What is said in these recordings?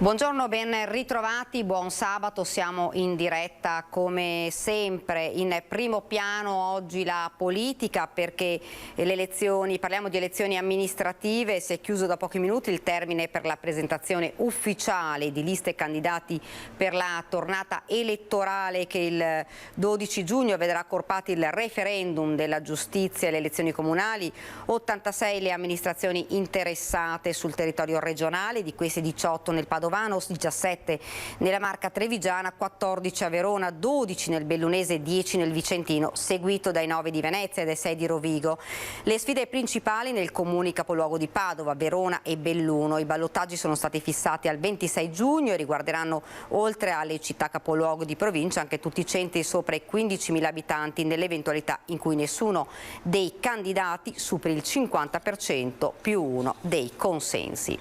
Buongiorno, ben ritrovati, buon sabato, siamo in diretta come sempre. In primo piano oggi la politica, perché parliamo di elezioni amministrative. Si è chiuso da pochi minuti il termine per la presentazione ufficiale di liste e candidati per la tornata elettorale che il 12 giugno vedrà accorpati il referendum della giustizia e le elezioni comunali. 86 le amministrazioni interessate sul territorio regionale, di queste 18 nel Padovano, 17 nella Marca Trevigiana, 14 a Verona, 12 nel Bellunese, 10 nel Vicentino, seguito dai 9 di Venezia e dai 6 di Rovigo. Le sfide principali nel comune capoluogo di Padova, Verona e Belluno. I ballottaggi sono stati fissati al 26 giugno e riguarderanno, oltre alle città capoluogo di provincia, anche tutti i centri sopra i 15.000 abitanti, nell'eventualità in cui nessuno dei candidati superi il 50% più uno dei consensi.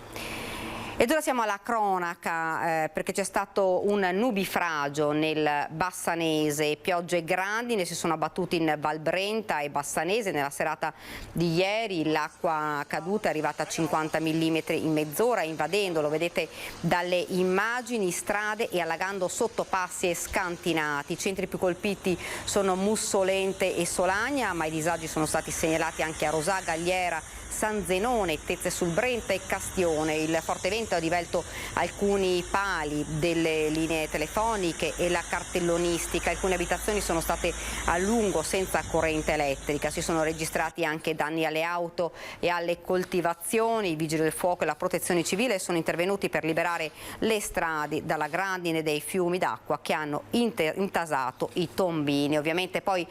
Ed ora siamo alla cronaca, perché c'è stato un nubifragio nel Bassanese. Piogge grandi ne si sono abbattute in Valbrenta e Bassanese nella serata di ieri. L'acqua caduta è arrivata a 50 mm in mezz'ora, invadendo, lo vedete dalle immagini, strade e allagando sottopassi e scantinati. I centri più colpiti sono Mussolente e Solagna, ma i disagi sono stati segnalati anche a Rosà, Galliera, San Zenone, Tezze sul Brenta e Castione. Il forte vento ha divelto alcuni pali delle linee telefoniche e la cartellonistica. Alcune abitazioni sono state a lungo senza corrente elettrica. Si sono registrati anche danni alle auto e alle coltivazioni. I vigili del fuoco e la protezione civile sono intervenuti per liberare le strade dalla grandine dei fiumi d'acqua che hanno intasato i tombini. Ovviamente poi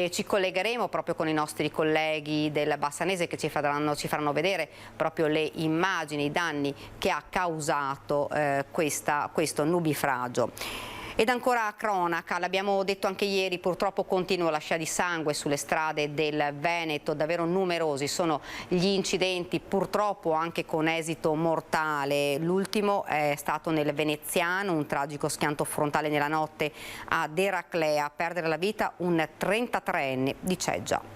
ci collegheremo proprio con i nostri colleghi del Bassanese che ci faranno vedere proprio le immagini, i danni che ha causato questo nubifragio. Ed ancora cronaca, l'abbiamo detto anche ieri, purtroppo continua la scia di sangue sulle strade del Veneto, davvero numerosi sono gli incidenti, purtroppo anche con esito mortale. L'ultimo è stato nel Veneziano, un tragico schianto frontale nella notte ad Eraclea, a perdere la vita un 33enne di Ceggia.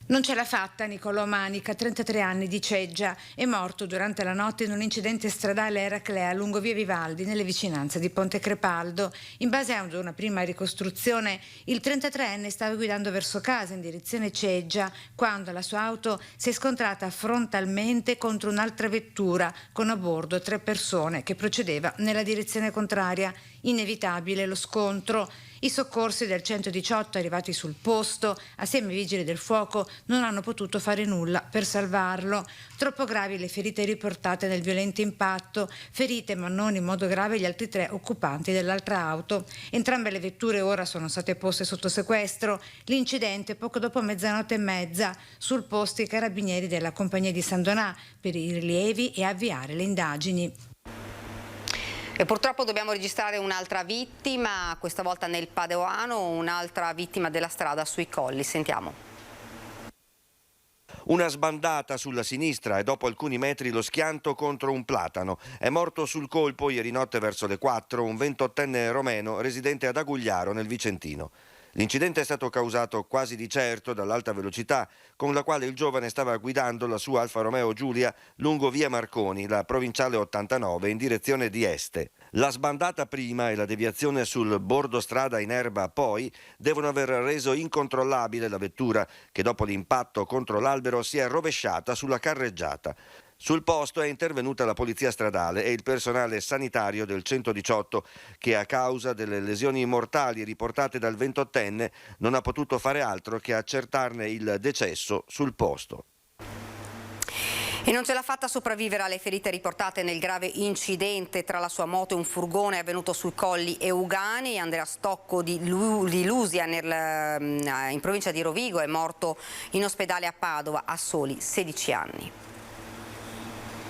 Non ce l'ha fatta Nicolò Manica, 33 anni, di Ceggia, è morto durante la notte in un incidente stradale a Eraclea lungo via Vivaldi, nelle vicinanze di Ponte Crepaldo. In base a una prima ricostruzione, il 33enne stava guidando verso casa in direzione Ceggia quando la sua auto si è scontrata frontalmente contro un'altra vettura con a bordo 3 persone che procedeva nella direzione contraria. Inevitabile lo scontro. I soccorsi del 118 arrivati sul posto, assieme ai vigili del fuoco, non hanno potuto fare nulla per salvarlo. Troppo gravi le ferite riportate nel violento impatto, ferite ma non in modo grave gli altri 3 occupanti dell'altra auto. Entrambe le vetture ora sono state poste sotto sequestro. L'incidente poco dopo 00:30, sul posto i carabinieri della compagnia di San Donà per i rilievi e avviare le indagini. E purtroppo dobbiamo registrare un'altra vittima, questa volta nel Padovano, un'altra vittima della strada sui colli. Sentiamo. Una sbandata sulla sinistra e dopo alcuni metri lo schianto contro un platano. È morto sul colpo ieri notte verso le 4 un 28enne romeno residente ad Agugliaro nel Vicentino. L'incidente è stato causato quasi di certo dall'alta velocità con la quale il giovane stava guidando la sua Alfa Romeo Giulia lungo via Marconi, la provinciale 89, in direzione di Este. La sbandata prima e la deviazione sul bordo strada in erba poi devono aver reso incontrollabile la vettura che dopo l'impatto contro l'albero si è rovesciata sulla carreggiata. Sul posto è intervenuta la polizia stradale e il personale sanitario del 118 che a causa delle lesioni mortali riportate dal 28enne non ha potuto fare altro che accertarne il decesso sul posto. E non ce l'ha fatta a sopravvivere alle ferite riportate nel grave incidente tra la sua moto e un furgone avvenuto sui colli Euganei. Andrea Stocco di Lusia in provincia di Rovigo è morto in ospedale a Padova a soli 16 anni.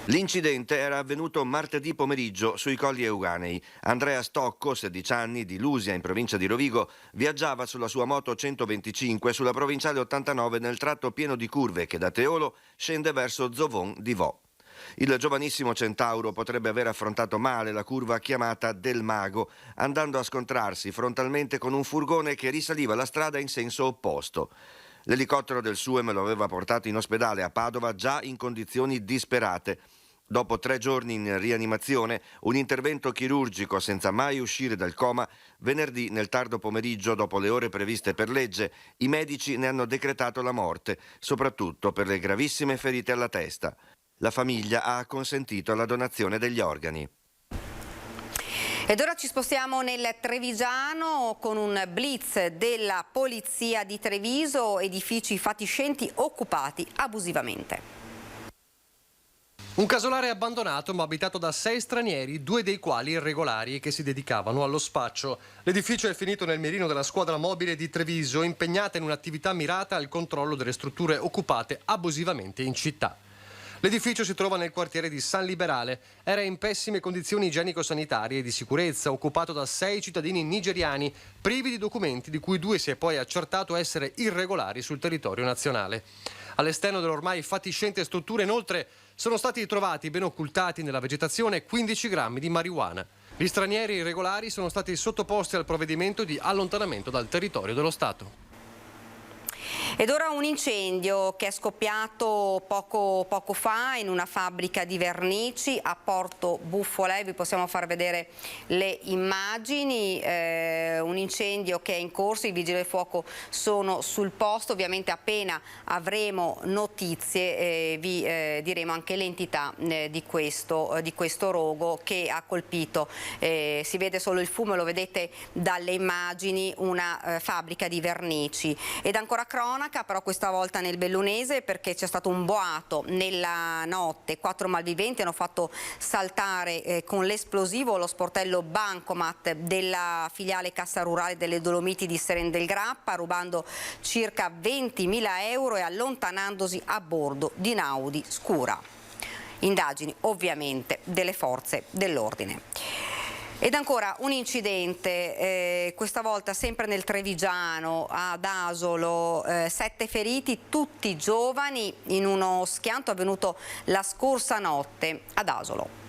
L'incidente era avvenuto martedì pomeriggio sui colli Euganei. Andrea Stocco, 16 anni, di Lusia in provincia di Rovigo, viaggiava sulla sua moto 125 sulla provinciale 89 nel tratto pieno di curve che da Teolo scende verso Zovon di Vo. Il giovanissimo centauro potrebbe aver affrontato male la curva chiamata Del Mago, andando a scontrarsi frontalmente con un furgone che risaliva la strada in senso opposto. L'elicottero del SUEM lo aveva portato in ospedale a Padova già in condizioni disperate. Dopo 3 giorni in rianimazione, un intervento chirurgico senza mai uscire dal coma, venerdì nel tardo pomeriggio, dopo le ore previste per legge, i medici ne hanno decretato la morte, soprattutto per le gravissime ferite alla testa. La famiglia ha acconsentito alla donazione degli organi. Ed ora ci spostiamo nel Trevigiano con un blitz della polizia di Treviso, edifici fatiscenti occupati abusivamente. Un casolare abbandonato ma abitato da 6 stranieri, 2 dei quali irregolari che si dedicavano allo spaccio. L'edificio è finito nel mirino della squadra mobile di Treviso, impegnata in un'attività mirata al controllo delle strutture occupate abusivamente in città. L'edificio si trova nel quartiere di San Liberale, era in pessime condizioni igienico-sanitarie e di sicurezza, occupato da 6 cittadini nigeriani privi di documenti, di cui 2 si è poi accertato essere irregolari sul territorio nazionale. All'esterno dell'ormai fatiscente struttura, inoltre, sono stati trovati ben occultati nella vegetazione 15 grammi di marijuana. Gli stranieri irregolari sono stati sottoposti al provvedimento di allontanamento dal territorio dello Stato. Ed ora un incendio che è scoppiato poco fa in una fabbrica di vernici a Porto Buffolè. Vi possiamo far vedere le immagini, un incendio che è in corso, i vigili del fuoco sono sul posto. Ovviamente appena avremo notizie vi diremo anche l'entità di questo rogo che ha colpito, si vede solo il fumo, lo vedete dalle immagini, una fabbrica di vernici. Ed ancora cronaca, però questa volta nel Bellunese, perché c'è stato un boato nella notte. 4 malviventi hanno fatto saltare con l'esplosivo lo sportello bancomat della filiale Cassa Rurale delle Dolomiti di Seren del Grappa, rubando circa 20.000 euro e allontanandosi a bordo di un'Audi scura. Indagini ovviamente delle forze dell'ordine. Ed ancora un incidente, questa volta sempre nel Trevigiano, ad Asolo, 7 feriti, tutti giovani, in uno schianto avvenuto la scorsa notte ad Asolo.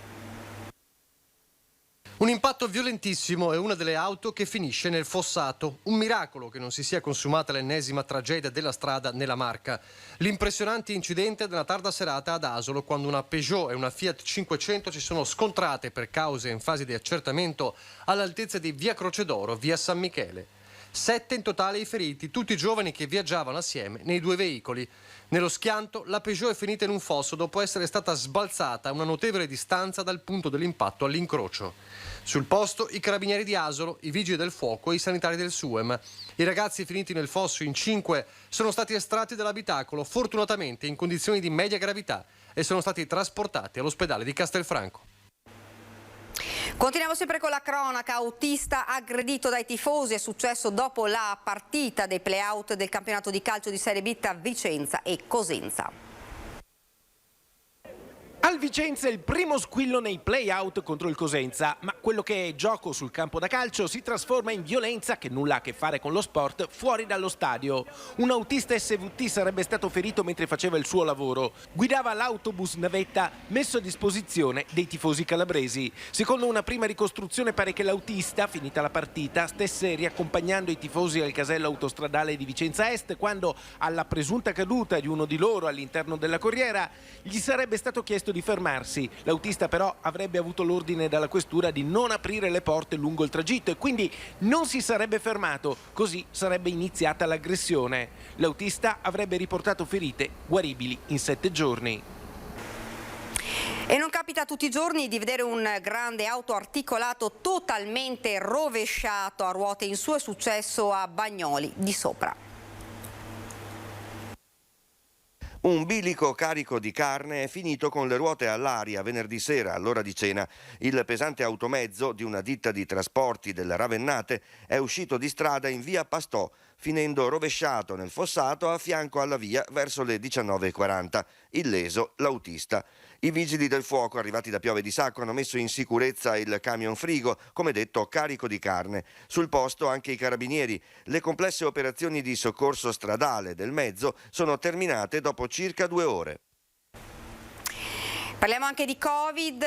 Un impatto violentissimo e una delle auto che finisce nel fossato. Un miracolo che non si sia consumata l'ennesima tragedia della strada nella Marca. L'impressionante incidente della tarda serata ad Asolo, quando una Peugeot e una Fiat 500 si sono scontrate per cause in fase di accertamento all'altezza di via Croce d'Oro, via San Michele. 7 in totale i feriti, tutti giovani che viaggiavano assieme nei 2 veicoli. Nello schianto la Peugeot è finita in un fosso dopo essere stata sbalzata a una notevole distanza dal punto dell'impatto all'incrocio. Sul posto i carabinieri di Asolo, i vigili del fuoco e i sanitari del SUEM. I ragazzi finiti nel fosso in 5 sono stati estratti dall'abitacolo, fortunatamente in condizioni di media gravità, e sono stati trasportati all'ospedale di Castelfranco. Continuiamo sempre con la cronaca. Autista aggredito dai tifosi, è successo dopo la partita dei play-out del campionato di calcio di Serie B tra Vicenza e Cosenza. Al Vicenza il primo squillo nei play-out contro il Cosenza, ma quello che è gioco sul campo da calcio si trasforma in violenza che nulla ha a che fare con lo sport fuori dallo stadio. Un autista SVT sarebbe stato ferito mentre faceva il suo lavoro. Guidava l'autobus navetta messo a disposizione dei tifosi calabresi. Secondo una prima ricostruzione pare che l'autista, finita la partita, stesse riaccompagnando i tifosi al casello autostradale di Vicenza Est quando, alla presunta caduta di uno di loro all'interno della corriera, gli sarebbe stato chiesto di fermarsi. L'autista però avrebbe avuto l'ordine dalla questura di non aprire le porte lungo il tragitto e quindi non si sarebbe fermato, così sarebbe iniziata l'aggressione. L'autista avrebbe riportato ferite guaribili in 7 giorni. E non capita tutti i giorni di vedere un grande autoarticolato totalmente rovesciato a ruote in su. È successo a Bagnoli di Sopra. Un bilico carico di carne è finito con le ruote all'aria venerdì sera all'ora di cena. Il pesante automezzo di una ditta di trasporti del Ravennate è uscito di strada in via Pastò, finendo rovesciato nel fossato a fianco alla via verso le 19:40. Illeso l'autista. I vigili del fuoco arrivati da Piove di Sacco hanno messo in sicurezza il camion frigo, come detto carico di carne. Sul posto anche i carabinieri. Le complesse operazioni di soccorso stradale del mezzo sono terminate dopo circa 2 ore. Parliamo anche di Covid,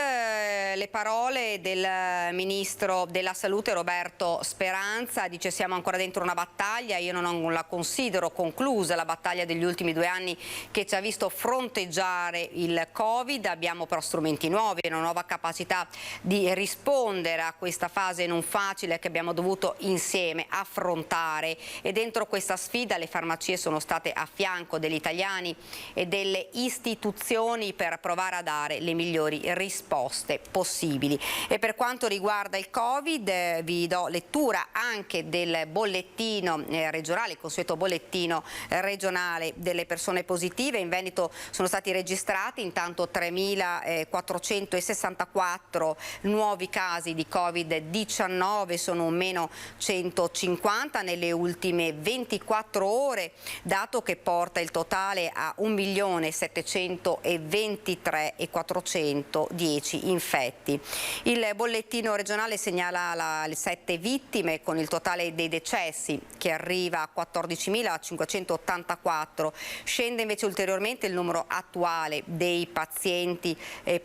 le parole del Ministro della Salute Roberto Speranza, dice siamo ancora dentro una battaglia, io non la considero conclusa la battaglia degli ultimi 2 anni che ci ha visto fronteggiare il Covid, abbiamo però strumenti nuovi, una nuova capacità di rispondere a questa fase non facile che abbiamo dovuto insieme affrontare e dentro questa sfida le farmacie sono state a fianco degli italiani e delle istituzioni per provare a dare le migliori risposte possibili. E per quanto riguarda il Covid vi do lettura anche del bollettino regionale, il consueto bollettino regionale delle persone positive. In Veneto sono stati registrati intanto 3.464 nuovi casi di Covid-19, sono un meno 150 nelle ultime 24 ore, dato che porta il totale a 1.723.410 infetti. Il bollettino regionale segnala le 7 vittime con il totale dei decessi che arriva a 14.584. Scende invece ulteriormente il numero attuale dei pazienti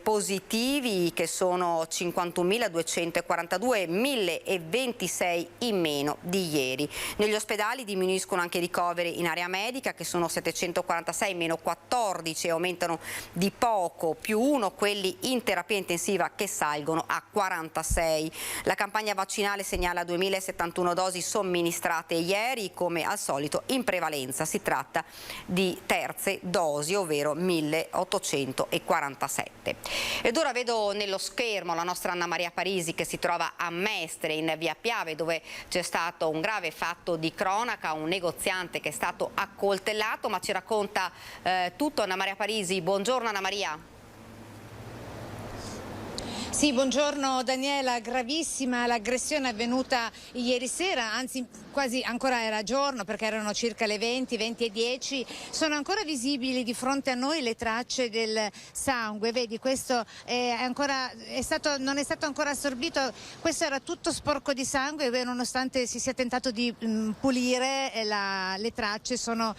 positivi che sono 51.242, 1.026 in meno di ieri. Negli ospedali diminuiscono anche i ricoveri in area medica che sono 746, meno 14, aumentano di poco, più 1 quelli in terapia intensiva che salgono a 46. La campagna vaccinale segnala 2.071 dosi somministrate ieri, come al solito in prevalenza si tratta di terze dosi, ovvero 1.847. Ed ora vedo nello schermo la nostra Anna Maria Parisi che si trova a Mestre in via Piave, dove c'è stato un grave fatto di cronaca, un negoziante che è stato accoltellato, ma ci racconta tutto Anna Maria Parisi. Buongiorno Anna Maria. Sì, buongiorno Daniela, gravissima l'aggressione avvenuta ieri sera, anzi quasi ancora era giorno perché erano circa le 20:10, sono ancora visibili di fronte a noi le tracce del sangue, vedi questo non è stato ancora assorbito, questo era tutto sporco di sangue e nonostante si sia tentato di pulire le tracce sono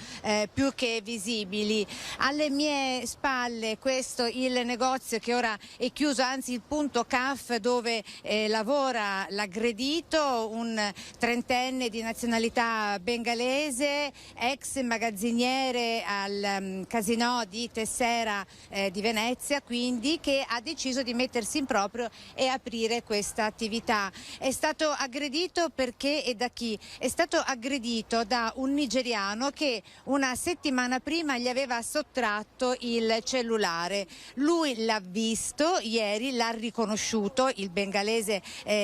più che visibili. Alle mie spalle questo il negozio che ora è chiuso, anzi il punto CAF dove lavora l'aggredito, un 30enne di nazionalità bengalese, ex magazziniere al Casinò di Tessera di Venezia, quindi, che ha deciso di mettersi in proprio e aprire questa attività. È stato aggredito perché e da chi? È stato aggredito da un nigeriano che una settimana prima gli aveva sottratto il cellulare. Lui l'ha visto ieri, l'ha riconosciuto, il bengalese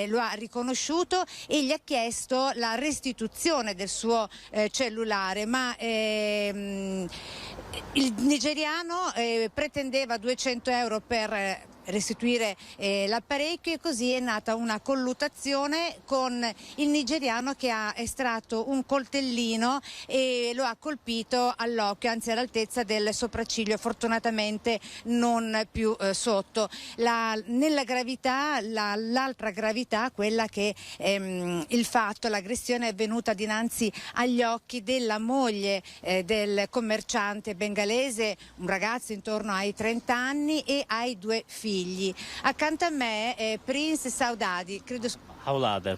lo ha riconosciuto e gli ha chiesto la restituzione del suo cellulare, ma il nigeriano pretendeva 200 euro per restituire l'apparecchio e così è nata una colluttazione con il nigeriano che ha estratto un coltellino e lo ha colpito all'occhio, anzi all'altezza del sopracciglio, fortunatamente non più sotto. Nella gravità, l'altra gravità, quella che il fatto, l'aggressione è avvenuta dinanzi agli occhi della moglie del commerciante bengalese, un ragazzo intorno ai 30 anni e ai 2 figli. Accanto a me è Prince Saudade, Haudade,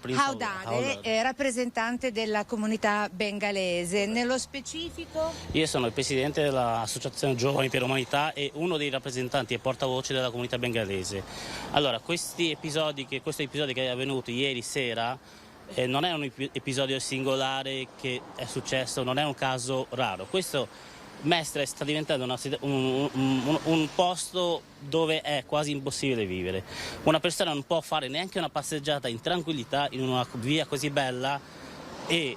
rappresentante della comunità bengalese. Nello specifico? Io sono il presidente dell'Associazione Giovani per l'Umanità e uno dei rappresentanti e portavoce della comunità bengalese. Allora, questo episodio che è avvenuto ieri sera non è un episodio singolare che è successo, non è un caso raro. Mestre sta diventando un posto dove è quasi impossibile vivere. Una persona non può fare neanche una passeggiata in tranquillità in una via così bella e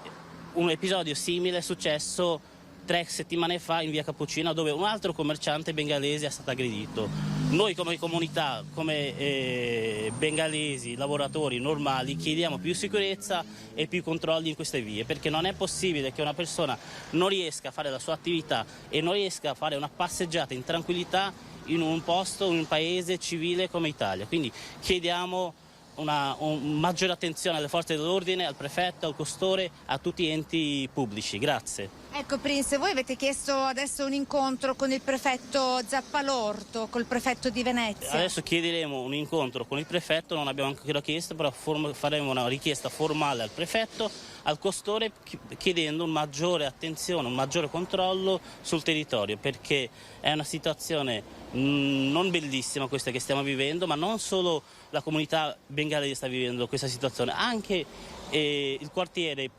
un episodio simile è successo 3 settimane fa in via Cappuccina dove un altro commerciante bengalese è stato aggredito. Noi come comunità, come bengalesi, lavoratori normali, chiediamo più sicurezza e più controlli in queste vie, perché non è possibile che una persona non riesca a fare la sua attività e non riesca a fare una passeggiata in tranquillità in un posto, in un paese civile come Italia. Quindi chiediamo una maggiore attenzione alle forze dell'ordine, al prefetto, al questore, a tutti gli enti pubblici. Grazie. Ecco Prince, voi avete chiesto adesso un incontro con il prefetto Zappalorto, col prefetto di Venezia. Adesso chiederemo un incontro con il prefetto, non abbiamo ancora chiesto, però faremo una richiesta formale al prefetto, al questore, chiedendo una maggiore attenzione, un maggiore controllo sul territorio, perché è una situazione non bellissima questa che stiamo vivendo, ma non solo la comunità bengalese sta vivendo questa situazione, anche il quartiere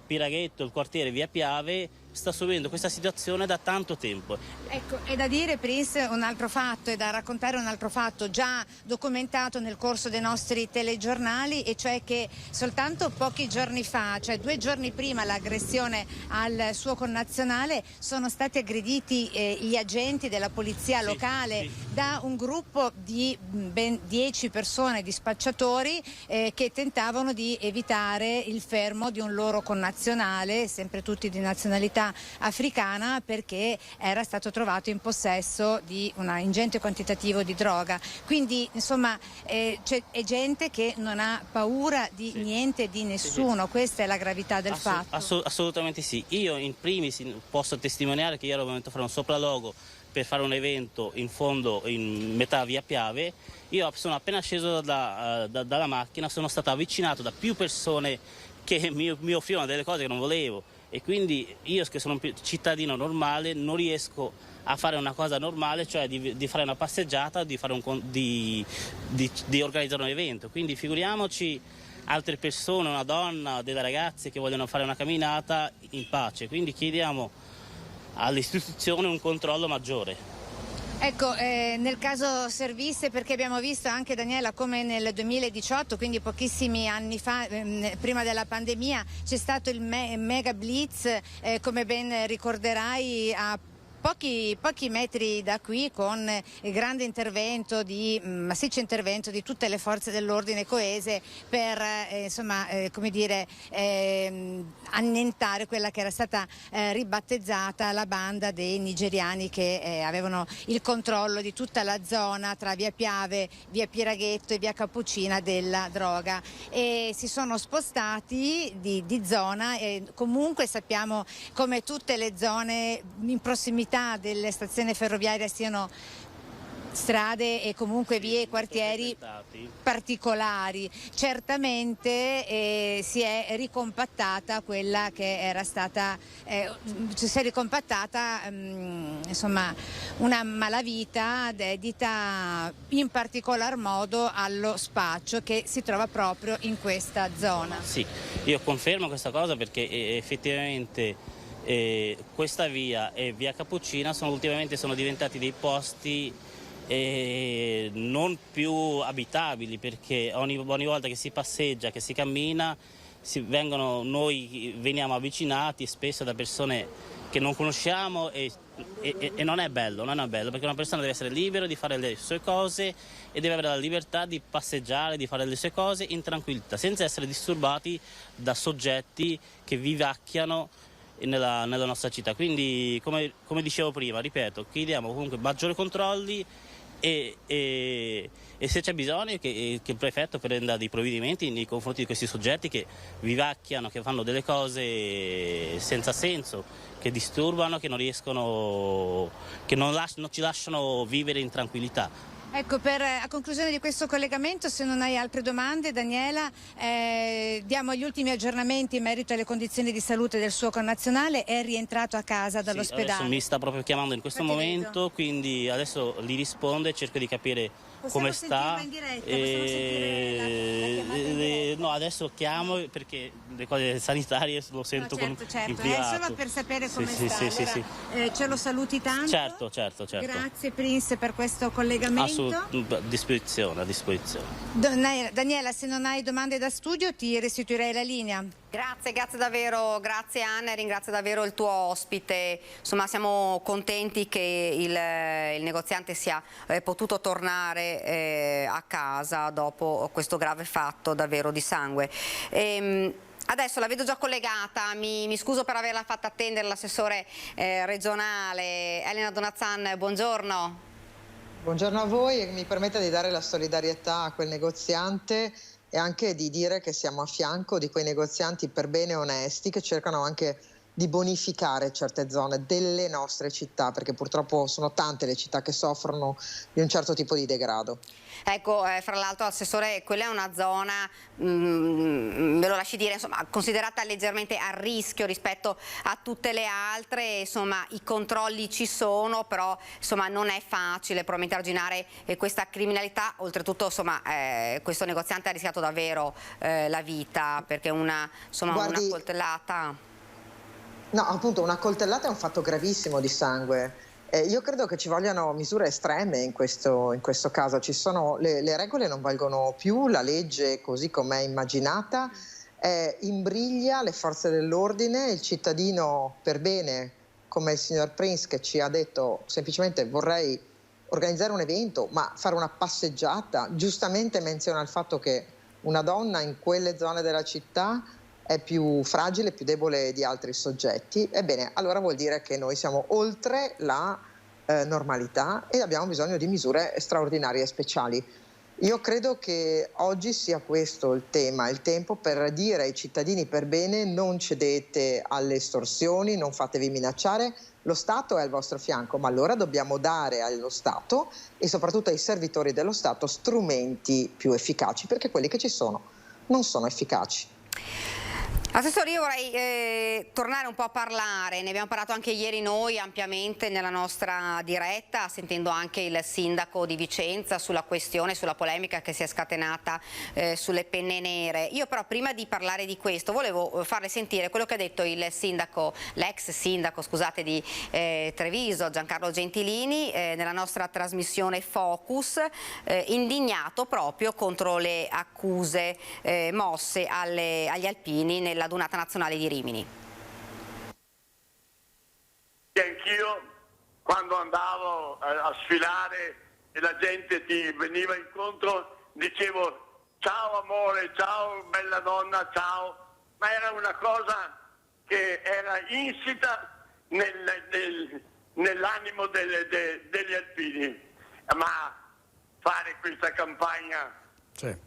Piraghetto, il quartiere Via Piave sta subendo questa situazione da tanto tempo. Ecco, è da dire Prince un altro fatto, è da raccontare un altro fatto già documentato nel corso dei nostri telegiornali, e cioè che soltanto pochi giorni fa, cioè 2 giorni prima l'aggressione al suo connazionale, sono stati aggrediti gli agenti della polizia locale da un gruppo di ben 10 persone, di spacciatori che tentavano di evitare il fermo di un loro connazionale, sempre tutti di nazionalità africana, perché era stato trovato in possesso di un ingente quantitativo di droga. Quindi insomma è gente che non ha paura di niente e di nessuno. Questa è la gravità del fatto. Assolutamente sì. Io in primis posso testimoniare che io ero venuto a fare un sopralluogo per fare un evento in fondo in metà Via Piave. Io sono appena sceso dalla macchina, sono stato avvicinato da più persone che mi offrivano delle cose che non volevo, e quindi io, che sono un cittadino normale, non riesco a fare una cosa normale, cioè di fare una passeggiata, di organizzare un evento. Quindi figuriamoci altre persone, una donna, delle ragazze che vogliono fare una camminata in pace. Quindi chiediamo all'istituzione un controllo maggiore. Ecco, nel caso servisse, perché abbiamo visto anche, Daniela, come nel 2018, quindi pochissimi anni fa, prima della pandemia, c'è stato il Mega Blitz, come ben ricorderai, a pochi metri da qui, con il grande intervento massiccio intervento di tutte le forze dell'ordine coese per annientare quella che era stata ribattezzata la banda dei nigeriani che avevano il controllo di tutta la zona tra Via Piave, Via Piraghetto e Via Cappuccina della droga, e si sono spostati di zona, e comunque sappiamo come tutte le zone in prossimità delle stazioni ferroviarie siano strade e comunque vie e quartieri particolari. Certamente si è ricompattata quella che era stata una malavita dedita in particolar modo allo spaccio, che si trova proprio in questa zona. Sì, io confermo questa cosa, perché effettivamente questa via e Via Cappuccina ultimamente sono diventati dei posti non più abitabili, perché ogni volta che si passeggia, che si cammina, noi veniamo avvicinati spesso da persone che non conosciamo, e non è bello, perché una persona deve essere libera di fare le sue cose e deve avere la libertà di passeggiare, di fare le sue cose in tranquillità, senza essere disturbati da soggetti che vivacchiano nella nostra città. Quindi come dicevo prima, ripeto, chiediamo comunque maggiori controlli e se c'è bisogno che il prefetto prenda dei provvedimenti nei confronti di questi soggetti che vivacchiano, che fanno delle cose senza senso, che disturbano, che non riescono, che non ci lasciano vivere in tranquillità. Ecco, a conclusione di questo collegamento, se non hai altre domande, Daniela, diamo gli ultimi aggiornamenti in merito alle condizioni di salute del suo connazionale. È rientrato a casa dall'ospedale? Adesso mi sta proprio chiamando in questo momento, quindi adesso gli rispondo e cerco di capire come sta. In diretta? Possiamo sentire no, adesso chiamo perché le cose sanitarie lo sento in privato. È solo per sapere come sta. Sì. Ce lo saluti tanto? Certo. Grazie Prince per questo collegamento. A disposizione. Daniela, se non hai domande da studio ti restituirei la linea. Grazie davvero, grazie Anna, ringrazio davvero il tuo ospite. Insomma, siamo contenti che il negoziante sia potuto tornare a casa dopo questo grave fatto davvero di sangue. Adesso la vedo già collegata, mi scuso per averla fatta attendere, l'assessore regionale Elena Donazzan, buongiorno. Buongiorno a voi, e mi permetta di dare la solidarietà a quel negoziante e anche di dire che siamo a fianco di quei negozianti per bene onesti che cercano anche di bonificare certe zone delle nostre città, perché purtroppo sono tante le città che soffrono di un certo tipo di degrado. Ecco, fra l'altro, Assessore, quella è una zona, me lo lasci dire, insomma, considerata leggermente a rischio rispetto a tutte le altre. Insomma, i controlli ci sono, però insomma, non è facile probabilmente arginare questa criminalità. Oltretutto, insomma, questo negoziante ha rischiato davvero la vita, perché una coltellata... No, appunto, una coltellata è un fatto gravissimo di sangue. Io credo che ci vogliano misure estreme in questo caso. Le regole non valgono più, la legge così com'è immaginata imbriglia le forze dell'ordine, il cittadino per bene, come il signor Prince che ci ha detto semplicemente vorrei organizzare un evento, ma fare una passeggiata, giustamente menziona il fatto che una donna in quelle zone della città è più fragile, più debole di altri soggetti. Ebbene, allora vuol dire che noi siamo oltre la normalità e abbiamo bisogno di misure straordinarie e speciali. Io credo che oggi sia questo il tema, il tempo per dire ai cittadini per bene: non cedete alle estorsioni, non fatevi minacciare, lo Stato è al vostro fianco, ma allora dobbiamo dare allo Stato e soprattutto ai servitori dello Stato strumenti più efficaci, perché quelli che ci sono non sono efficaci. Assessore, io vorrei tornare un po' a parlare, ne abbiamo parlato anche ieri noi ampiamente nella nostra diretta, sentendo anche il sindaco di Vicenza sulla questione, sulla polemica che si è scatenata sulle penne nere. Io però prima di parlare di questo volevo farle sentire quello che ha detto il sindaco, l'ex sindaco, scusate, di Treviso, Giancarlo Gentilini, nella nostra trasmissione Focus, indignato proprio contro le accuse mosse agli alpini nella Dunata Nazionale di Rimini. Anch'io, quando andavo a sfilare e la gente ti veniva incontro, dicevo ciao amore, ciao bella donna, ciao, ma era una cosa che era insita nell'animo degli alpini. Ma fare questa campagna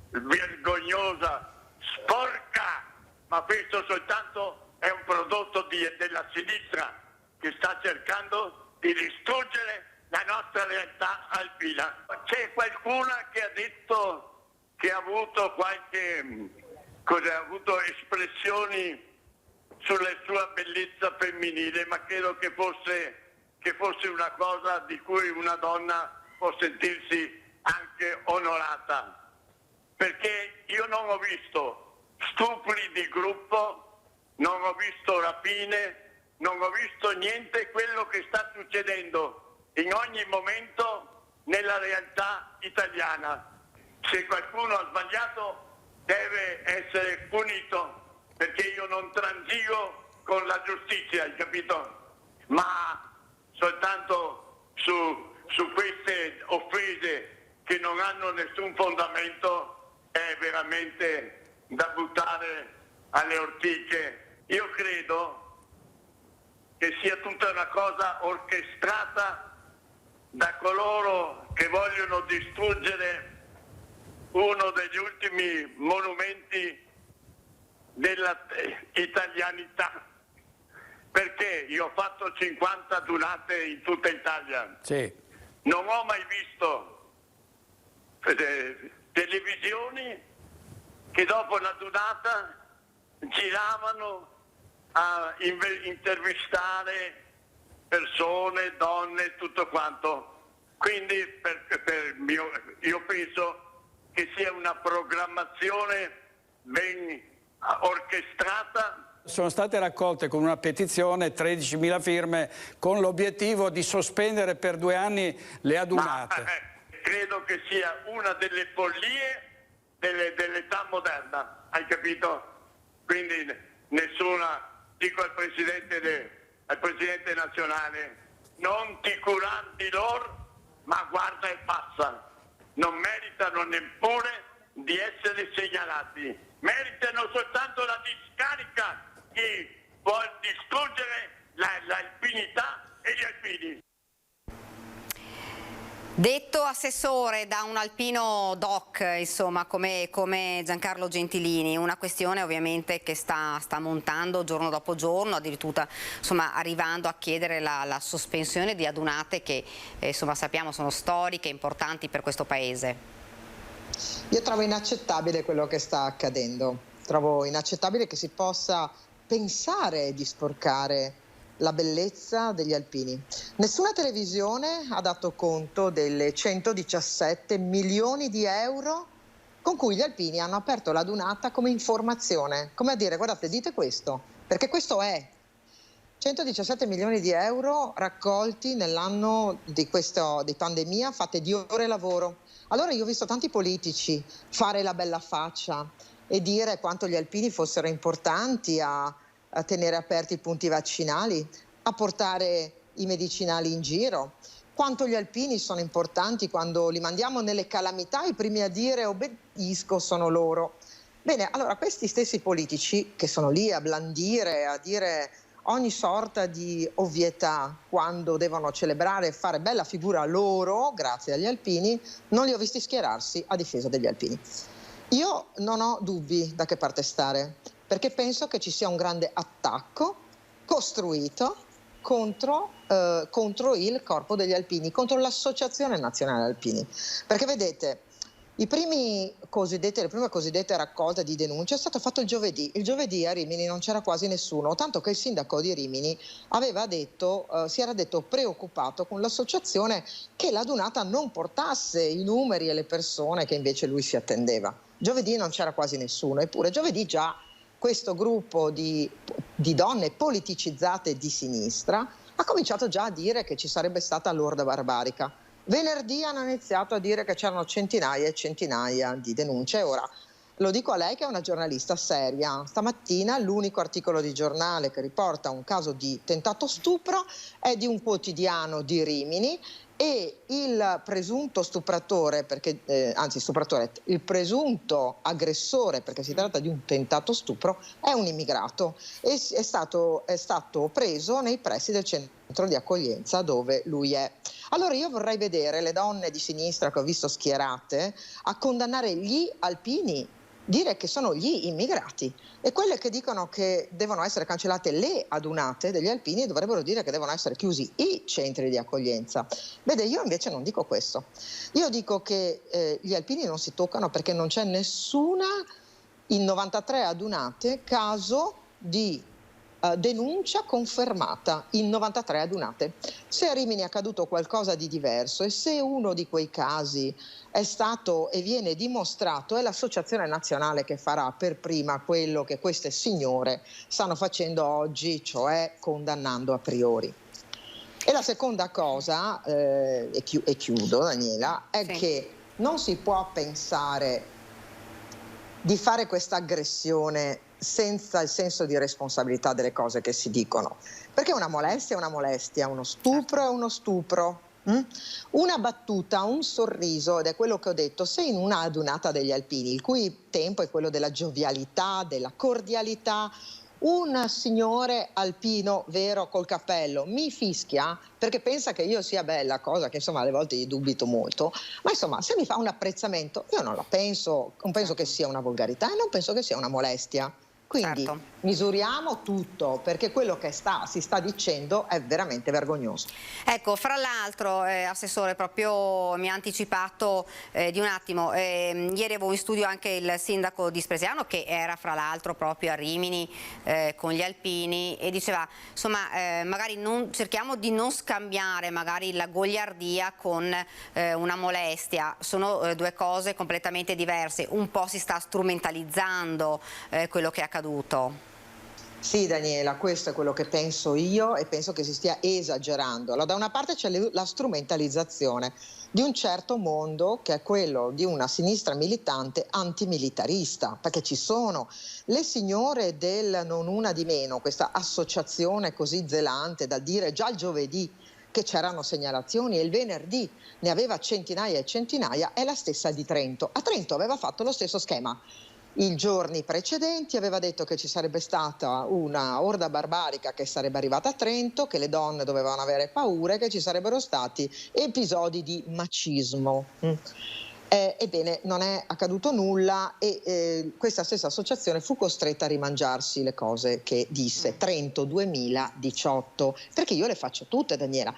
vergognosa, sporca, ma questo soltanto è un prodotto della sinistra che sta cercando di distruggere la nostra realtà alpina. C'è qualcuna che ha detto che ha avuto espressioni sulla sua bellezza femminile, ma credo che fosse una cosa di cui una donna può sentirsi anche onorata, perché io non ho visto stupri di gruppo, non ho visto rapine, non ho visto niente quello che sta succedendo in ogni momento nella realtà italiana. Se qualcuno ha sbagliato deve essere punito, perché io non transigo con la giustizia, hai capito? Ma soltanto su queste offese che non hanno nessun fondamento è veramente da buttare alle ortiche. Io credo che sia tutta una cosa orchestrata da coloro che vogliono distruggere uno degli ultimi monumenti della italianità, perché io ho fatto 50 dunate in tutta Italia. Sì. Non ho mai visto televisioni che dopo la dunata giravano a intervistare persone, donne, tutto quanto. Quindi io penso che sia una programmazione ben orchestrata. Sono state raccolte con una petizione 13.000 firme con l'obiettivo di sospendere per 2 anni le adunate. Credo che sia una delle follie dell'età moderna, hai capito? Quindi dico al Presidente nazionale, non ti curar di loro, ma guarda e passa. Non meritano neppure di essere segnalati, meritano soltanto la discarica chi vuol distruggere l'alpinità e gli alpini. Detto assessore da un alpino doc, insomma, come Giancarlo Gentilini, una questione ovviamente che sta montando giorno dopo giorno, addirittura insomma, arrivando a chiedere la sospensione di adunate che insomma, sappiamo sono storiche, importanti per questo paese. Io trovo inaccettabile quello che sta accadendo, trovo inaccettabile che si possa pensare di sporcare la bellezza degli alpini. Nessuna televisione ha dato conto delle 117 milioni di euro con cui gli alpini hanno aperto la dunata come informazione, come a dire guardate dite questo, perché questo è 117 milioni di euro raccolti nell'anno di pandemia, fatte di ore lavoro. Allora io ho visto tanti politici fare la bella faccia e dire quanto gli alpini fossero importanti a tenere aperti i punti vaccinali, a portare i medicinali in giro, quanto gli alpini sono importanti quando li mandiamo nelle calamità, i primi a dire obbedisco sono loro. Bene, allora questi stessi politici che sono lì a blandire, a dire ogni sorta di ovvietà quando devono celebrare e fare bella figura loro, grazie agli alpini, non li ho visti schierarsi a difesa degli alpini. Io non ho dubbi da che parte stare, perché penso che ci sia un grande attacco costruito contro il corpo degli alpini, contro l'Associazione Nazionale Alpini. Perché vedete, le prime cosiddette raccolte di denunce è stato fatto il giovedì. Il giovedì a Rimini non c'era quasi nessuno, tanto che il sindaco di Rimini si era detto preoccupato con l'associazione che la donata non portasse i numeri e le persone che invece lui si attendeva. Giovedì non c'era quasi nessuno, eppure giovedì già questo gruppo di donne politicizzate di sinistra ha cominciato già a dire che ci sarebbe stata l'orda barbarica. Venerdì hanno iniziato a dire che c'erano centinaia e centinaia di denunce. Ora, lo dico a lei che è una giornalista seria. Stamattina l'unico articolo di giornale che riporta un caso di tentato stupro è di un quotidiano di Rimini e il presunto stupratore, il presunto aggressore, perché si tratta di un tentato stupro, è un immigrato e è stato preso nei pressi del centro di accoglienza dove lui è. Allora io vorrei vedere le donne di sinistra che ho visto schierate a condannare gli alpini, dire che sono gli immigrati, e quelle che dicono che devono essere cancellate le adunate degli alpini dovrebbero dire che devono essere chiusi i centri di accoglienza. Vede, io invece non dico questo. Io dico che gli alpini non si toccano perché non c'è nessuna in 93 adunate caso di denuncia confermata in 93 adunate. Se a Rimini è accaduto qualcosa di diverso e se uno di quei casi è stato e viene dimostrato, è l'Associazione Nazionale che farà per prima quello che queste signore stanno facendo oggi, cioè condannando a priori. E la seconda cosa, e chiudo Daniela, è che non si può pensare di fare questa aggressione senza il senso di responsabilità delle cose che si dicono, perché una molestia è una molestia, uno stupro è uno stupro. Una battuta, un sorriso, ed è quello che ho detto, se in una adunata degli alpini, il cui tempo è quello della giovialità, della cordialità, un signore alpino vero col cappello mi fischia perché pensa che io sia bella, cosa che insomma alle volte gli dubito molto, ma insomma se mi fa un apprezzamento io non penso che sia una volgarità e non penso che sia una molestia. Quindi misuriamo tutto, perché quello che si sta dicendo è veramente vergognoso. Ecco, fra l'altro, Assessore, proprio mi ha anticipato di un attimo, ieri avevo in studio anche il sindaco di Spresiano che era fra l'altro proprio a Rimini con gli alpini e diceva, insomma, magari cerchiamo di non scambiare magari la goliardia con una molestia, sono due cose completamente diverse, un po' si sta strumentalizzando quello che è accaduto. Sì Daniela, questo è quello che penso io e penso che si stia esagerando. Allora, da una parte c'è la strumentalizzazione di un certo mondo che è quello di una sinistra militante antimilitarista, perché ci sono le signore del non una di meno, questa associazione così zelante da dire già il giovedì che c'erano segnalazioni e il venerdì ne aveva centinaia e centinaia, è la stessa di Trento. A Trento aveva fatto lo stesso schema. i giorni precedenti aveva detto che ci sarebbe stata una orda barbarica che sarebbe arrivata a Trento, che le donne dovevano avere paura e che ci sarebbero stati episodi di macismo. Ebbene, non è accaduto nulla e questa stessa associazione fu costretta a rimangiarsi le cose che disse. Trento 2018, perché io le faccio tutte, Daniela.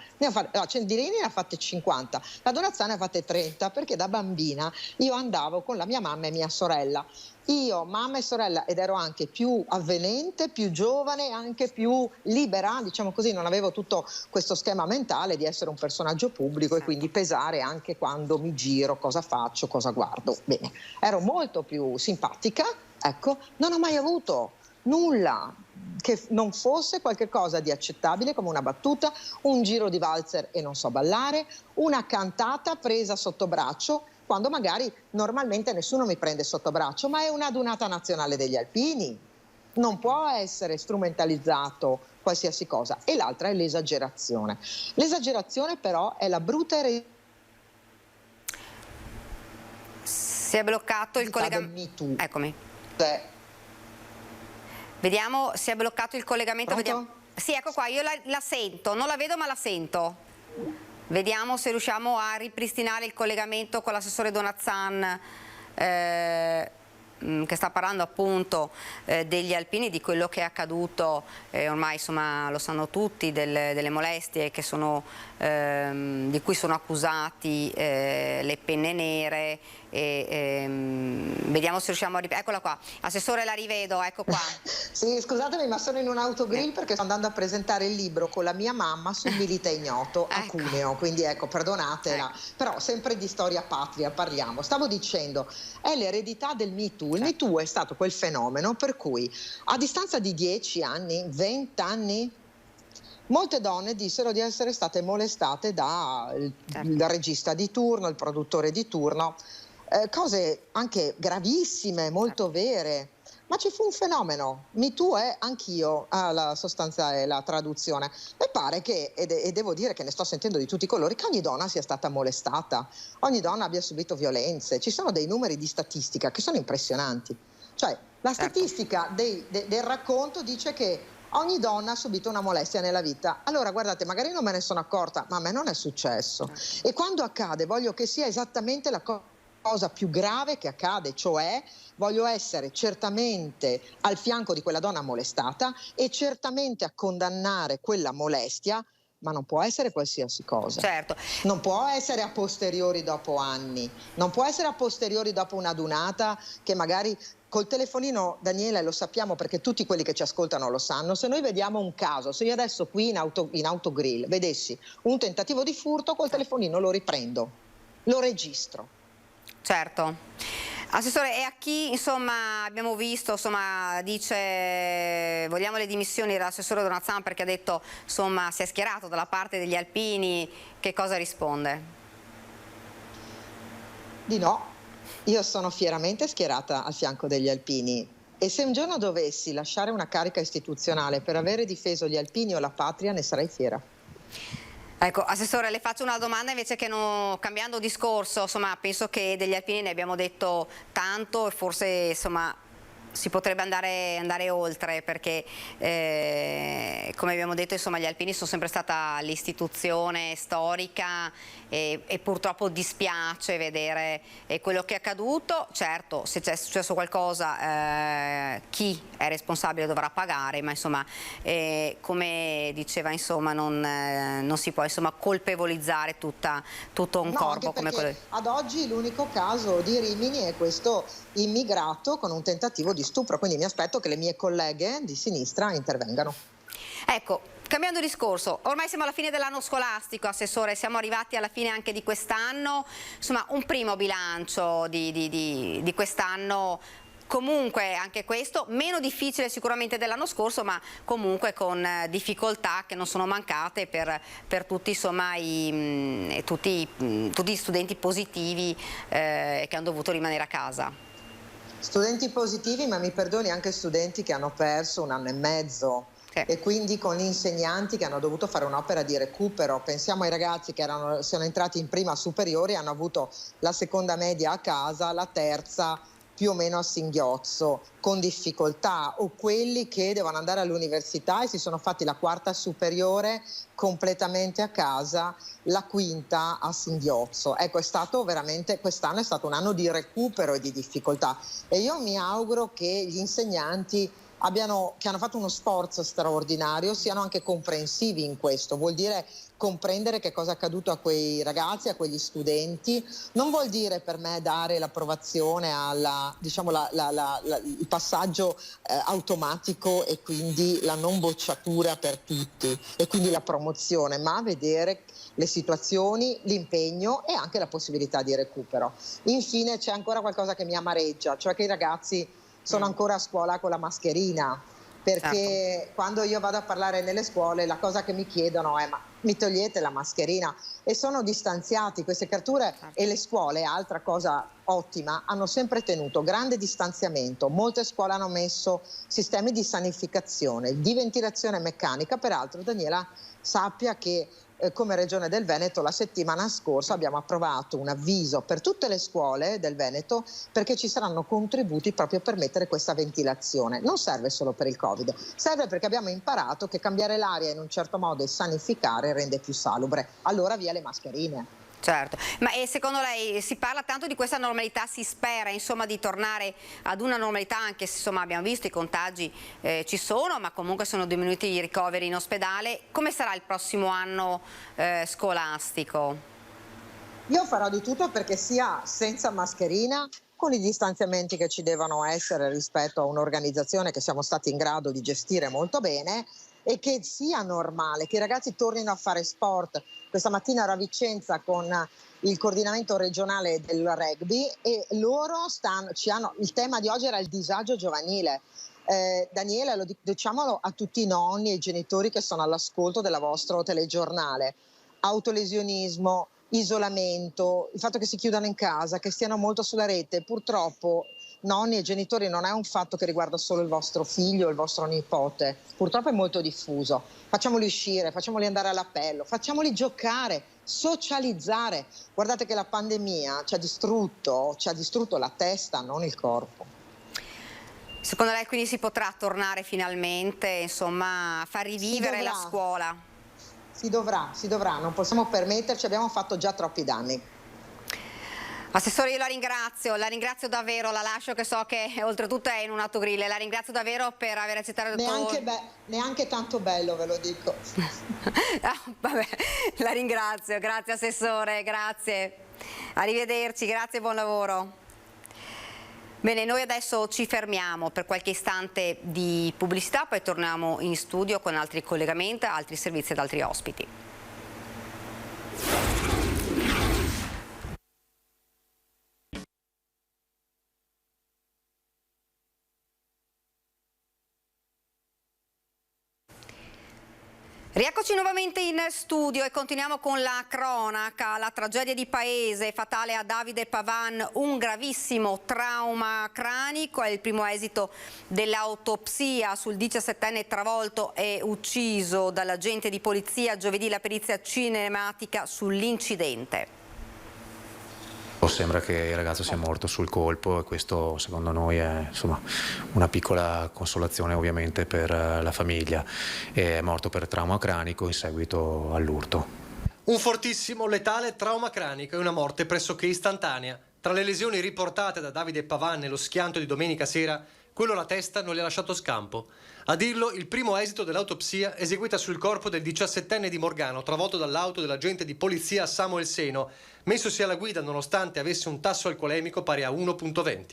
Cendirini ne ha fatte 50, la Donazzana ne ha fatte 30, perché da bambina io andavo con la mia mamma e mia sorella. Io, mamma e sorella, ed ero anche più avvenente, più giovane, anche più libera, diciamo così, non avevo tutto questo schema mentale di essere un personaggio pubblico e quindi pesare anche quando mi giro, cosa faccio, cosa guardo. Bene, ero molto più simpatica, ecco, non ho mai avuto nulla che non fosse qualche cosa di accettabile, come una battuta, un giro di valzer e non so ballare, una cantata presa sotto braccio, quando magari normalmente nessuno mi prende sotto braccio, ma è una adunata nazionale degli alpini, non può essere strumentalizzato qualsiasi cosa. E l'altra è l'esagerazione. L'esagerazione però è la brutta eredità. Si è bloccato il collegamento. Eccomi. Vediamo, si è bloccato il collegamento. Vediamo. Sì, ecco qua, io la sento, non la vedo ma la sento. Vediamo se riusciamo a ripristinare il collegamento con l'assessore Donazzan, che sta parlando appunto degli alpini, di quello che è accaduto, ormai insomma lo sanno tutti, delle molestie che sono, di cui sono accusati le penne nere. Vediamo se riusciamo a eccola qua, assessore, la rivedo, ecco qua. Sì, scusatemi, ma sono in un autogrill perché sto andando a presentare il libro con la mia mamma sul Milite Ignoto a Cuneo, quindi ecco, perdonatela, però sempre di storia patria parliamo. Stavo dicendo, è l'eredità del Me Too. Il Me Too è stato quel fenomeno per cui a distanza di 10 anni, 20 anni, molte donne dissero di essere state molestate dal regista di turno, il produttore di turno, cose anche gravissime, molto vere. Ma ci fu un fenomeno, Me Too è anch'io, la sostanza è la traduzione. E pare che, e devo dire che ne sto sentendo di tutti i colori, che ogni donna sia stata molestata, ogni donna abbia subito violenze. Ci sono dei numeri di statistica che sono impressionanti. Cioè, la statistica del racconto dice che ogni donna ha subito una molestia nella vita. Allora, guardate, magari non me ne sono accorta, ma a me non è successo. E quando accade, voglio che sia esattamente la cosa più grave che accade, cioè voglio essere certamente al fianco di quella donna molestata e certamente a condannare quella molestia, ma non può essere qualsiasi cosa. Certo. Non può essere a posteriori dopo anni, non può essere a posteriori dopo una adunata che magari col telefonino, Daniela, lo sappiamo perché tutti quelli che ci ascoltano lo sanno, se noi vediamo un caso, se io adesso qui in autogrill vedessi un tentativo di furto, col telefonino lo riprendo, lo registro. Certo. Assessore, e a chi insomma abbiamo visto, insomma, dice vogliamo le dimissioni dell'assessore Donazzan perché ha detto insomma si è schierato dalla parte degli alpini, che cosa risponde? Di no, io sono fieramente schierata al fianco degli alpini e se un giorno dovessi lasciare una carica istituzionale per avere difeso gli alpini o la patria ne sarei fiera. Ecco, Assessore, le faccio una domanda invece che cambiando discorso, insomma, penso che degli alpini ne abbiamo detto tanto e forse insomma si potrebbe andare oltre perché come abbiamo detto insomma gli alpini sono sempre stata l'istituzione storica e purtroppo dispiace vedere quello che è accaduto. Certo, se c'è successo qualcosa chi è responsabile dovrà pagare, ma insomma come diceva insomma non si può insomma colpevolizzare tutto un corpo come quello. Ad oggi l'unico caso di Rimini è questo immigrato con un tentativo di stupro, quindi mi aspetto che le mie colleghe di sinistra intervengano. Ecco, cambiando discorso, ormai siamo alla fine dell'anno scolastico, Assessore, siamo arrivati alla fine anche di quest'anno, insomma un primo bilancio di quest'anno. Comunque anche questo meno difficile sicuramente dell'anno scorso, ma comunque con difficoltà che non sono mancate per tutti insomma tutti gli studenti positivi che hanno dovuto rimanere a casa. Studenti positivi, ma mi perdoni anche studenti che hanno perso un anno e mezzo. E quindi con gli insegnanti che hanno dovuto fare un'opera di recupero. Pensiamo ai ragazzi che sono entrati in prima superiore e hanno avuto la seconda media a casa, la terza più o meno a singhiozzo, con difficoltà, o quelli che devono andare all'università e si sono fatti la quarta superiore completamente a casa, la quinta a singhiozzo. Ecco, è stato veramente, quest'anno è stato un anno di recupero e di difficoltà, e io mi auguro che gli insegnanti che hanno fatto uno sforzo straordinario siano anche comprensivi in questo. Vuol dire comprendere che cosa è accaduto a quei ragazzi, a quegli studenti. Non vuol dire per me dare l'approvazione alla, diciamo, il passaggio automatico e quindi la non bocciatura per tutti e quindi la promozione, ma vedere le situazioni, l'impegno e anche la possibilità di recupero. Infine c'è ancora qualcosa che mi amareggia, cioè che i ragazzi sono ancora a scuola con la mascherina, perché quando io vado a parlare nelle scuole la cosa che mi chiedono è: ma mi togliete la mascherina? E sono distanziati. Queste creature e le scuole, altra cosa ottima, hanno sempre tenuto grande distanziamento. Molte scuole hanno messo sistemi di sanificazione, di ventilazione meccanica. Peraltro, Daniela sappia che come Regione del Veneto la settimana scorsa abbiamo approvato un avviso per tutte le scuole del Veneto, perché ci saranno contributi proprio per mettere questa ventilazione. Non serve solo per il Covid, serve perché abbiamo imparato che cambiare l'aria in un certo modo e sanificare rende più salubre. Allora via le mascherine. Certo, ma secondo lei si parla tanto di questa normalità, si spera insomma di tornare ad una normalità, anche se insomma abbiamo visto i contagi ci sono, ma comunque sono diminuiti i ricoveri in ospedale. Come sarà il prossimo anno scolastico? Io farò di tutto perché sia senza mascherina, con i distanziamenti che ci devono essere rispetto a un'organizzazione che siamo stati in grado di gestire molto bene, e che sia normale, che i ragazzi tornino a fare sport. Questa mattina ero a Vicenza con il coordinamento regionale del rugby e loro il tema di oggi era il disagio giovanile. Daniele, diciamolo a tutti i nonni e i genitori che sono all'ascolto del vostro telegiornale: autolesionismo, isolamento, il fatto che si chiudano in casa, che stiano molto sulla rete. Purtroppo, nonni e genitori, non è un fatto che riguarda solo il vostro figlio o il vostro nipote, purtroppo è molto diffuso. Facciamoli uscire, facciamoli andare all'appello, facciamoli giocare, socializzare. Guardate che la pandemia ci ha distrutto la testa, non il corpo. Secondo lei quindi si potrà tornare finalmente, insomma, a far rivivere la scuola? Si dovrà, non possiamo permetterci, abbiamo fatto già troppi danni. Assessore, io la ringrazio davvero, la lascio che so che oltretutto è in un autogrill, la ringrazio davvero per aver accettato Neanche tanto bello, ve lo dico. Vabbè, la ringrazio, grazie Assessore, grazie, arrivederci, grazie e buon lavoro. Bene, noi adesso ci fermiamo per qualche istante di pubblicità, poi torniamo in studio con altri collegamenti, altri servizi ed altri ospiti. Rieccoci nuovamente in studio e continuiamo con la cronaca, la tragedia di Paese, fatale a Davide Pavan, un gravissimo trauma cranico, è il primo esito dell'autopsia sul 17enne travolto e ucciso dall'agente di polizia. Giovedì la perizia cinematica sull'incidente. Sembra che il ragazzo sia morto sul colpo e questo secondo noi è insomma, una piccola consolazione ovviamente per la famiglia. È morto per trauma cranico in seguito all'urto. Un fortissimo, letale trauma cranico e una morte pressoché istantanea. Tra le lesioni riportate da Davide Pavan nello schianto di domenica sera, quello alla testa non gli ha lasciato scampo. A dirlo, il primo esito dell'autopsia eseguita sul corpo del 17enne di Morgano, travolto dall'auto dell'agente di polizia Samuel Seno, messosi alla guida nonostante avesse un tasso alcolemico pari a 1,20.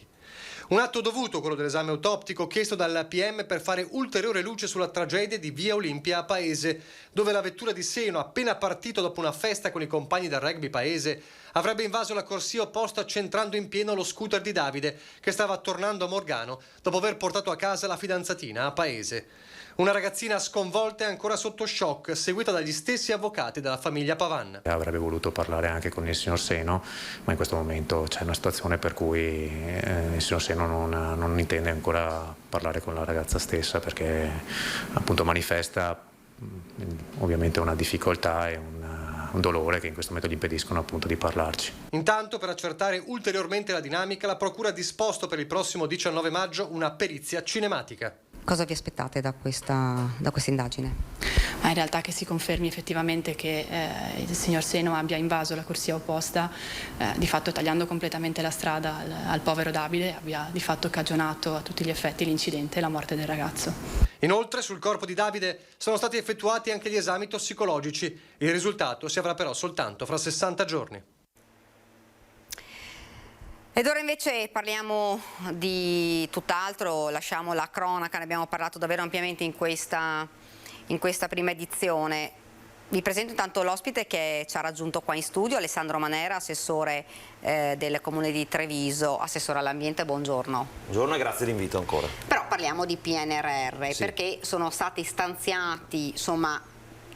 Un atto dovuto, quello dell'esame autoptico chiesto dal PM per fare ulteriore luce sulla tragedia di Via Olimpia a Paese, dove la vettura di Seno, appena partito dopo una festa con i compagni del rugby Paese, avrebbe invaso la corsia opposta centrando in pieno lo scooter di Davide, che stava tornando a Morgano dopo aver portato a casa la fidanzatina a Paese. Una ragazzina sconvolta e ancora sotto shock, seguita dagli stessi avvocati della famiglia Pavan. Avrebbe voluto parlare anche con il signor Seno, ma in questo momento c'è una situazione per cui il signor Seno non intende ancora parlare con la ragazza stessa, perché appunto manifesta ovviamente una difficoltà e dolore che in questo momento gli impediscono appunto di parlarci. Intanto, per accertare ulteriormente la dinamica, la Procura ha disposto per il prossimo 19 maggio una perizia cinematica. Cosa vi aspettate da questa indagine? Ma in realtà che si confermi effettivamente che il signor Seno abbia invaso la corsia opposta, di fatto tagliando completamente la strada al povero Davide, abbia di fatto cagionato a tutti gli effetti l'incidente e la morte del ragazzo. Inoltre sul corpo di Davide sono stati effettuati anche gli esami tossicologici. Il risultato si avrà però soltanto fra 60 giorni. Ed ora invece parliamo di tutt'altro, lasciamo la cronaca, ne abbiamo parlato davvero ampiamente in questa prima edizione. Vi presento intanto l'ospite che ci ha raggiunto qua in studio, Alessandro Manera, assessore del Comune di Treviso, assessore all'ambiente, buongiorno. Buongiorno e grazie dell'invito ancora. Però parliamo di PNRR, sì, perché sono stati stanziati, insomma,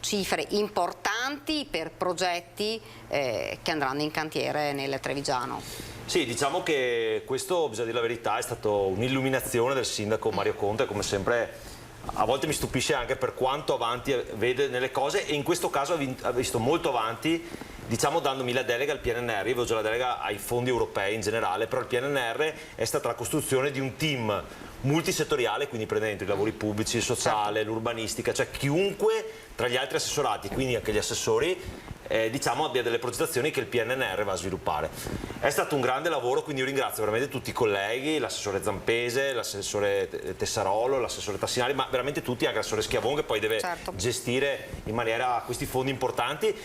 cifre importanti per progetti che andranno in cantiere nel Trevigiano. Sì, diciamo che questo, bisogna dire la verità, è stato un'illuminazione del sindaco Mario Conte, come sempre a volte mi stupisce anche per quanto avanti vede nelle cose, e in questo caso ha visto molto avanti, diciamo, dandomi la delega al PNRR. Io avevo già la delega ai fondi europei in generale, però il PNRR è stata la costruzione di un team multisettoriale, quindi prendendo i lavori pubblici, il sociale, l'urbanistica, cioè chiunque tra gli altri assessorati, quindi anche gli assessori, diciamo, abbia delle progettazioni che il PNRR va a sviluppare. È stato un grande lavoro, quindi io ringrazio veramente tutti i colleghi, l'assessore Zampese, l'assessore Tessarolo, l'assessore Tassinari, ma veramente tutti, anche l'assessore Schiavon che poi deve gestire in maniera questi fondi importanti,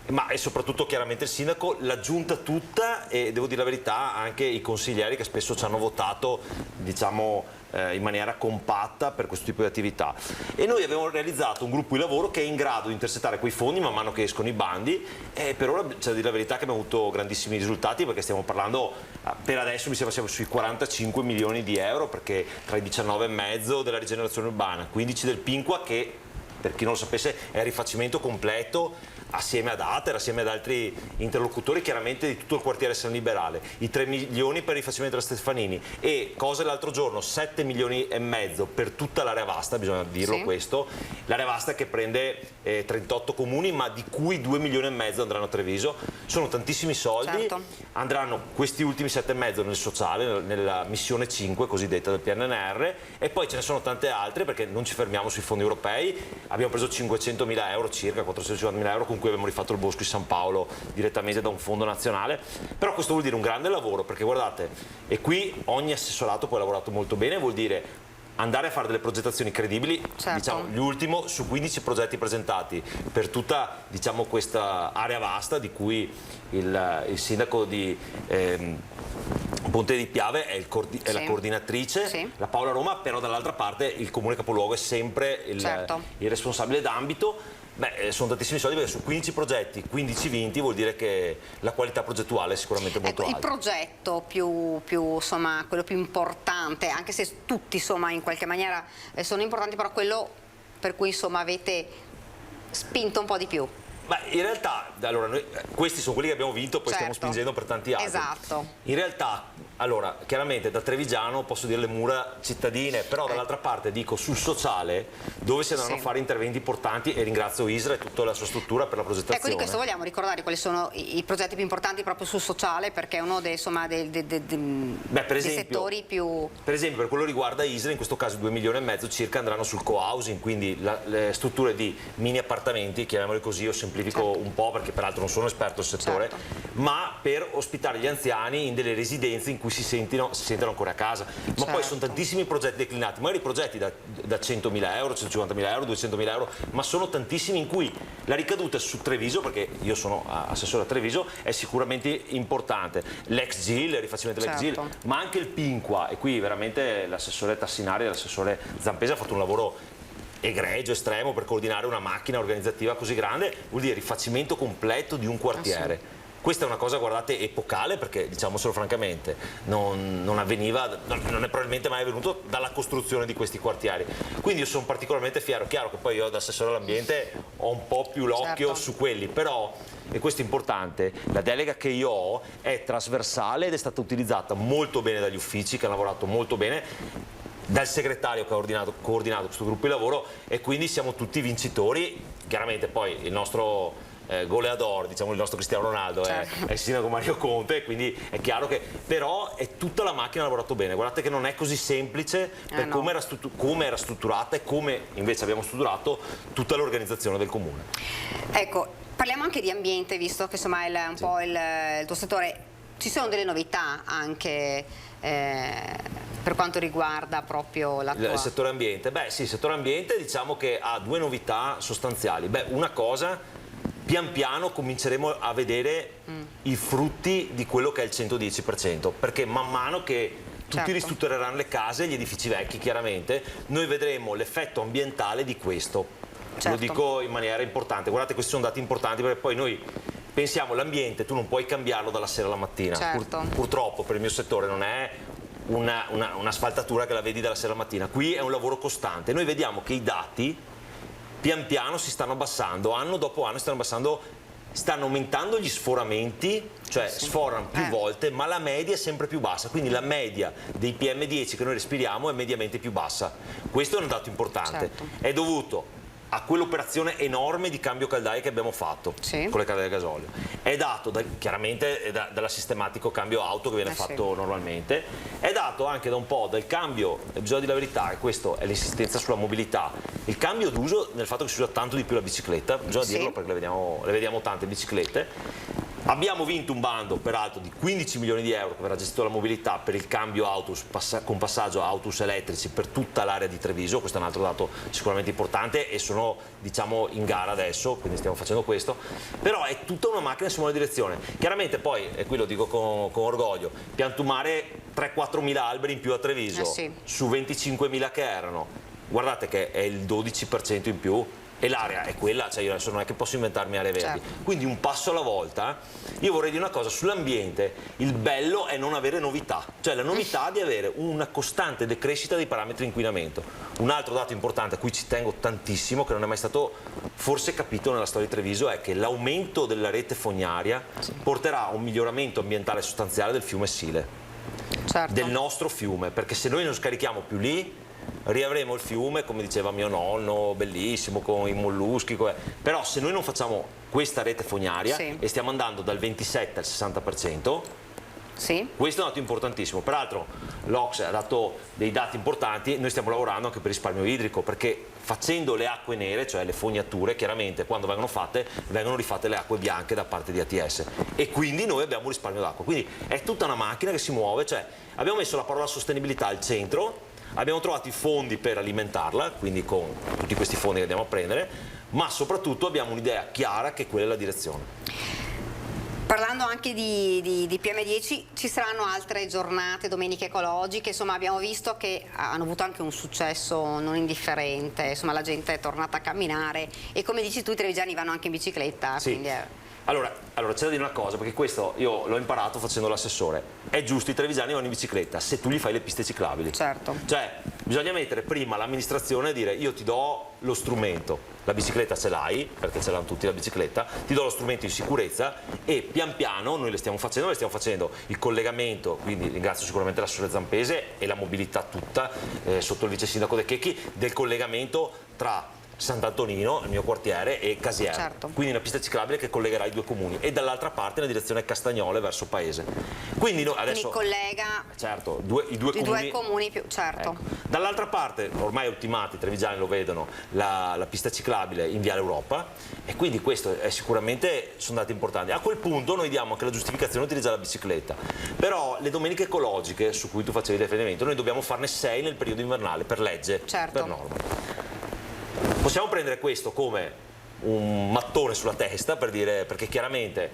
ma e soprattutto chiaramente il sindaco, la giunta tutta, e devo dire la verità anche i consiglieri che spesso ci hanno votato, diciamo, in maniera compatta per questo tipo di attività. E noi abbiamo realizzato un gruppo di lavoro che è in grado di intercettare quei fondi man mano che escono i bandi, e per ora c'è da dire la verità che abbiamo avuto grandissimi risultati, perché stiamo parlando, per adesso mi sembra siamo sui 45 milioni di euro, perché tra i 19,5 della rigenerazione urbana, 15 del Pinqua, che per chi non lo sapesse è il rifacimento completo assieme ad Ater, assieme ad altri interlocutori, chiaramente di tutto il quartiere San Liberale, i 3 milioni per il rifacimento della Stefanini, e cosa l'altro giorno, 7 milioni e mezzo per tutta l'area vasta, bisogna dirlo, sì, questo, l'area vasta che prende 38 comuni, ma di cui 2 milioni e mezzo andranno a Treviso. Sono tantissimi soldi, certo. Andranno questi ultimi 7,5 nel sociale, nella missione 5 cosiddetta del PNRR, e poi ce ne sono tante altre, perché non ci fermiamo sui fondi europei. Abbiamo preso 500.000 euro circa, 450.000 euro, con cui abbiamo rifatto il bosco di San Paolo direttamente da un fondo nazionale. Però questo vuol dire un grande lavoro, perché guardate, e qui ogni assessorato poi ha lavorato molto bene, vuol dire andare a fare delle progettazioni credibili, certo. Diciamo, l'ultimo su 15 progetti presentati per tutta, diciamo, questa area vasta, di cui il sindaco di Ponte di Piave è la coordinatrice, sì, la Paola Roma, però dall'altra parte il comune capoluogo è sempre il responsabile d'ambito. Beh, sono tantissimi soldi, perché su 15 progetti, 15 vinti, vuol dire che la qualità progettuale è sicuramente molto alta. Il progetto più insomma, quello più importante, anche se tutti, insomma, in qualche maniera sono importanti, però quello per cui, insomma, avete spinto un po' di più. Beh, in realtà, allora, questi sono quelli che abbiamo vinto, poi stiamo spingendo per tanti altri. Esatto. In realtà, allora, chiaramente da trevigiano posso dire le mura cittadine, però dall'altra parte dico sul sociale, dove si andranno a fare interventi importanti, e ringrazio Isra e tutta la sua struttura per la progettazione. Ecco, di questo vogliamo ricordare quali sono i progetti più importanti proprio sul sociale, perché è uno dei settori più... Per esempio, per quello che riguarda Isra, in questo caso 2 milioni e mezzo circa andranno sul co-housing, quindi le strutture di mini appartamenti, chiamiamoli così, io semplifico un po', perché peraltro non sono esperto del settore, ma per ospitare gli anziani in delle residenze in cui si sentono ancora a casa. Ma poi sono tantissimi progetti declinati, magari progetti da 100.000 euro, 150.000 euro, 200.000 euro, ma sono tantissimi in cui la ricaduta su Treviso, perché io sono assessore a Treviso, è sicuramente importante. L'ex GIL, il rifacimento dell'ex GIL, ma anche il Pinqua, e qui veramente l'assessore Tassinari e l'assessore Zampese ha fatto un lavoro egregio, estremo, per coordinare una macchina organizzativa così grande. Vuol dire rifacimento completo di un quartiere. Questa è una cosa, guardate, epocale, perché, diciamocelo francamente, non avveniva, non è probabilmente mai avvenuto dalla costruzione di questi quartieri. Quindi io sono particolarmente fiero. Chiaro che poi io da assessore all'ambiente ho un po' più l'occhio su quelli, però, e questo è importante, la delega che io ho è trasversale ed è stata utilizzata molto bene dagli uffici, che hanno lavorato molto bene, dal segretario che ha coordinato questo gruppo di lavoro, e quindi siamo tutti vincitori. Chiaramente poi il nostro goleador, diciamo il nostro Cristiano Ronaldo, certo, è il sindaco Mario Conte, quindi è chiaro che però è tutta la macchina ha lavorato bene. Guardate che non è così semplice per no, come era strutturata e come invece abbiamo strutturato tutta l'organizzazione del comune. Ecco, parliamo anche di ambiente, visto che insomma è un po' il tuo settore. Ci sono delle novità anche per quanto riguarda proprio la tua... Il settore ambiente? Beh sì, il settore ambiente diciamo che ha due novità sostanziali. Beh, una cosa, pian piano cominceremo a vedere i frutti di quello che è il 110%, perché man mano che tutti ristruttureranno le case, gli edifici vecchi chiaramente, noi vedremo l'effetto ambientale di questo. Lo dico in maniera importante, guardate, questi sono dati importanti perché poi noi pensiamo l'ambiente, tu non puoi cambiarlo dalla sera alla mattina, purtroppo per il mio settore non è un'asfaltatura che la vedi dalla sera alla mattina, qui è un lavoro costante. Noi vediamo che i dati pian piano si stanno abbassando, anno dopo anno stanno aumentando gli sforamenti, cioè sforano più volte, ma la media è sempre più bassa, quindi la media dei PM10 che noi respiriamo è mediamente più bassa. Questo è un dato importante, è dovuto a quell'operazione enorme di cambio caldaie che abbiamo fatto con le caldaie a gasolio. È dato chiaramente dalla sistematico cambio auto che viene fatto normalmente, è dato anche da un po' del cambio, bisogna dire la verità, e questo è l'insistenza sulla mobilità, il cambio d'uso nel fatto che si usa tanto di più la bicicletta, bisogna dirlo perché le vediamo tante biciclette. Abbiamo vinto un bando peraltro di 15 milioni di euro che verrà gestito la mobilità per il cambio autobus con passaggio a autobus elettrici per tutta l'area di Treviso, questo è un altro dato sicuramente importante e sono diciamo in gara adesso, quindi stiamo facendo questo, però è tutta una macchina su una direzione. Chiaramente poi, e qui lo dico con orgoglio, piantumare 3-4 mila alberi in più a Treviso su 25 mila che erano, guardate che è il 12% in più. E l'area è quella, cioè io adesso non è che posso inventarmi aree verdi, quindi un passo alla volta. Io vorrei dire una cosa sull'ambiente, il bello è non avere novità, cioè la novità di avere una costante decrescita dei parametri di inquinamento. Un altro dato importante a cui ci tengo tantissimo, che non è mai stato forse capito nella storia di Treviso, è che l'aumento della rete fognaria porterà a un miglioramento ambientale sostanziale del fiume Sile, del nostro fiume, perché se noi non scarichiamo più lì riavremo il fiume, come diceva mio nonno, bellissimo, con i molluschi, però se noi non facciamo questa rete fognaria e stiamo andando dal 27 al 60%, questo è un dato importantissimo. Peraltro l'Ocse ha dato dei dati importanti, noi stiamo lavorando anche per risparmio idrico, perché facendo le acque nere, cioè le fognature, chiaramente quando vengono fatte, vengono rifatte le acque bianche da parte di ATS e quindi noi abbiamo un risparmio d'acqua. Quindi è tutta una macchina che si muove, cioè abbiamo messo la parola sostenibilità al centro, abbiamo trovato i fondi per alimentarla, quindi con tutti questi fondi che andiamo a prendere, ma soprattutto abbiamo un'idea chiara che quella è la direzione. Parlando anche di PM10, ci saranno altre giornate, domeniche ecologiche, insomma abbiamo visto che hanno avuto anche un successo non indifferente, insomma la gente è tornata a camminare e come dici tu i trevigiani vanno anche in bicicletta. Quindi Allora c'è da dire una cosa, perché questo io l'ho imparato facendo l'assessore. È giusto, i trevigiani vanno in bicicletta se tu gli fai le piste ciclabili. Cioè, bisogna mettere prima l'amministrazione e dire io ti do lo strumento, la bicicletta ce l'hai, perché ce l'hanno tutti la bicicletta, ti do lo strumento di sicurezza e pian piano noi le stiamo facendo il collegamento, quindi ringrazio sicuramente l'assessore Zampese e la mobilità tutta, sotto il vice sindaco De Checchi, del collegamento tra Sant'Antonino, il mio quartiere, e Casiero, quindi una pista ciclabile che collegherà i due comuni e dall'altra parte nella direzione Castagnole verso Paese. Quindi adesso collega i due comuni più, Dall'altra parte, ormai ultimati, i trevigiani lo vedono, la pista ciclabile in Viale Europa e quindi questo è sicuramente sono dati importanti. A quel punto noi diamo anche la giustificazione di utilizzare la bicicletta, però le domeniche ecologiche su cui tu facevi riferimento noi dobbiamo farne 6 nel periodo invernale per legge, per norma. Possiamo prendere questo come un mattone sulla testa per dire, perché chiaramente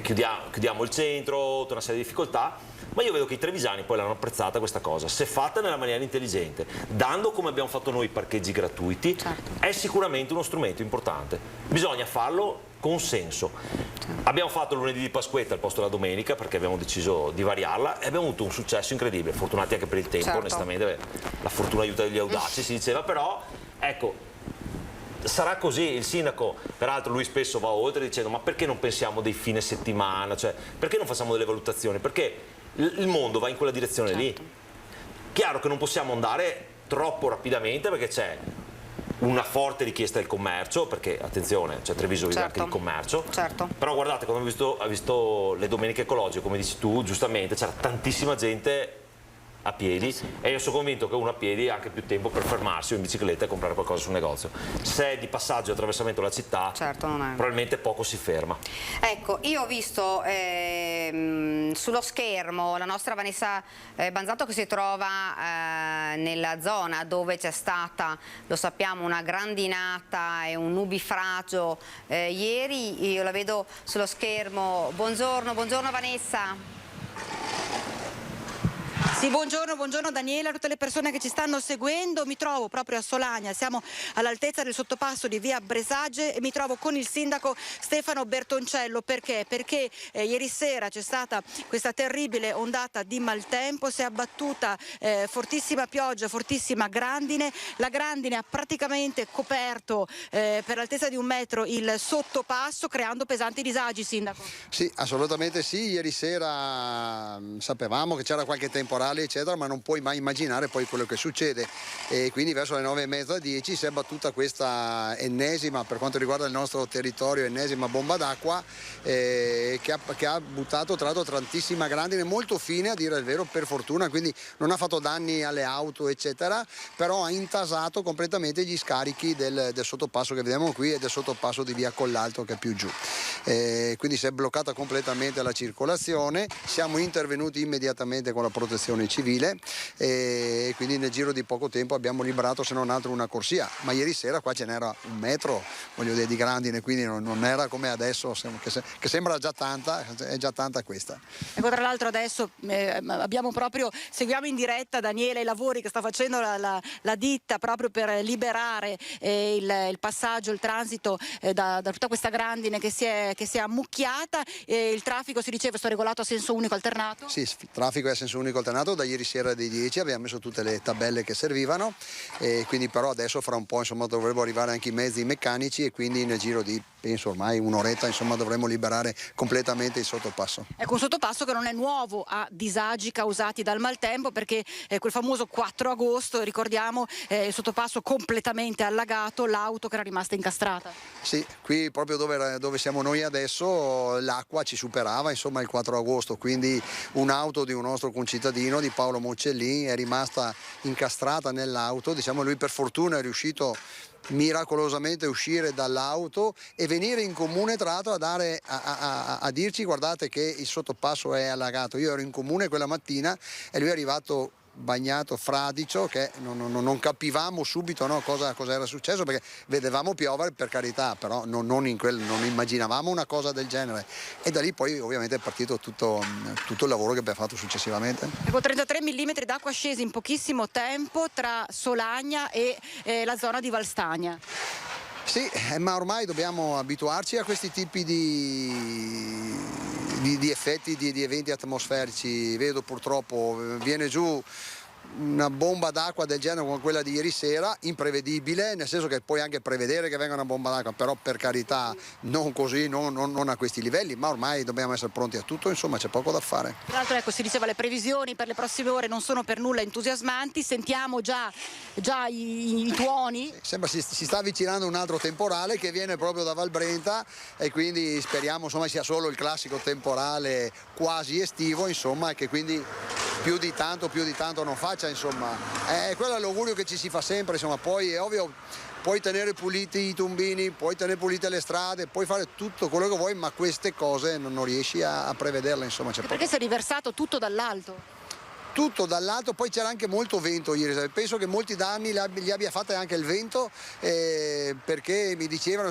chiudiamo il centro, tutta una serie di difficoltà, ma io vedo che i trevigiani poi l'hanno apprezzata questa cosa, se fatta nella maniera intelligente, dando come abbiamo fatto noi parcheggi gratuiti, è sicuramente uno strumento importante, bisogna farlo con senso. Abbiamo fatto il lunedì di Pasquetta al posto della domenica perché abbiamo deciso di variarla e abbiamo avuto un successo incredibile, fortunati anche per il tempo, onestamente la fortuna aiuta gli audaci si diceva, però ecco, sarà così. Il sindaco, peraltro lui spesso va oltre dicendo ma perché non pensiamo dei fine settimana, cioè perché non facciamo delle valutazioni, perché il mondo va in quella direzione lì. Chiaro che non possiamo andare troppo rapidamente perché c'è una forte richiesta del commercio, perché attenzione, cioè Treviso vive anche di commercio, però guardate, come ha visto le domeniche ecologiche, come dici tu giustamente, c'era tantissima gente a piedi e io sono convinto che uno a piedi ha anche più tempo per fermarsi o in bicicletta e comprare qualcosa sul negozio. Se è di passaggio e attraversamento della città, probabilmente poco si ferma. Ecco, io ho visto sullo schermo la nostra Vanessa Banzato che si trova nella zona dove c'è stata, lo sappiamo, una grandinata e un nubifragio ieri. Io la vedo sullo schermo. Buongiorno Vanessa. Sì, buongiorno Daniela, a tutte le persone che ci stanno seguendo. Mi trovo proprio a Solagna, siamo all'altezza del sottopasso di via Bresage e mi trovo con il sindaco Stefano Bertoncello. Perché? Perché ieri sera c'è stata questa terribile ondata di maltempo, si è abbattuta fortissima pioggia, fortissima grandine. La grandine ha praticamente coperto per l'altezza di 1 metro il sottopasso, creando pesanti disagi, sindaco. Sì, assolutamente sì. Ieri sera sapevamo che c'era qualche temporale eccetera, ma non puoi mai immaginare poi quello che succede, e quindi verso le 9:30, 10 si è battuta questa ennesima, per quanto riguarda il nostro territorio, ennesima bomba d'acqua che ha buttato tra l'altro tantissima grandine, molto fine a dire il vero, per fortuna, quindi non ha fatto danni alle auto eccetera, però ha intasato completamente gli scarichi del sottopasso che vediamo qui e del sottopasso di via Collalto che è più giù, quindi si è bloccata completamente la circolazione. Siamo intervenuti immediatamente con la protezione civile e quindi nel giro di poco tempo abbiamo liberato se non altro una corsia, ma ieri sera qua ce n'era 1 metro, voglio dire, di grandine, quindi non era come adesso che sembra già tanta, è già tanta questa. Ecco, tra l'altro adesso seguiamo in diretta, Daniele, i lavori che sta facendo la ditta proprio per liberare il passaggio, il transito da tutta questa grandine che si è ammucchiata. Il traffico, si diceva, è regolato a senso unico alternato? Sì, il traffico è a senso unico alternato. Da ieri sera alle 10 abbiamo messo tutte le tabelle che servivano, e quindi però adesso fra un po' dovrebbero arrivare anche i mezzi meccanici e quindi nel giro di, penso ormai un'oretta, dovremmo liberare completamente il sottopasso. Ecco, un sottopasso che non è nuovo a disagi causati dal maltempo, perché quel famoso 4 agosto, ricordiamo, il sottopasso completamente allagato, l'auto che era rimasta incastrata. Sì, qui proprio dove siamo noi adesso l'acqua ci superava il 4 agosto, quindi un'auto di un nostro concittadino, di Paolo Moccellin, è rimasta incastrata nell'auto. Lui per fortuna è riuscito miracolosamente a uscire dall'auto e venire in comune, tra l'altro a dirci: guardate che il sottopasso è allagato. Io ero in comune quella mattina e lui è arrivato bagnato, fradicio, che non capivamo subito cosa era successo, perché vedevamo piovere, per carità, però non immaginavamo una cosa del genere, e da lì poi ovviamente è partito tutto il lavoro che abbiamo fatto successivamente. Ecco, 33 mm d'acqua scesi in pochissimo tempo tra Solagna e la zona di Valstagna. Sì, ma ormai dobbiamo abituarci a questi tipi di effetti, di eventi atmosferici. Vedo purtroppo viene giù una bomba d'acqua del genere come quella di ieri sera, imprevedibile, nel senso che puoi anche prevedere che venga una bomba d'acqua, però per carità non così, non a questi livelli, ma ormai dobbiamo essere pronti a tutto, c'è poco da fare. Tra l'altro, ecco, si diceva, le previsioni per le prossime ore non sono per nulla entusiasmanti, sentiamo già i tuoni. Sembra si sta avvicinando un altro temporale che viene proprio da Valbrenta, e quindi speriamo sia solo il classico temporale quasi estivo, e che quindi più di tanto non faccia, quello è l'augurio che ci si fa sempre, poi è ovvio, puoi tenere puliti i tombini, puoi tenere pulite le strade, puoi fare tutto quello che vuoi, ma queste cose non riesci a prevederle, Perché si è riversato tutto dall'alto? Tutto dall'alto, poi c'era anche molto vento ieri, penso che molti danni li abbia fatti anche il vento, perché mi dicevano,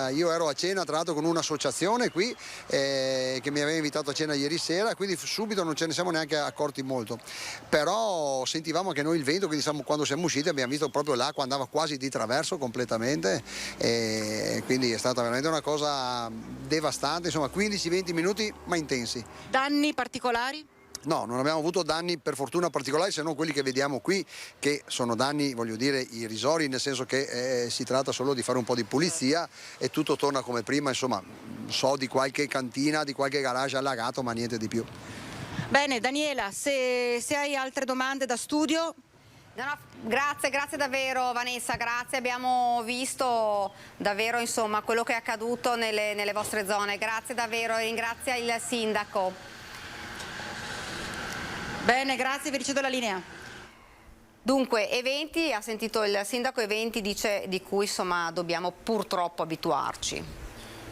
io ero a cena tra l'altro con un'associazione qui che mi aveva invitato a cena ieri sera, quindi subito non ce ne siamo neanche accorti molto, però sentivamo anche noi il vento, quindi quando siamo usciti abbiamo visto proprio l'acqua andava quasi di traverso completamente, quindi è stata veramente una cosa devastante, 15-20 minuti ma intensi. Danni particolari? No, non abbiamo avuto danni per fortuna particolari, se non quelli che vediamo qui, che sono danni, voglio dire, irrisori, nel senso che si tratta solo di fare un po' di pulizia e tutto torna come prima, so di qualche cantina, di qualche garage allagato, ma niente di più. Bene, Daniela, se hai altre domande da studio... No, grazie davvero Vanessa, grazie, abbiamo visto davvero insomma quello che è accaduto nelle vostre zone, grazie davvero e ringrazia il sindaco. Bene, grazie, vi ricevo la linea. Dunque, eventi, ha sentito il sindaco, eventi dice di cui insomma dobbiamo purtroppo abituarci.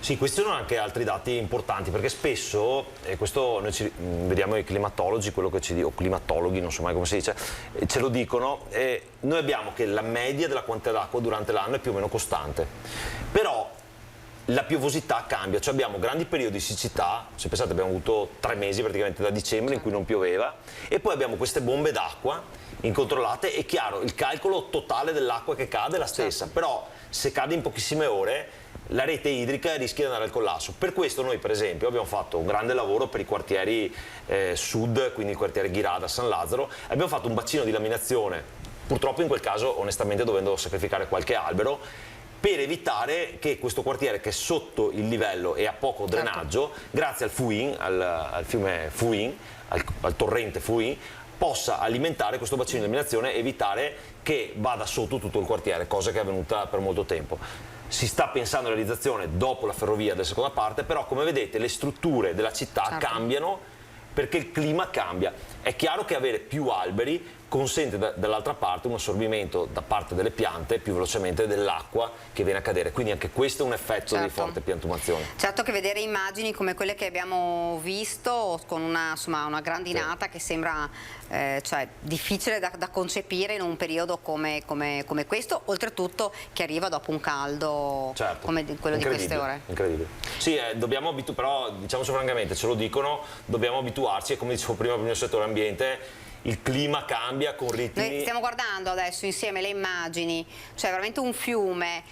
Sì, questi sono anche altri dati importanti, perché spesso, e questo noi vediamo i climatologi, quello che o climatologhi, non so mai come si dice, ce lo dicono, noi abbiamo che la media della quantità d'acqua durante l'anno è più o meno costante, però la piovosità cambia, cioè abbiamo grandi periodi di siccità, se pensate abbiamo avuto 3 mesi praticamente da dicembre in cui non pioveva, e poi abbiamo queste bombe d'acqua incontrollate. È chiaro, il calcolo totale dell'acqua che cade è la stessa, però se cade in pochissime ore la rete idrica rischia di andare al collasso. Per questo noi per esempio abbiamo fatto un grande lavoro per i quartieri sud, quindi il quartiere Ghirada, San Lazzaro, abbiamo fatto un bacino di laminazione, purtroppo in quel caso onestamente dovendo sacrificare qualche albero, per evitare che questo quartiere, che è sotto il livello e ha poco drenaggio, grazie al Fuin, al fiume Fuin, al torrente Fuin, possa alimentare questo bacino di eliminazione e evitare che vada sotto tutto il quartiere, cosa che è avvenuta per molto tempo. Si sta pensando alla realizzazione dopo la ferrovia della seconda parte, però come vedete le strutture della città cambiano perché il clima cambia. È chiaro che avere più alberi consente dall'altra parte un assorbimento da parte delle piante più velocemente dell'acqua che viene a cadere, quindi anche questo è un effetto di forte piantumazione. Certo che vedere immagini come quelle che abbiamo visto con una grandinata che sembra difficile da concepire in un periodo come questo, oltretutto che arriva dopo un caldo come quello di queste ore. Incredibile. Sì, però diciamoci francamente, ce lo dicono, dobbiamo abituarci e come dicevo prima per il settore ambiente, il clima cambia con ritmi... Noi stiamo guardando adesso insieme le immagini, cioè veramente un fiume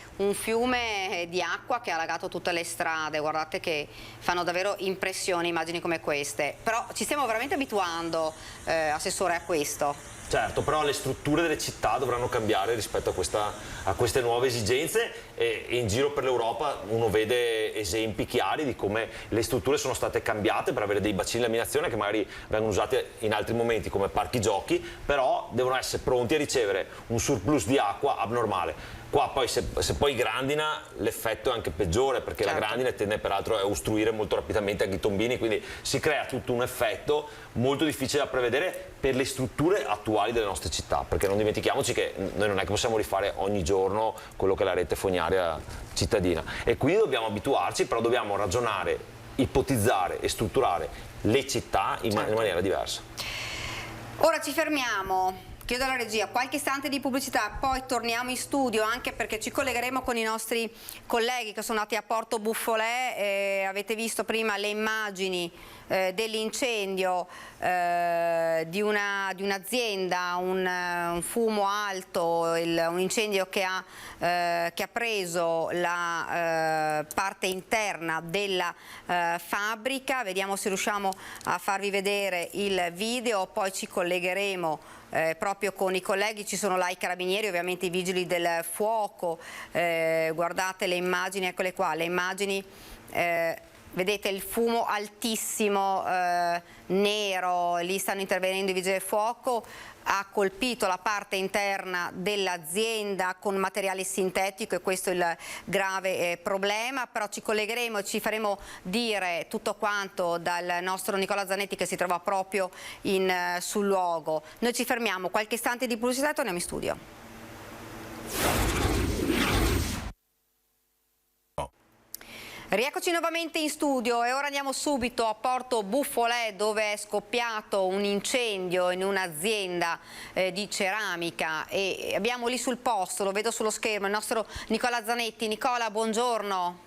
di acqua che ha allagato tutte le strade, guardate che fanno davvero impressione immagini come queste, però ci stiamo veramente abituando, Assessore, a questo. Certo, però le strutture delle città dovranno cambiare rispetto a queste nuove esigenze e in giro per l'Europa uno vede esempi chiari di come le strutture sono state cambiate per avere dei bacini di laminazione che magari vengono usati in altri momenti come parchi giochi, però devono essere pronti a ricevere un surplus di acqua abnormale. Qua poi se poi grandina l'effetto è anche peggiore perché la grandine tende peraltro a ostruire molto rapidamente anche i tombini, quindi si crea tutto un effetto molto difficile da prevedere per le strutture attuali delle nostre città, perché non dimentichiamoci che noi non è che possiamo rifare ogni giorno quello che è la rete fognaria cittadina e quindi dobbiamo abituarci, però dobbiamo ragionare, ipotizzare e strutturare le città in maniera diversa. Ora ci fermiamo. Chiedo alla regia qualche istante di pubblicità, poi torniamo in studio anche perché ci collegheremo con i nostri colleghi che sono andati a Porto Buffolè. Avete visto prima le immagini dell'incendio di un'azienda, un fumo alto, un incendio che ha preso la parte interna della fabbrica. Vediamo se riusciamo a farvi vedere il video, poi ci collegheremo proprio con i colleghi, ci sono là i carabinieri, ovviamente i vigili del fuoco, guardate le immagini, eccole qua, le immagini, vedete il fumo altissimo, nero, lì stanno intervenendo i vigili del fuoco, ha colpito la parte interna dell'azienda con materiale sintetico e questo è il grave problema, però ci collegheremo e ci faremo dire tutto quanto dal nostro Nicola Zanetti che si trova proprio sul luogo. Noi ci fermiamo qualche istante di pubblicità e torniamo in studio. Rieccoci nuovamente in studio e ora andiamo subito a Porto Buffolè dove è scoppiato un incendio in un'azienda di ceramica e abbiamo lì sul posto, lo vedo sullo schermo, il nostro Nicola Zanetti. Nicola, buongiorno.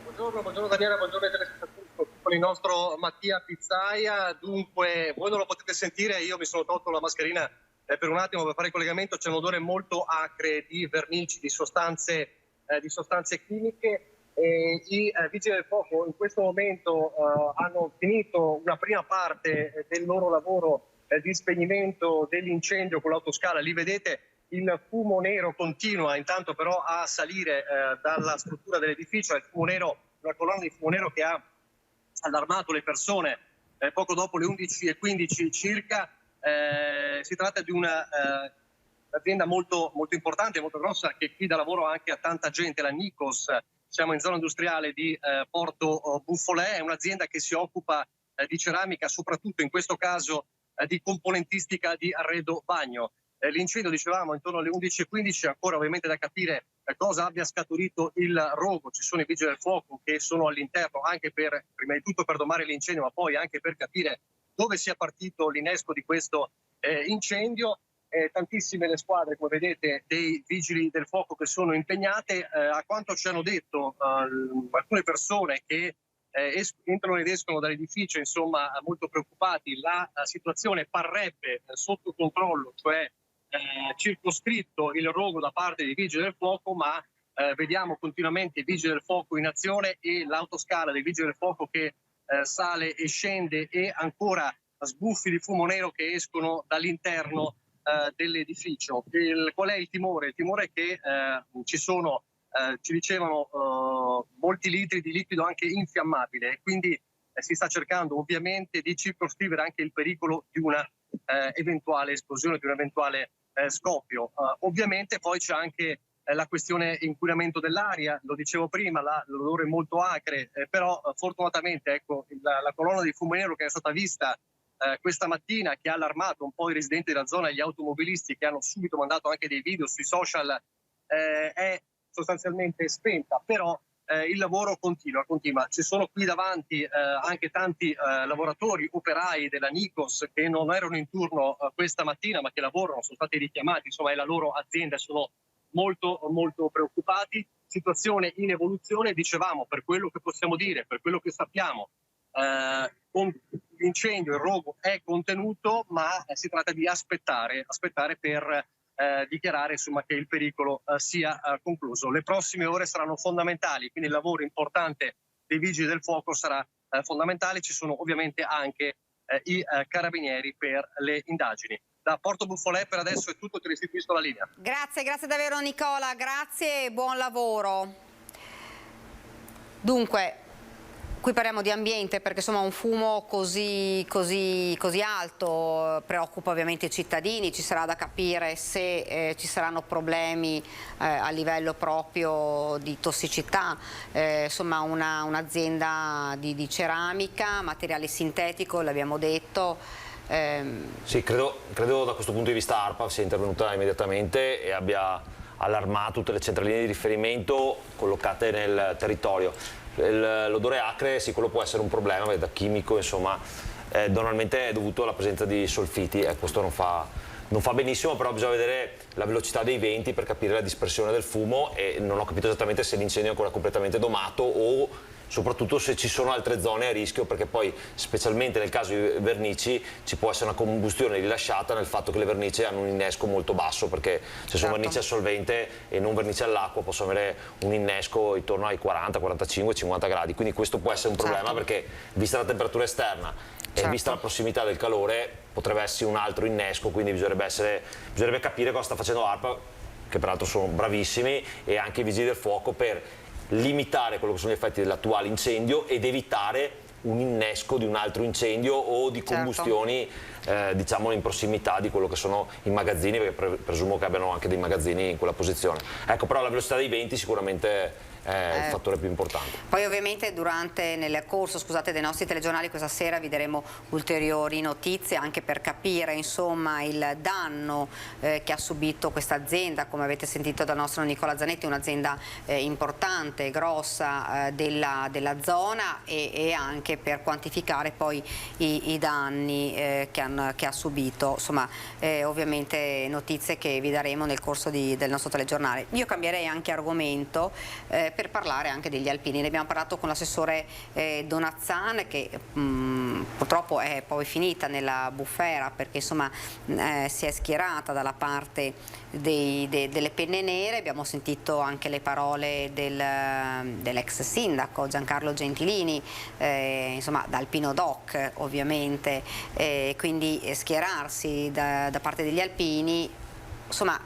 Buongiorno Daniela, buongiorno ai telespettatori con il nostro Mattia Pizzaia. Dunque, voi non lo potete sentire, io mi sono tolto la mascherina per un attimo per fare il collegamento, c'è un odore molto acre di vernici, di sostanze chimiche. I vigili del fuoco in questo momento hanno finito una prima parte del loro lavoro di spegnimento dell'incendio con l'autoscala. Lì vedete il fumo nero continua intanto però a salire dalla struttura dell'edificio, il fumo nero, una colonna di fumo nero che ha allarmato le persone poco dopo le 11:15 circa. Si tratta di un un'azienda molto, molto importante, molto grossa, che qui dà lavoro anche a tanta gente, la Nikos. Siamo in zona industriale di Porto Buffolè, è un'azienda che si occupa di ceramica, soprattutto in questo caso di componentistica di arredo bagno. L'incendio, dicevamo, intorno alle 11:15, ancora ovviamente da capire cosa abbia scaturito il rogo. Ci sono i vigili del fuoco che sono all'interno anche per, prima di tutto per domare l'incendio, ma poi anche per capire dove sia partito l'innesco di questo incendio. Tantissime le squadre, come vedete, dei vigili del fuoco che sono impegnate. A quanto ci hanno detto alcune persone che entrano ed escono dall'edificio, insomma, molto preoccupati, la situazione parrebbe sotto controllo, cioè circoscritto il rogo da parte dei vigili del fuoco, ma vediamo continuamente i vigili del fuoco in azione e l'autoscala dei vigili del fuoco che sale e scende, e ancora sbuffi di fumo nero che escono dall'interno dell'edificio. Qual è il timore? Il timore è che ci dicevano molti litri di liquido anche infiammabile, e quindi si sta cercando ovviamente di circoscrivere anche il pericolo di una eventuale esplosione, di un eventuale scoppio. Ovviamente poi c'è anche la questione inquinamento dell'aria, lo dicevo prima, l'odore è molto acre, però fortunatamente ecco, la colonna di fumo nero che è stata vista questa mattina, che ha allarmato un po' i residenti della zona e gli automobilisti, che hanno subito mandato anche dei video sui social, è sostanzialmente spenta, però il lavoro continua. Ci sono qui davanti anche tanti lavoratori, operai della Nikos che non erano in turno questa mattina, ma che lavorano, sono stati richiamati, insomma è la loro azienda, sono molto molto preoccupati. Situazione in evoluzione, dicevamo, per quello che possiamo dire, per quello che sappiamo. L'incendio, il rogo è contenuto, ma si tratta di aspettare per dichiarare, insomma, che il pericolo sia concluso. Le prossime ore saranno fondamentali, quindi il lavoro importante dei vigili del fuoco sarà fondamentale. Ci sono ovviamente anche i carabinieri per le indagini. Da Porto Buffolè per adesso è tutto, ti restituisco la linea. Grazie davvero Nicola, grazie e buon lavoro. Dunque, qui parliamo di ambiente perché insomma un fumo così alto preoccupa ovviamente i cittadini. Ci sarà da capire se ci saranno problemi a livello proprio di tossicità. Insomma un'azienda di ceramica, materiale sintetico, l'abbiamo detto. Sì, credo da questo punto di vista ARPA sia intervenuta immediatamente e abbia allarmato tutte le centraline di riferimento collocate nel territorio. L'odore acre sì, quello può essere un problema, da chimico, insomma, normalmente è dovuto alla presenza di solfiti, questo non fa benissimo, però bisogna vedere la velocità dei venti per capire la dispersione del fumo, e non ho capito esattamente se l'incendio è ancora completamente domato o soprattutto se ci sono altre zone a rischio, perché poi specialmente nel caso di vernici ci può essere una combustione rilasciata nel fatto che le vernici hanno un innesco molto basso, perché se sono vernici a solvente e non vernici all'acqua possono avere un innesco intorno ai 40, 45, 50 gradi, quindi questo può essere un problema perché vista la temperatura esterna e vista la prossimità del calore potrebbe essere un altro innesco, quindi bisognerebbe capire cosa sta facendo ARPA, che peraltro sono bravissimi, e anche i vigili del fuoco per limitare quello che sono gli effetti dell'attuale incendio ed evitare un innesco di un altro incendio o di combustioni diciamo in prossimità di quello che sono i magazzini, perché presumo che abbiano anche dei magazzini in quella posizione. Ecco, però la velocità dei venti sicuramente è il fattore più importante. Poi ovviamente nel corso dei nostri telegiornali questa sera vi daremo ulteriori notizie anche per capire insomma il danno che ha subito questa azienda, come avete sentito dal nostro Nicola Zanetti, un'azienda importante, grossa della zona, e anche per quantificare poi i danni che ha subito, insomma ovviamente notizie che vi daremo nel corso del nostro telegiornale. Io cambierei anche argomento per parlare anche degli alpini. Ne abbiamo parlato con l'assessore Donazzan, che purtroppo è poi finita nella bufera perché insomma si è schierata dalla parte delle penne nere. Abbiamo sentito anche le parole dell'ex sindaco Giancarlo Gentilini, insomma da Alpino Doc ovviamente, quindi schierarsi da parte degli alpini. Insomma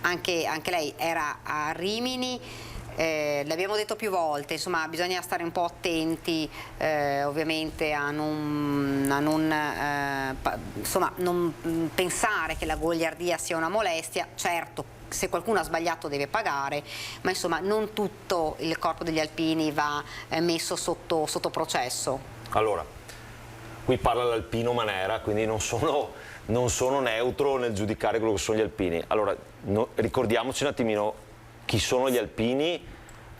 anche lei era a Rimini, L'abbiamo detto più volte, insomma bisogna stare un po' attenti ovviamente a non pensare che la goliardia sia una molestia. Certo, se qualcuno ha sbagliato deve pagare, ma insomma non tutto il corpo degli alpini va messo sotto processo. Allora, qui parla l'alpino Manera, quindi non sono neutro nel giudicare quello che sono gli alpini. Allora, ricordiamoci un attimino chi sono gli alpini,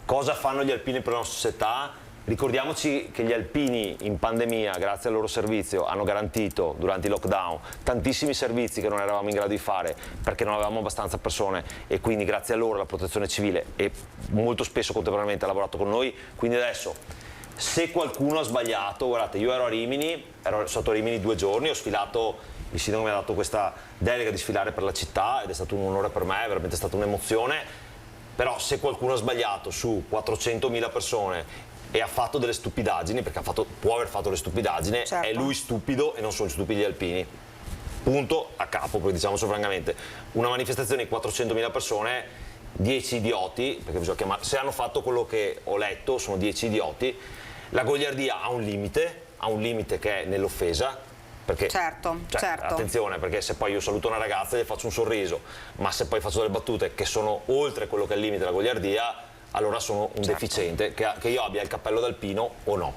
cosa fanno gli alpini per la nostra società. Ricordiamoci che gli alpini in pandemia, grazie al loro servizio, hanno garantito durante i lockdown tantissimi servizi che non eravamo in grado di fare perché non avevamo abbastanza persone, e quindi grazie a loro la protezione civile e molto spesso contemporaneamente ha lavorato con noi. Quindi adesso, se qualcuno ha sbagliato, guardate, io ero a Rimini, ero stato a Rimini 2 giorni, ho sfilato, il sindaco mi ha dato questa delega di sfilare per la città ed è stato un onore per me, è veramente stata un'emozione. Però se qualcuno ha sbagliato su 400.000 persone e ha fatto delle stupidaggini, perché può aver fatto delle stupidaggini, certo, è lui stupido e non sono stupidi gli alpini. Punto a capo, poi diciamocelo francamente. Una manifestazione di 400.000 persone, 10 idioti, perché bisogna chiamare, se hanno fatto quello che ho letto sono 10 idioti. La goliardia ha un limite che è nell'offesa. Perché, certo. attenzione, perché se poi io saluto una ragazza e gli faccio un sorriso, ma se poi faccio delle battute che sono oltre quello che è il limite della goliardia, allora sono un deficiente, che io abbia il cappello d'alpino o no.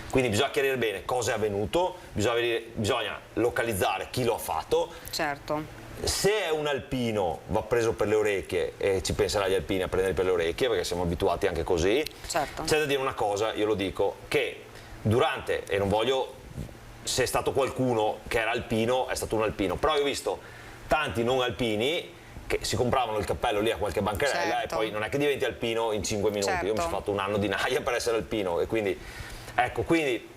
Quindi bisogna chiarire bene cosa è avvenuto, bisogna localizzare chi lo ha fatto. Certo. Se è un alpino va preso per le orecchie, e ci penserà gli alpini a prendere per le orecchie perché siamo abituati anche così. Certo. C'è da dire una cosa, io lo dico, che durante, e non voglio, se è stato qualcuno che era alpino, è stato un alpino, però io ho visto tanti non alpini che si compravano il cappello lì a qualche bancherella, certo, e poi non è che diventi alpino in 5 minuti, certo, io mi sono fatto un anno di naia per essere alpino, e quindi ecco, quindi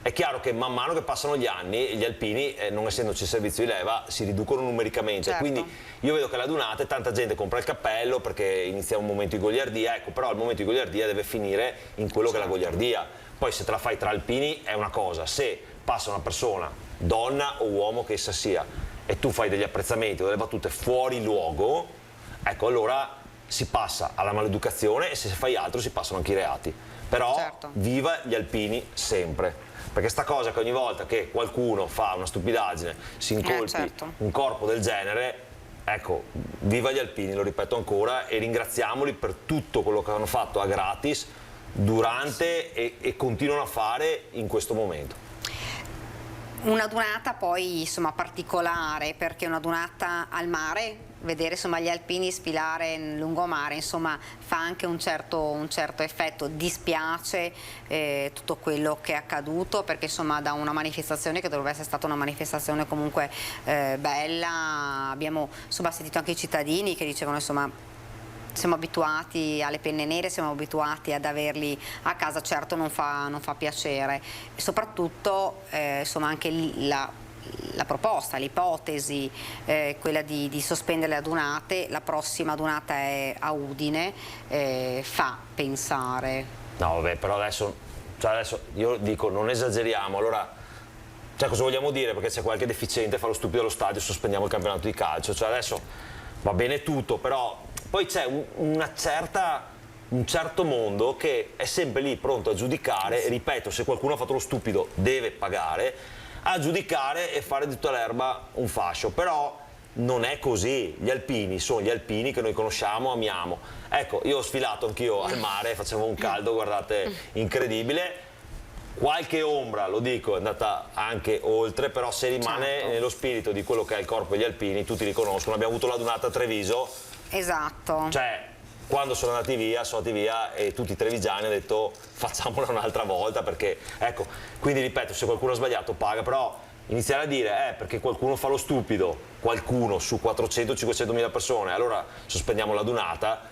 è chiaro che man mano che passano gli anni gli alpini, non essendoci il servizio di leva, si riducono numericamente, certo, quindi io vedo che alla Dunate tanta gente compra il cappello perché inizia un momento di goliardia, ecco, però il momento di goliardia deve finire in quello che è la goliardia. Poi se te la fai tra alpini è una cosa, se passa una persona, donna o uomo che essa sia, e tu fai degli apprezzamenti o delle battute fuori luogo, ecco, allora si passa alla maleducazione, e se fai altro si passano anche i reati. Però certo, viva gli alpini sempre, perché sta cosa che ogni volta che qualcuno fa una stupidaggine si incolpi certo, un corpo del genere, ecco, viva gli alpini, lo ripeto ancora, e ringraziamoli per tutto quello che hanno fatto a gratis durante e continuano a fare in questo momento. Una dunata poi insomma particolare, perché una dunata al mare, vedere insomma gli alpini sfilare in lungomare, insomma fa anche un certo effetto. Dispiace tutto quello che è accaduto, perché insomma da una manifestazione che dovrebbe essere stata una manifestazione comunque bella, abbiamo insomma sentito anche i cittadini che dicevano insomma siamo abituati alle penne nere, siamo abituati ad averli a casa, certo non fa piacere, e soprattutto insomma anche la proposta, l'ipotesi, quella di sospendere le adunate, la prossima adunata è a Udine, fa pensare. No vabbè, però adesso io dico non esageriamo, allora cosa vogliamo dire? Perché c'è qualche deficiente, fa lo stupido allo stadio, sospendiamo il campionato di calcio, adesso va bene tutto, però poi c'è un certo mondo che è sempre lì pronto a giudicare, ripeto, se qualcuno ha fatto lo stupido deve pagare, a giudicare e fare di tutta l'erba un fascio, però non è così, gli alpini sono gli alpini che noi conosciamo, amiamo. Ecco, io ho sfilato anch'io al mare, faceva un caldo, guardate, incredibile. Qualche ombra, lo dico, è andata anche oltre, però se rimane nello spirito di quello che è il corpo degli alpini, tutti li conoscono, abbiamo avuto la dunata a Treviso. Esatto. Cioè, quando sono andati via e tutti i trevigiani hanno detto facciamola un'altra volta, perché, ecco, quindi ripeto, se qualcuno ha sbagliato paga, però iniziare a dire perché qualcuno fa lo stupido, qualcuno su 400-500.000 persone, allora sospendiamo la dunata,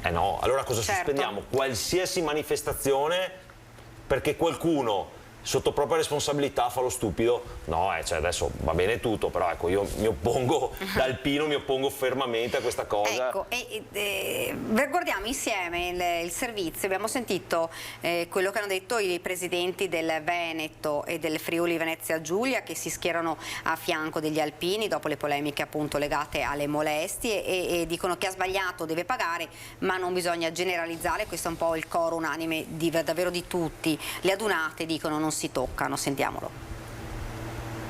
no, allora cosa sospendiamo? Qualsiasi manifestazione, perché qualcuno sotto propria responsabilità fa lo stupido. No, cioè adesso va bene tutto, però ecco, io mi oppongo, da alpino mi oppongo fermamente a questa cosa. Ecco, guardiamo insieme il servizio. Abbiamo sentito quello che hanno detto i presidenti del Veneto e del Friuli Venezia Giulia, che si schierano a fianco degli alpini dopo le polemiche appunto legate alle molestie, e dicono che ha sbagliato deve pagare, ma non bisogna generalizzare. Questo è un po' il coro unanime davvero di tutti. Le adunate dicono non si toccano. Sentiamolo.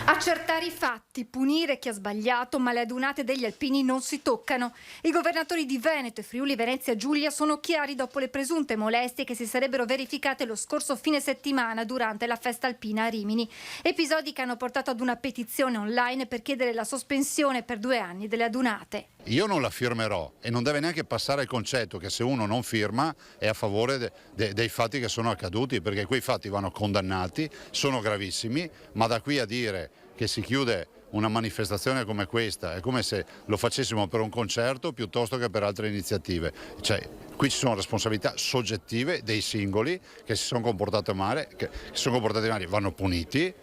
Accertare i fatti, punire chi ha sbagliato, ma le adunate degli alpini non si toccano. I governatori di Veneto e Friuli Venezia Giulia sono chiari dopo le presunte molestie che si sarebbero verificate lo scorso fine settimana durante la festa alpina a Rimini. Episodi che hanno portato ad una petizione online per chiedere la sospensione per 2 anni delle adunate. Io non la firmerò e non deve neanche passare il concetto che se uno non firma è a favore dei fatti che sono accaduti, perché quei fatti vanno condannati, sono gravissimi, ma da qui a dire che si chiude una manifestazione come questa è come se lo facessimo per un concerto piuttosto che per altre iniziative. Cioè, qui ci sono responsabilità soggettive dei singoli che si sono comportati male, vanno puniti,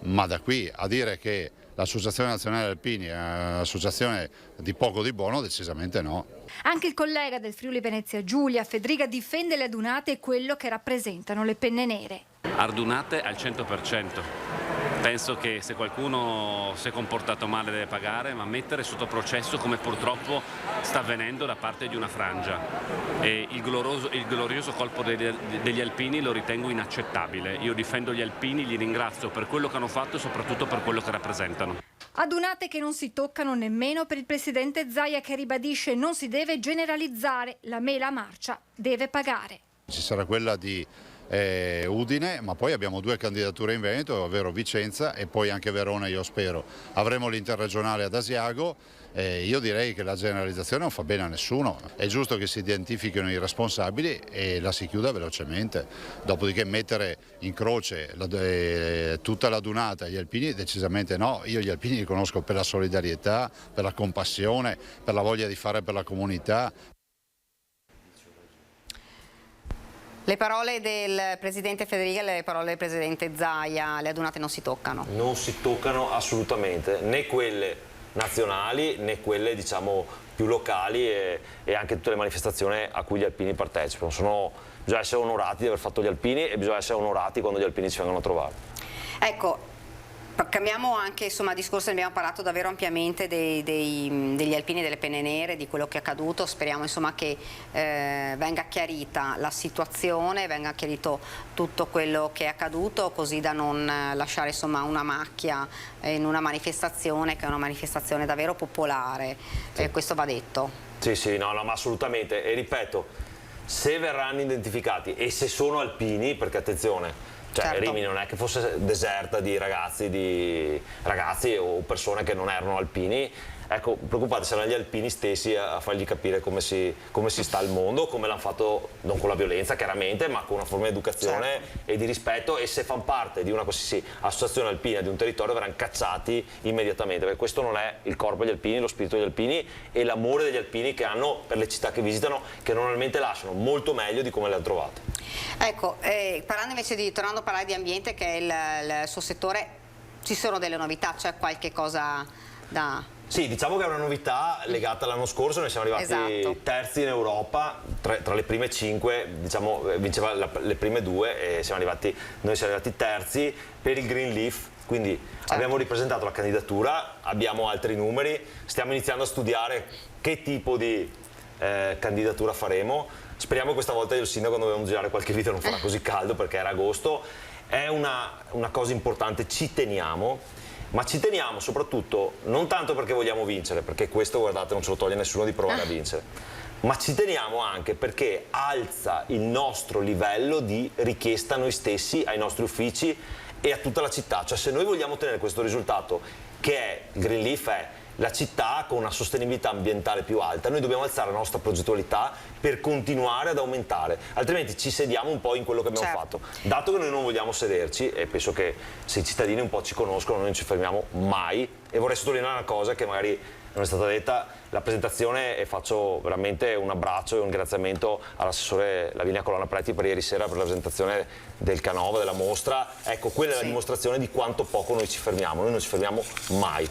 ma da qui a dire che l'Associazione Nazionale Alpini è un'associazione di poco di buono, decisamente no. Anche il collega del Friuli Venezia Giulia, Fedriga, difende le adunate e quello che rappresentano le penne nere. Adunate al 100%. Penso che se qualcuno si è comportato male deve pagare, ma mettere sotto processo, come purtroppo sta avvenendo da parte di una frangia. E il glorioso colpo degli alpini lo ritengo inaccettabile. Io difendo gli alpini, li ringrazio per quello che hanno fatto e soprattutto per quello che rappresentano. Adunate che non si toccano nemmeno per il presidente Zaia, che ribadisce non si deve generalizzare, la mela marcia deve pagare. Ci sarà quella di Udine, ma poi abbiamo 2 candidature in Veneto, ovvero Vicenza e poi anche Verona, io spero. Avremo l'interregionale ad Asiago. Io direi che la generalizzazione non fa bene a nessuno, è giusto che si identifichino i responsabili e la si chiuda velocemente, dopodiché mettere in croce tutta la dunata agli alpini decisamente no. Io gli alpini li conosco per la solidarietà, per la compassione, per la voglia di fare per la comunità. Le parole del presidente Fedriga e le parole del presidente Zaia, le adunate non si toccano? Non si toccano assolutamente, né quelle nazionali né quelle diciamo più locali e anche tutte le manifestazioni a cui gli alpini partecipano. Bisogna essere onorati di aver fatto gli alpini e bisogna essere onorati quando gli alpini ci vengono a trovare. Ecco, cambiamo anche discorso, ne abbiamo parlato davvero ampiamente degli alpini e delle penne nere, di quello che è accaduto. Speriamo che venga chiarita la situazione, venga chiarito tutto quello che è accaduto, così da non lasciare una macchia in una manifestazione che è una manifestazione davvero popolare. Sì. Questo va detto. Sì, no, ma assolutamente. E ripeto, se verranno identificati e se sono alpini, perché attenzione, certo. Rimini non è che fosse deserta di ragazzi o persone che non erano alpini. Ecco, preoccupate, saranno gli alpini stessi a fargli capire come si sta al mondo, come l'hanno fatto, non con la violenza chiaramente, ma con una forma di educazione, certo, e di rispetto, e se fanno parte di una qualsiasi associazione alpina di un territorio verranno cacciati immediatamente, perché questo non è il corpo degli alpini, lo spirito degli alpini e l'amore degli alpini che hanno per le città che visitano, che normalmente lasciano molto meglio di come le hanno trovate. Ecco, tornando a parlare di ambiente, che è il suo settore, ci sono delle novità, c'è qualche cosa da... Sì, diciamo che è una novità legata all'anno scorso, noi siamo arrivati terzi in Europa, tra le prime 5, diciamo, vinceva le prime 2 e noi siamo arrivati terzi per il Green Leaf, quindi abbiamo ripresentato la candidatura, abbiamo altri numeri, stiamo iniziando a studiare che tipo di candidatura faremo. Speriamo che questa volta io e il sindaco dovevamo girare qualche video, non farà così caldo perché era agosto. È una cosa importante, ci teniamo. Ma ci teniamo soprattutto non tanto perché vogliamo vincere, perché questo, guardate, non ce lo toglie nessuno di provare a vincere, ma ci teniamo anche perché alza il nostro livello di richiesta a noi stessi, ai nostri uffici e a tutta la città. Cioè, se noi vogliamo ottenere questo risultato, che è il Green Leaf, è la città con una sostenibilità ambientale più alta, noi dobbiamo alzare la nostra progettualità per continuare ad aumentare, altrimenti ci sediamo un po' in quello che abbiamo fatto. Dato che noi non vogliamo sederci, e penso che se i cittadini un po' ci conoscono, noi non ci fermiamo mai, e vorrei sottolineare una cosa che magari non è stata detta la presentazione, e faccio veramente un abbraccio e un ringraziamento all'assessore Lavinia Colonna Preti per ieri sera per la presentazione del Canova, della mostra. Ecco, quella è la dimostrazione di quanto poco noi ci fermiamo, noi non ci fermiamo mai.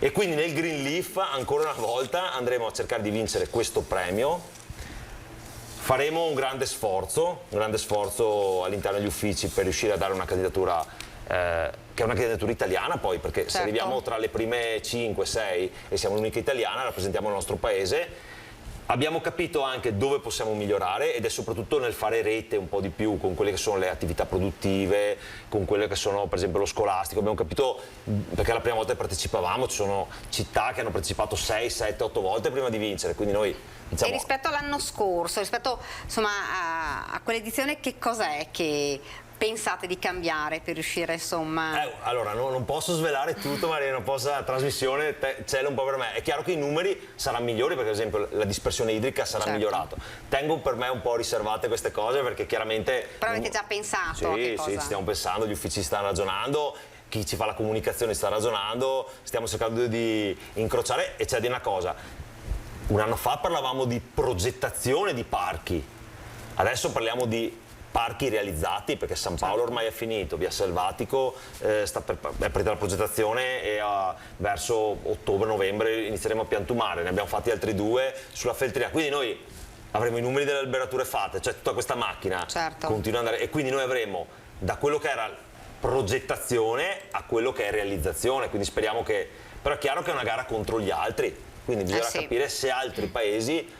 E quindi nel Green Leaf ancora una volta andremo a cercare di vincere questo premio. Faremo un grande sforzo all'interno degli uffici per riuscire a dare una candidatura che è una candidatura italiana, poi, perché se arriviamo tra le prime 5-6 e siamo l'unica italiana, rappresentiamo il nostro paese. Abbiamo capito anche dove possiamo migliorare, ed è soprattutto nel fare rete un po' di più con quelle che sono le attività produttive, con quelle che sono per esempio lo scolastico. Abbiamo capito, perché la prima volta che partecipavamo ci sono città che hanno partecipato 6, 7, 8 volte prima di vincere, quindi noi diciamo... E rispetto all'anno scorso, rispetto insomma a quell'edizione, che cos'è che pensate di cambiare per riuscire, insomma... Allora, non posso svelare tutto, Maria, non posso, la trasmissione cela un po' per me. È chiaro che i numeri saranno migliori, perché ad esempio la dispersione idrica sarà migliorata. Tengo per me un po' riservate queste cose, perché chiaramente... Però avete già pensato a che cosa? Sì, ci stiamo pensando, gli uffici stanno ragionando, chi ci fa la comunicazione sta ragionando, stiamo cercando di incrociare. E c'è da dire una cosa, un anno fa parlavamo di progettazione di parchi, adesso parliamo di parchi realizzati, perché San Paolo ormai è finito, Via Selvatico è partita la progettazione e verso ottobre-novembre inizieremo a piantumare, ne abbiamo fatti altri 2 sulla Feltrinea, quindi noi avremo i numeri delle alberature fatte, cioè tutta questa macchina continua ad andare, e quindi noi avremo da quello che era progettazione a quello che è realizzazione, quindi speriamo che... Però è chiaro che è una gara contro gli altri, quindi bisogna capire se altri paesi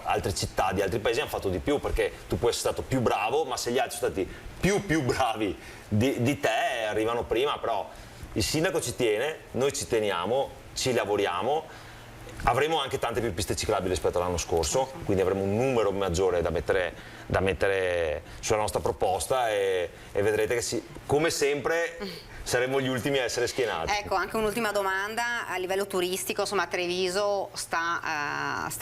altre città di altri paesi hanno fatto di più, perché tu puoi essere stato più bravo, ma se gli altri sono stati più bravi di te arrivano prima. Però il sindaco ci tiene, noi ci teniamo, ci lavoriamo, avremo anche tante più piste ciclabili rispetto all'anno scorso, quindi avremo un numero maggiore da mettere sulla nostra proposta, e vedrete che come sempre saremo gli ultimi a essere schienati. Ecco, anche un'ultima domanda, a livello turistico, insomma Treviso sta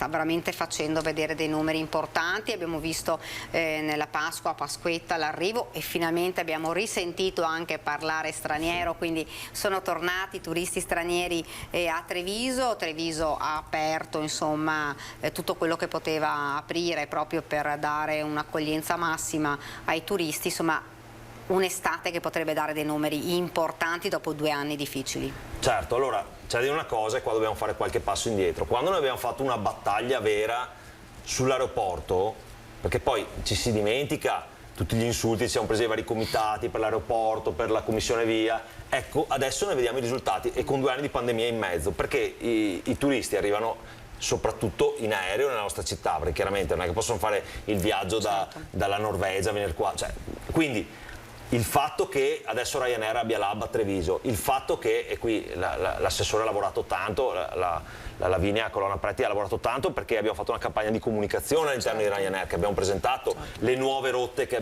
veramente facendo vedere dei numeri importanti, abbiamo visto nella Pasquetta l'arrivo, e finalmente abbiamo risentito anche parlare straniero, quindi sono tornati turisti stranieri a Treviso. Treviso ha aperto, insomma, tutto quello che poteva aprire proprio per dare un'accoglienza massima ai turisti, insomma un'estate che potrebbe dare dei numeri importanti dopo 2 anni difficili. Certo, allora c'è da dire una cosa, e qua dobbiamo fare qualche passo indietro. Quando noi abbiamo fatto una battaglia vera sull'aeroporto, perché poi ci si dimentica tutti gli insulti, ci siamo presi ai vari comitati per l'aeroporto, per la commissione via, ecco adesso ne vediamo i risultati, e con 2 anni di pandemia in mezzo, perché i turisti arrivano soprattutto in aereo nella nostra città, perché chiaramente non è che possono fare il viaggio dalla Norvegia a venire qua, quindi il fatto che adesso Ryanair abbia l'hub a Treviso, il fatto che, e qui l'assessore ha lavorato tanto, la Lavinia Colonna Preti ha lavorato tanto, perché abbiamo fatto una campagna di comunicazione all'interno di Ryanair, che abbiamo presentato le nuove rotte che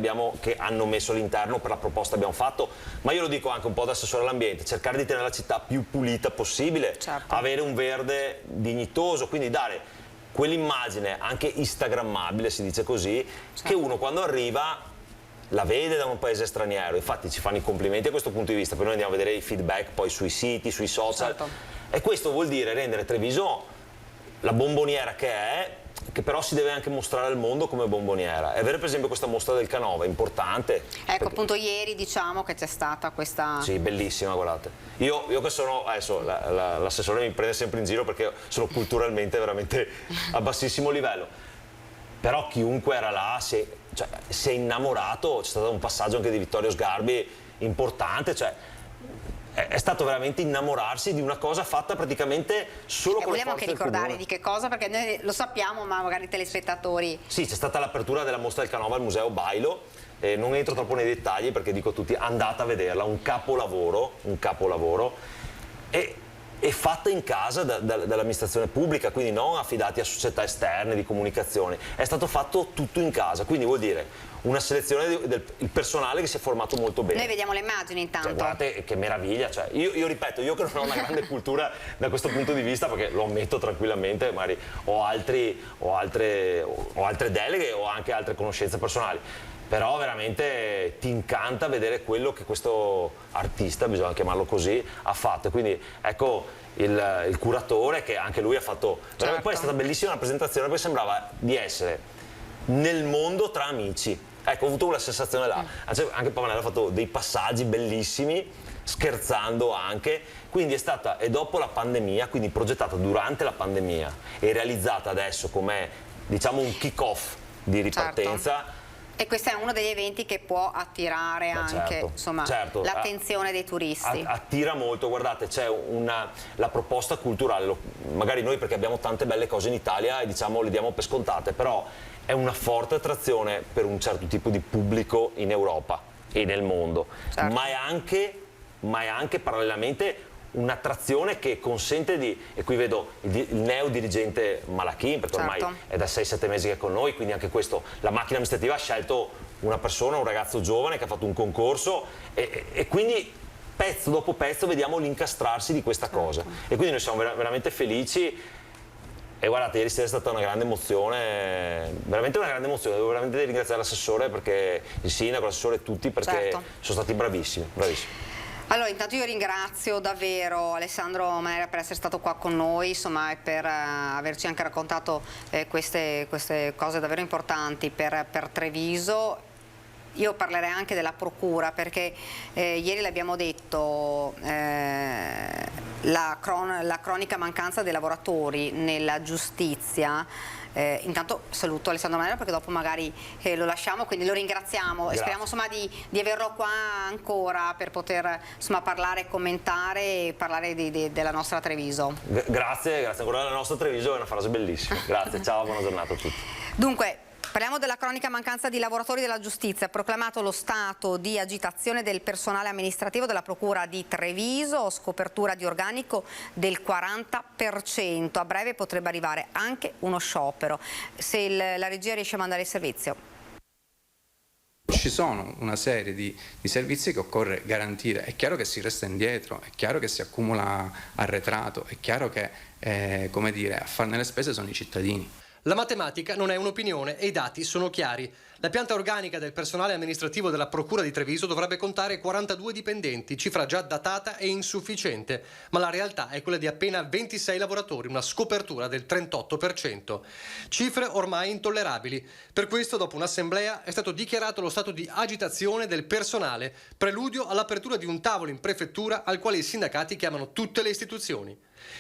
hanno messo all'interno per la proposta che abbiamo fatto, ma io lo dico anche un po' da assessore all'ambiente, cercare di tenere la città più pulita possibile, avere un verde dignitoso, quindi dare quell'immagine anche instagrammabile, si dice così, che uno quando arriva la vede da un paese straniero. Infatti ci fanno i complimenti a questo punto di vista, poi noi andiamo a vedere i feedback poi sui siti, sui social, e questo vuol dire rendere Treviso la bomboniera che è, che però si deve anche mostrare al mondo come bomboniera. È avere per esempio questa mostra del Canova, importante. Ecco, appunto ieri diciamo che c'è stata questa... Sì, bellissima, guardate. Io che sono, adesso l'assessore mi prende sempre in giro perché sono culturalmente veramente a bassissimo livello, però chiunque era là si è innamorato. C'è stato un passaggio anche di Vittorio Sgarbi importante, cioè è stato veramente innamorarsi di una cosa fatta praticamente solo con le forze del comune. Vogliamo anche ricordare di che cosa, perché noi lo sappiamo, ma magari i telespettatori... Sì, c'è stata l'apertura della mostra del Canova al Museo Bailo, non entro troppo nei dettagli perché dico a tutti andate a vederla, un capolavoro, e fatta in casa dall'amministrazione pubblica, quindi non affidati a società esterne di comunicazione, è stato fatto tutto in casa, quindi vuol dire una selezione del personale che si è formato molto bene. Noi vediamo le immagini intanto. Cioè, guardate che meraviglia, cioè, io ripeto, io che non ho una grande cultura da questo punto di vista, perché lo ammetto tranquillamente, magari ho altre deleghe o anche altre conoscenze personali, però veramente ti incanta vedere quello che questo artista, bisogna chiamarlo così, ha fatto. Quindi ecco il curatore, che anche lui ha fatto, Certo. Poi è stata bellissima la presentazione, poi sembrava di essere nel mondo tra amici. Ecco, ho avuto quella sensazione là. Anche Pavanello ha fatto dei passaggi bellissimi, scherzando anche. Quindi è stata, e dopo la pandemia, quindi progettata durante la pandemia e realizzata adesso come, diciamo, un kick-off di ripartenza. Certo. E questo è uno degli eventi che può attirare anche l'attenzione dei turisti. Attira molto, guardate, c'è la proposta culturale, magari noi perché abbiamo tante belle cose in Italia e diciamo le diamo per scontate, però è una forte attrazione per un certo tipo di pubblico in Europa e nel mondo, certo. ma è anche parallelamente un'attrazione che consente di, e qui vedo il neo dirigente Malachin, perché ormai è da 6-7 mesi che è con noi, quindi anche questo, la macchina amministrativa ha scelto una persona, un ragazzo giovane che ha fatto un concorso e quindi pezzo dopo pezzo vediamo l'incastrarsi di questa cosa, e quindi noi siamo veramente felici. E guardate, ieri sera è stata una grande emozione, veramente una grande emozione, devo veramente ringraziare l'assessore, perché il sindaco, l'assessore e tutti, perché sono stati bravissimi, bravissimi. Allora, intanto io ringrazio davvero Alessandro Manera per essere stato qua con noi, insomma, e per averci anche raccontato queste cose davvero importanti per Treviso. Io parlerei anche della procura, perché ieri l'abbiamo detto, la cronica mancanza dei lavoratori nella giustizia. Intanto saluto Alessandro Manera, perché dopo magari lo lasciamo, quindi lo ringraziamo. Grazie. E speriamo insomma di averlo qua ancora per poter insomma parlare e commentare e parlare della nostra Treviso. Grazie ancora della nostra Treviso, è una frase bellissima. Grazie, ciao, buona giornata a tutti. Dunque, parliamo della cronica mancanza di lavoratori della giustizia. Proclamato lo stato di agitazione del personale amministrativo della Procura di Treviso, scopertura di organico del 40%. A breve potrebbe arrivare anche uno sciopero, se la regia riesce a mandare il servizio. Ci sono una serie di servizi che occorre garantire. È chiaro che si resta indietro, è chiaro che si accumula arretrato, è chiaro che come dire, a farne le spese sono i cittadini. La matematica non è un'opinione e i dati sono chiari. La pianta organica del personale amministrativo della Procura di Treviso dovrebbe contare 42 dipendenti, cifra già datata e insufficiente, ma la realtà è quella di appena 26 lavoratori, una scopertura del 38%. Cifre ormai intollerabili. Per questo, dopo un'assemblea, è stato dichiarato lo stato di agitazione del personale, preludio all'apertura di un tavolo in prefettura al quale i sindacati chiamano tutte le istituzioni.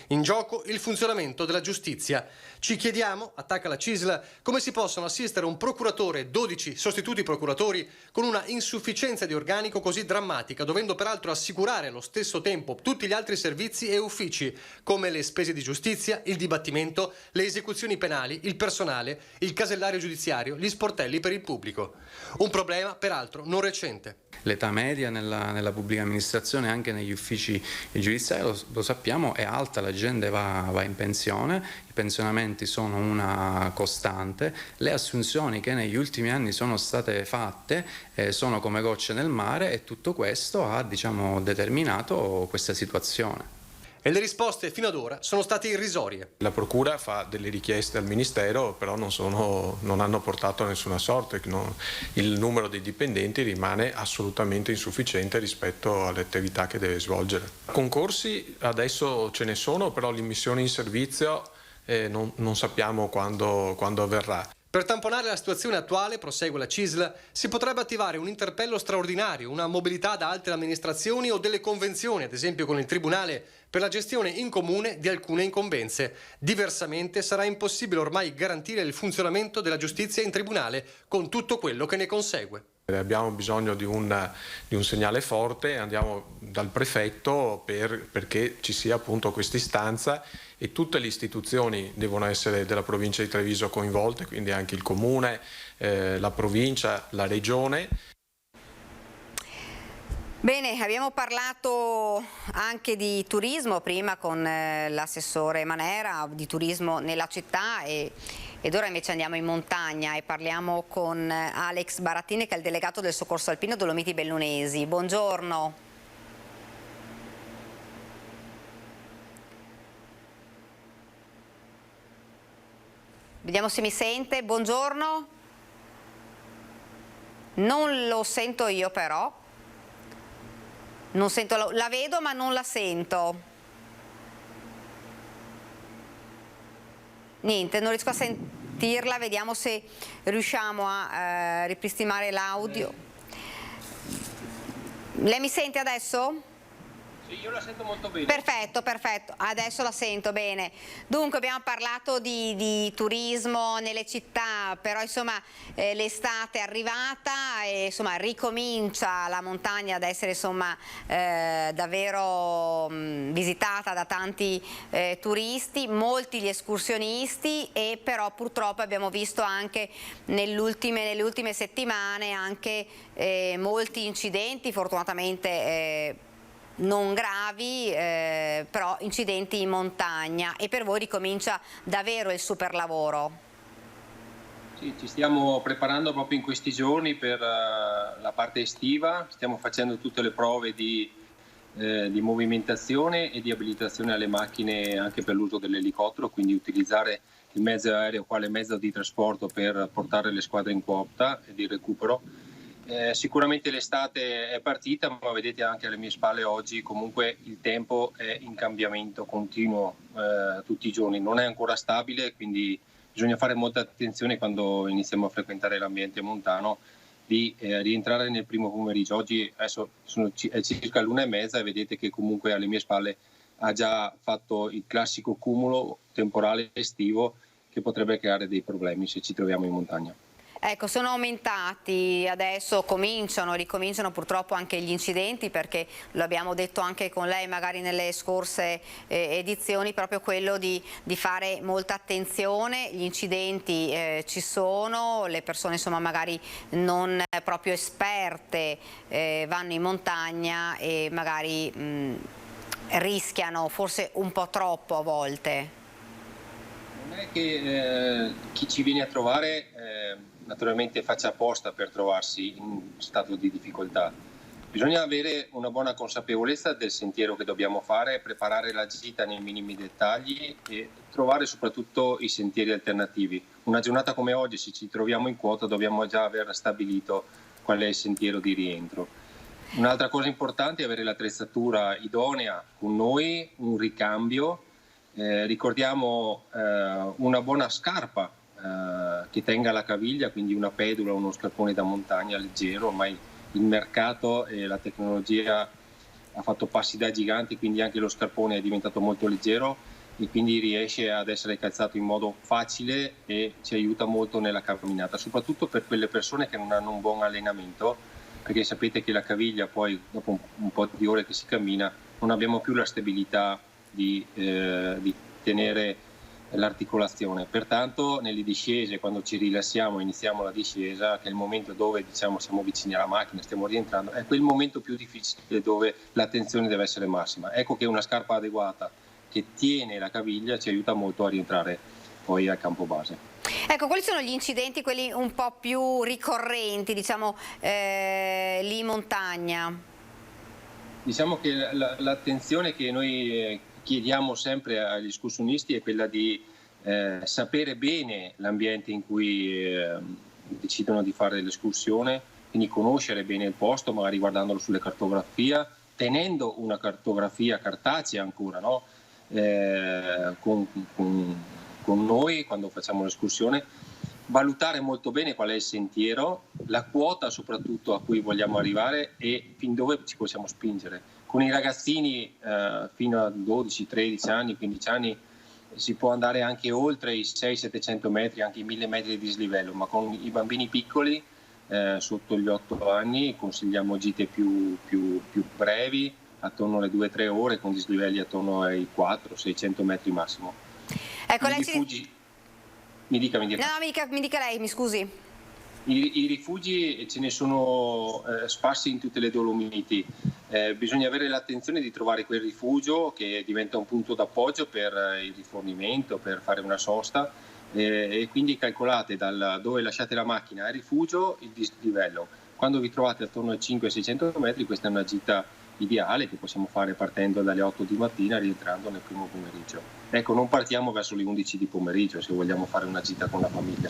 In gioco il funzionamento della giustizia. Ci chiediamo, attacca la CISL, come si possono assistere un procuratore e 12 sostituti procuratori con una insufficienza di organico così drammatica, dovendo peraltro assicurare allo stesso tempo tutti gli altri servizi e uffici, come le spese di giustizia, il dibattimento, le esecuzioni penali, il personale, il casellario giudiziario, gli sportelli per il pubblico. Un problema, peraltro, non recente. L'età media nella pubblica amministrazione, anche negli uffici giudiziari, lo sappiamo, è alta, la gente va in pensione, i pensionamenti sono una costante, le assunzioni che negli ultimi anni sono state fatte sono come gocce nel mare, e tutto questo ha, diciamo, determinato questa situazione. E le risposte fino ad ora sono state irrisorie. La Procura fa delle richieste al Ministero, però non hanno portato a nessuna sorte. Il numero dei dipendenti rimane assolutamente insufficiente rispetto alle attività che deve svolgere. Concorsi adesso ce ne sono, però l'immissione in servizio non sappiamo quando avverrà. Per tamponare la situazione attuale, prosegue la CISL, si potrebbe attivare un interpello straordinario, una mobilità da altre amministrazioni o delle convenzioni, ad esempio con il Tribunale, per la gestione in comune di alcune incombenze. Diversamente sarà impossibile ormai garantire il funzionamento della giustizia in tribunale, con tutto quello che ne consegue. Abbiamo bisogno di un segnale forte, andiamo dal prefetto perché ci sia appunto questa istanza, e tutte le istituzioni devono essere della provincia di Treviso coinvolte, quindi anche il comune, la provincia, la regione. Bene, abbiamo parlato anche di turismo prima con l'assessore Manera, di turismo nella città ed ora invece andiamo in montagna e parliamo con Alex Barattini, che è il delegato del Soccorso Alpino Dolomiti Bellunesi. Buongiorno. Vediamo se mi sente. Buongiorno. Non lo sento io però. Non sento, la vedo ma non la sento. Niente, non riesco a sentirla, vediamo se riusciamo a ripristinare l'audio. Lei mi sente adesso? Sì, io la sento molto bene. Perfetto, perfetto, adesso la sento bene. Dunque abbiamo parlato di turismo nelle città, però insomma l'estate è arrivata e insomma ricomincia la montagna ad essere insomma davvero visitata da tanti turisti, molti gli escursionisti, e però purtroppo abbiamo visto anche nelle ultime settimane anche molti incidenti, fortunatamente non gravi, però incidenti in montagna, e per voi ricomincia davvero il super lavoro. Sì, ci stiamo preparando proprio in questi giorni per la parte estiva, stiamo facendo tutte le prove di movimentazione e di abilitazione alle macchine anche per l'uso dell'elicottero, quindi utilizzare il mezzo aereo quale mezzo di trasporto per portare le squadre in quota e di recupero. Sicuramente l'estate è partita, ma vedete anche alle mie spalle oggi comunque il tempo è in cambiamento continuo tutti i giorni, non è ancora stabile, quindi bisogna fare molta attenzione quando iniziamo a frequentare l'ambiente montano di rientrare nel primo pomeriggio. Oggi adesso è circa l'1:30 e vedete che comunque alle mie spalle ha già fatto il classico cumulo temporale estivo che potrebbe creare dei problemi se ci troviamo in montagna. Ecco, sono aumentati, adesso ricominciano purtroppo anche gli incidenti, perché lo abbiamo detto anche con lei magari nelle scorse edizioni, proprio quello di fare molta attenzione. Gli incidenti ci sono, le persone insomma magari non proprio esperte vanno in montagna e magari rischiano forse un po' troppo a volte. Non è che chi ci viene a trovare naturalmente faccia apposta per trovarsi in stato di difficoltà. Bisogna avere una buona consapevolezza del sentiero che dobbiamo fare, preparare la gita nei minimi dettagli e trovare soprattutto i sentieri alternativi. Una giornata come oggi, se ci troviamo in quota, dobbiamo già aver stabilito qual è il sentiero di rientro. Un'altra cosa importante è avere l'attrezzatura idonea con noi, un ricambio. Ricordiamo una buona scarpa che tenga la caviglia, quindi una pedula o uno scarpone da montagna leggero. Ormai il mercato e la tecnologia ha fatto passi da giganti, quindi anche lo scarpone è diventato molto leggero e quindi riesce ad essere calzato in modo facile e ci aiuta molto nella camminata, soprattutto per quelle persone che non hanno un buon allenamento, perché sapete che la caviglia poi dopo un po' di ore che si cammina non abbiamo più la stabilità di tenere l'articolazione. Pertanto nelle discese, quando ci rilassiamo, iniziamo la discesa, che è il momento dove siamo vicini alla macchina, stiamo rientrando, è quel momento più difficile dove l'attenzione deve essere massima. Ecco che una scarpa adeguata che tiene la caviglia ci aiuta molto a rientrare poi al campo base. Ecco, quali sono gli incidenti, quelli un po' più ricorrenti, diciamo, lì in montagna? Diciamo che l'attenzione che noi chiediamo sempre agli escursionisti è quella di sapere bene l'ambiente in cui decidono di fare l'escursione, quindi conoscere bene il posto, magari guardandolo sulle cartografie, tenendo una cartografia cartacea ancora, no? Con noi quando facciamo l'escursione, valutare molto bene qual è il sentiero, la quota soprattutto a cui vogliamo arrivare e fin dove ci possiamo spingere. Con i ragazzini fino a 12, 13 anni, 15 anni si può andare anche oltre i 600-700 metri, anche i 1000 metri di dislivello, ma con i bambini piccoli sotto gli 8 anni consigliamo gite più brevi, attorno alle 2-3 ore, con dislivelli attorno ai 400-600 metri massimo. Ecco, lei Mi dica. No, mi dica lei, mi scusi. I rifugi ce ne sono sparsi in tutte le Dolomiti, bisogna avere l'attenzione di trovare quel rifugio che diventa un punto d'appoggio per il rifornimento, per fare una sosta, e quindi calcolate dove lasciate la macchina al rifugio il dislivello. Quando vi trovate attorno ai 500-600 metri, questa è una gita ideale che possiamo fare partendo dalle 8 di mattina, rientrando nel primo pomeriggio. Ecco, non partiamo verso le 11 di pomeriggio se vogliamo fare una gita con la famiglia.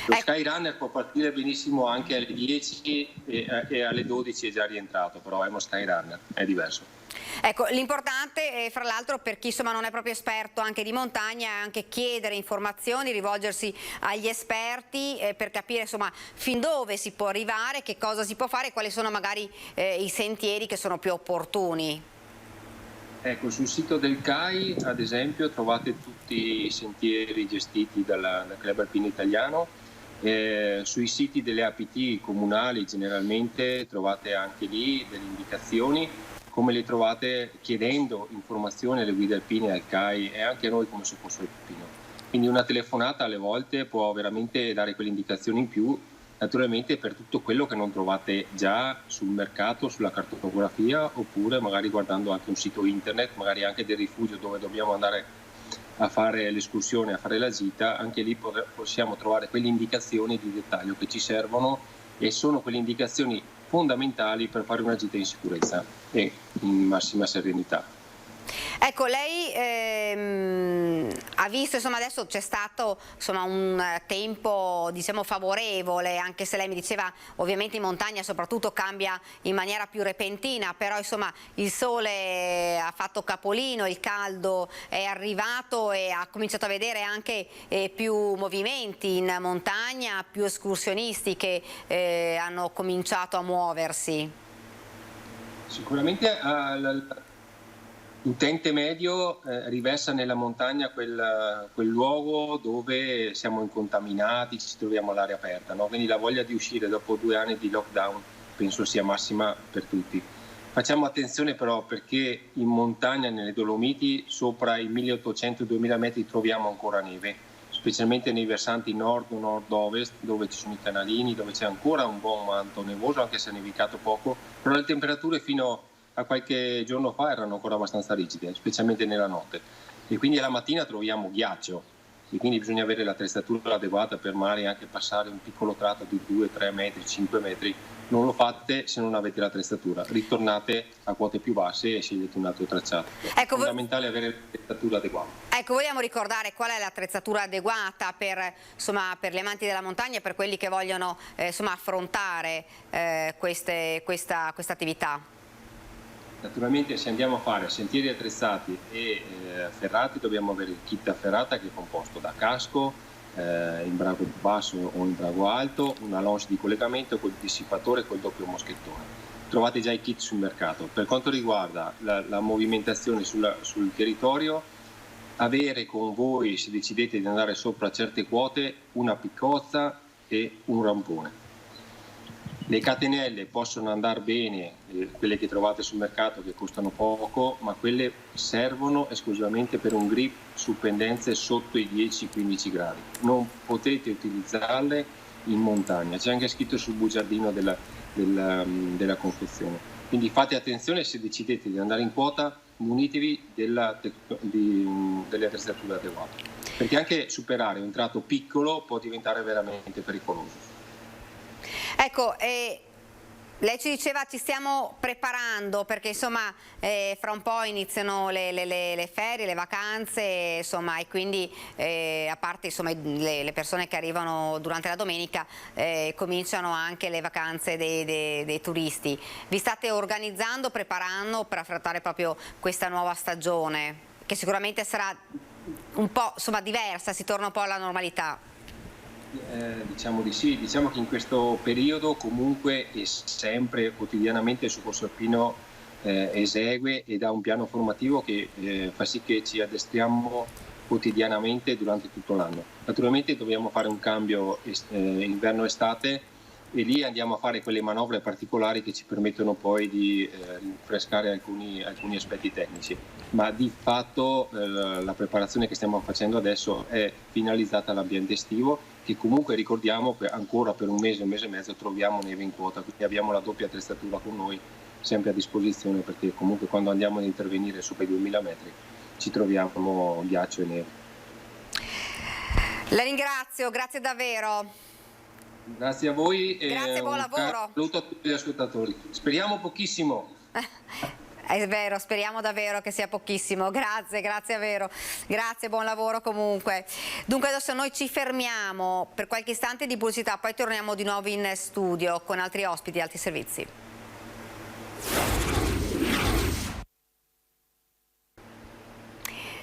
Lo Skyrunner può partire benissimo anche alle 10 e alle 12 è già rientrato, però è uno Skyrunner, è diverso. Ecco, l'importante fra l'altro per chi insomma non è proprio esperto anche di montagna è anche chiedere informazioni, rivolgersi agli esperti per capire insomma fin dove si può arrivare, che cosa si può fare, quali sono magari i sentieri che sono più opportuni. Ecco, sul sito del CAI ad esempio trovate tutti i sentieri gestiti dal Club Alpino Italiano, sui siti delle APT comunali generalmente trovate anche lì delle indicazioni, come le trovate chiedendo informazioni alle guide alpine, al CAI e anche a noi come soccorso alpino. Quindi una telefonata alle volte può veramente dare quelle indicazioni in più, naturalmente per tutto quello che non trovate già sul mercato, sulla cartografia, oppure magari guardando anche un sito internet, magari anche del rifugio dove dobbiamo andare a fare l'escursione, a fare la gita, anche lì possiamo trovare quelle indicazioni di dettaglio che ci servono e sono quelle indicazioni fondamentali per fare una gita in sicurezza e in massima serenità. Ecco, lei ha visto, insomma, adesso c'è stato insomma, un tempo diciamo favorevole, anche se lei mi diceva ovviamente in montagna soprattutto cambia in maniera più repentina, però insomma il sole ha fatto capolino, il caldo è arrivato e ha cominciato a vedere anche più movimenti in montagna, più escursionisti che hanno cominciato a muoversi. Sicuramente l'utente medio riversa nella montagna quel luogo dove siamo incontaminati, ci troviamo all'aria aperta, no? Quindi la voglia di uscire dopo 2 anni di lockdown penso sia massima per tutti. Facciamo attenzione però perché in montagna, nelle Dolomiti, sopra i 1800-2000 metri troviamo ancora neve, specialmente nei versanti nord o nord-ovest dove ci sono i canalini, dove c'è ancora un buon manto nevoso anche se ha nevicato poco, però le temperature fino a qualche giorno fa erano ancora abbastanza rigide, specialmente nella notte, e quindi alla mattina troviamo ghiaccio e quindi bisogna avere l'attrezzatura adeguata per magari anche passare un piccolo tratto di 2-3 metri, 5 metri. Non lo fate se non avete l'attrezzatura, ritornate a quote più basse e scegliete un altro tracciato. È fondamentale avere l'attrezzatura adeguata. Ecco, vogliamo ricordare qual è l'attrezzatura adeguata per gli amanti della montagna e per quelli che vogliono affrontare questa attività? Naturalmente se andiamo a fare sentieri attrezzati e ferrati dobbiamo avere il kit a ferrata che è composto da casco, imbrago basso o imbrago alto, una longe di collegamento col dissipatore e col doppio moschettone. Trovate già i kit sul mercato. Per quanto riguarda la movimentazione sul territorio, avere con voi, se decidete di andare sopra certe quote, una piccozza e un rampone. Le catenelle possono andare bene, quelle che trovate sul mercato che costano poco, ma quelle servono esclusivamente per un grip su pendenze sotto i 10-15 gradi. Non potete utilizzarle in montagna, c'è anche scritto sul bugiardino della confezione. Quindi fate attenzione, se decidete di andare in quota, munitevi delle attrezzature adeguate, perché anche superare un tratto piccolo può diventare veramente pericoloso. Ecco, lei ci diceva ci stiamo preparando perché insomma fra un po' iniziano le ferie, le vacanze, insomma, e quindi a parte insomma, le persone che arrivano durante la domenica cominciano anche le vacanze dei turisti. Vi state organizzando, preparando per affrontare proprio questa nuova stagione che sicuramente sarà un po' insomma, diversa, si torna un po' alla normalità? Diciamo di sì, diciamo che in questo periodo comunque e sempre quotidianamente il soccorso alpino esegue ed ha un piano formativo che fa sì che ci addestriamo quotidianamente durante tutto l'anno. Naturalmente dobbiamo fare un cambio inverno-estate e lì andiamo a fare quelle manovre particolari che ci permettono poi di rinfrescare alcuni aspetti tecnici, ma di fatto la preparazione che stiamo facendo adesso è finalizzata all'ambiente estivo, che comunque ricordiamo che ancora per un mese e mezzo troviamo neve in quota, quindi abbiamo la doppia attrezzatura con noi sempre a disposizione, perché comunque quando andiamo ad intervenire su quei 2000 metri ci troviamo ghiaccio e neve. La ringrazio, grazie davvero. Grazie a voi e grazie, buon lavoro. Saluto a tutti gli ascoltatori. Speriamo pochissimo. È vero, speriamo davvero che sia pochissimo. Grazie davvero. Grazie, buon lavoro comunque. Dunque adesso noi ci fermiamo per qualche istante di pubblicità, poi torniamo di nuovo in studio con altri ospiti e altri servizi.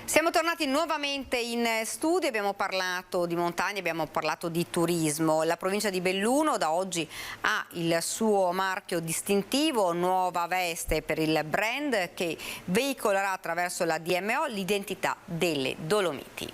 Siamo tornati nuovamente in studio, abbiamo parlato di montagna, abbiamo parlato di turismo. La provincia di Belluno da oggi ha il suo marchio distintivo, nuova veste per il brand che veicolerà attraverso la DMO l'identità delle Dolomiti.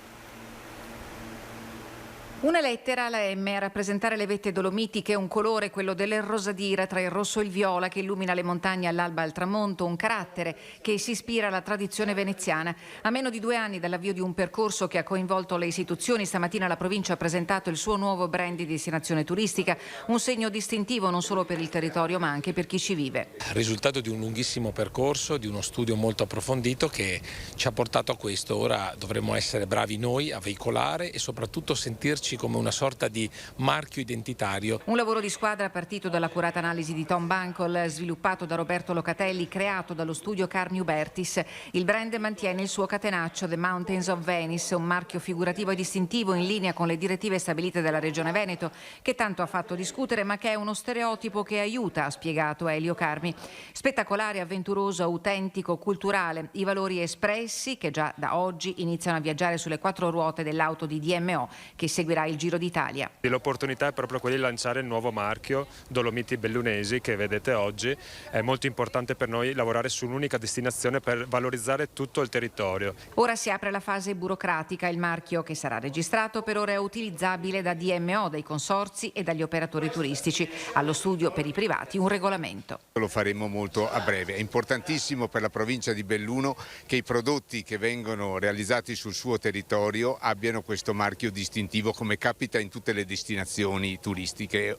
Una lettera alla M a rappresentare le vette dolomitiche, un colore, quello delle rosadira, tra il rosso e il viola, che illumina le montagne all'alba e al tramonto, un carattere che si ispira alla tradizione veneziana. A meno di 2 anni dall'avvio di un percorso che ha coinvolto le istituzioni, stamattina la provincia ha presentato il suo nuovo brand di destinazione turistica, un segno distintivo non solo per il territorio ma anche per chi ci vive. Risultato di un lunghissimo percorso, di uno studio molto approfondito che ci ha portato a questo. Ora dovremo essere bravi noi a veicolare e soprattutto sentirci come una sorta di marchio identitario. Un lavoro di squadra partito dall'accurata analisi di Tom Bunkle, sviluppato da Roberto Locatelli, creato dallo studio Carni Ubertis. Il brand mantiene il suo catenaccio The Mountains of Venice, un marchio figurativo e distintivo in linea con le direttive stabilite dalla Regione Veneto, che tanto ha fatto discutere ma che è uno stereotipo che aiuta, ha spiegato Elio Carmi. Spettacolare, avventuroso, autentico, culturale, i valori espressi che già da oggi iniziano a viaggiare sulle 4 ruote dell'auto di DMO che seguirà il Giro d'Italia. L'opportunità è proprio quella di lanciare il nuovo marchio Dolomiti Bellunesi che vedete oggi. È molto importante per noi lavorare su un'unica destinazione per valorizzare tutto il territorio. Ora si apre la fase burocratica, il marchio che sarà registrato per ora è utilizzabile da DMO, dai consorzi e dagli operatori turistici. Allo studio per i privati un regolamento. Lo faremo molto a breve. È importantissimo per la provincia di Belluno che i prodotti che vengono realizzati sul suo territorio abbiano questo marchio distintivo, come capita in tutte le destinazioni turistiche.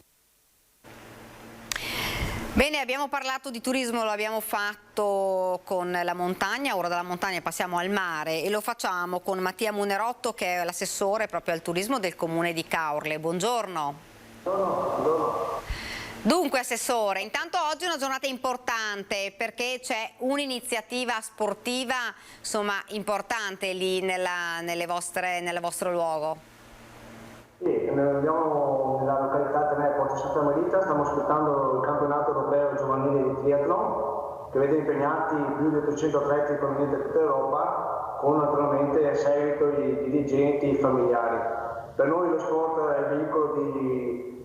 Bene, abbiamo parlato di turismo, lo abbiamo fatto con la montagna, ora dalla montagna passiamo al mare e lo facciamo con Mattia Munerotto che è l'assessore proprio al turismo del comune di Caorle. Buongiorno. Buongiorno. Dunque Assessore, intanto oggi è una giornata importante perché c'è un'iniziativa sportiva insomma importante lì nel vostro luogo. Sì, abbiamo nella località Tenere Porto Santa Marita, stiamo aspettando il campionato europeo giovanile di triathlon che vede impegnati più di 800 atleti provenienti da tutta Europa con naturalmente a seguito i dirigenti e i familiari. Per noi lo sport è il veicolo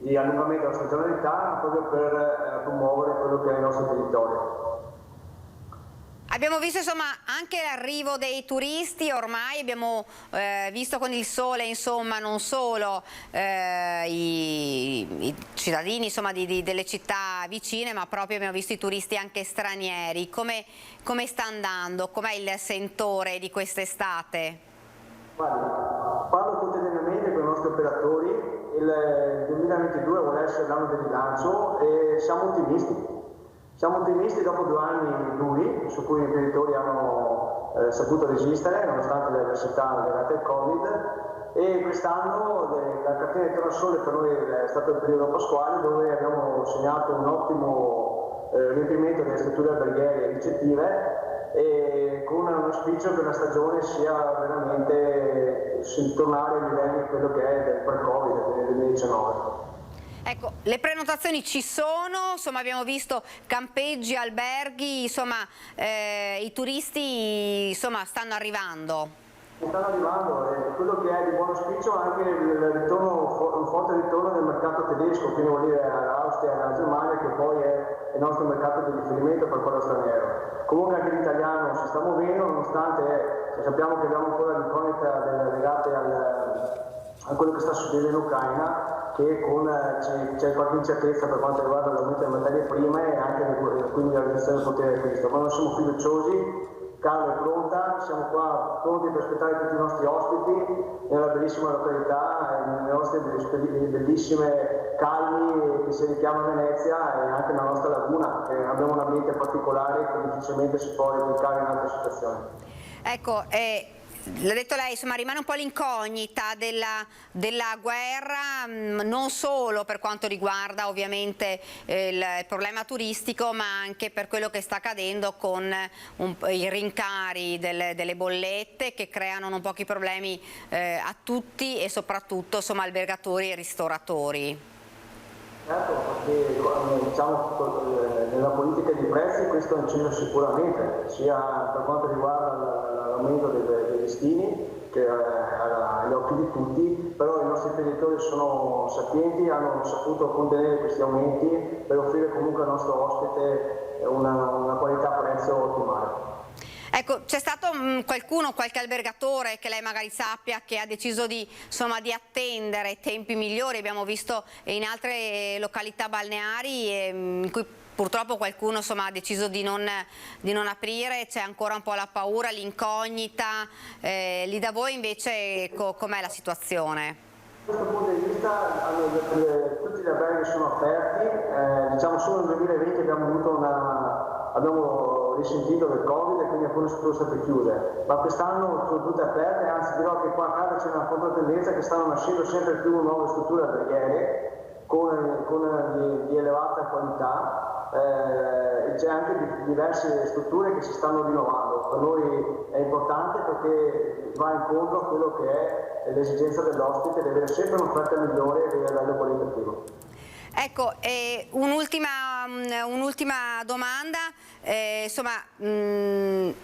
di allungamento della stagionalità proprio per promuovere quello che è il nostro territorio. Abbiamo visto insomma anche l'arrivo dei turisti, ormai abbiamo visto con il sole insomma non solo i cittadini insomma delle città vicine, ma proprio abbiamo visto i turisti anche stranieri. Come sta andando? Com'è il sentore di quest'estate? Parlo quotidianamente con i nostri operatori, il 2022 vuole essere l'anno del rilancio e siamo ottimisti. Siamo ottimisti dopo 2 anni duri su cui i imprenditori hanno saputo resistere nonostante le avversità legate al Covid e quest'anno la catena di Tornasole per noi è stato il periodo pasquale dove abbiamo segnato un ottimo riempimento delle strutture alberghiere e ricettive e con un auspicio che la stagione sia veramente tornare ai livelli di quello che è del pre-Covid, del 2019. Ecco, le prenotazioni ci sono, insomma abbiamo visto campeggi, alberghi, insomma i turisti insomma stanno arrivando. Stanno arrivando e quello che è di buon auspicio è anche un forte ritorno del mercato tedesco, quindi vuol dire all'Austria e alla Germania che poi è il nostro mercato di riferimento per quello straniero. Comunque anche l'italiano si sta muovendo nonostante sappiamo che abbiamo ancora l'incognita legate a quello che sta succedendo in Ucraina che c'è qualche incertezza per quanto riguarda l'aumento delle materie prime e anche quindi la riduzione del potere d'acquisto. Ma noi siamo fiduciosi, Carlo è pronta, siamo qua pronti per aspettare tutti i nostri ospiti nella bellissima località, nelle nostre bellissime calmi che si richiama a Venezia e anche nella nostra laguna, che abbiamo un ambiente particolare che difficilmente si può replicare in altre situazioni. Ecco, l'ha detto lei, insomma rimane un po' l'incognita della guerra, non solo per quanto riguarda ovviamente il problema turistico, ma anche per quello che sta accadendo con i rincari delle bollette che creano non pochi problemi a tutti e soprattutto insomma albergatori e ristoratori. Certo, perché diciamo, nella politica dei prezzi questo ha inciso sicuramente, sia per quanto riguarda l'aumento dei listini, che è agli occhi di tutti, però i nostri imprenditori sono sapienti, hanno saputo contenere questi aumenti per offrire comunque al nostro ospite una qualità-prezzo ottimale. Ecco, c'è stato qualche albergatore che lei magari sappia che ha deciso di attendere tempi migliori? Abbiamo visto in altre località balneari in cui purtroppo qualcuno ha deciso di non aprire, c'è ancora un po' la paura, l'incognita. Lì da voi invece com'è la situazione? Da questo punto di vista tutti gli alberghi sono aperti, diciamo solo nel 2020 abbiamo risentito del Covid e quindi alcune strutture sono state chiuse, ma quest'anno sono tutte aperte, anzi dirò che qua a casa c'è una controtendenza che stanno nascendo sempre più nuove strutture alberghiere con di elevata qualità. C'è anche diverse strutture che si stanno rinnovando. Per noi è importante perché va incontro a quello che è l'esigenza dell'ospite di avere sempre un'offerta migliore a livello qualitativo. Ecco, un'ultima domanda,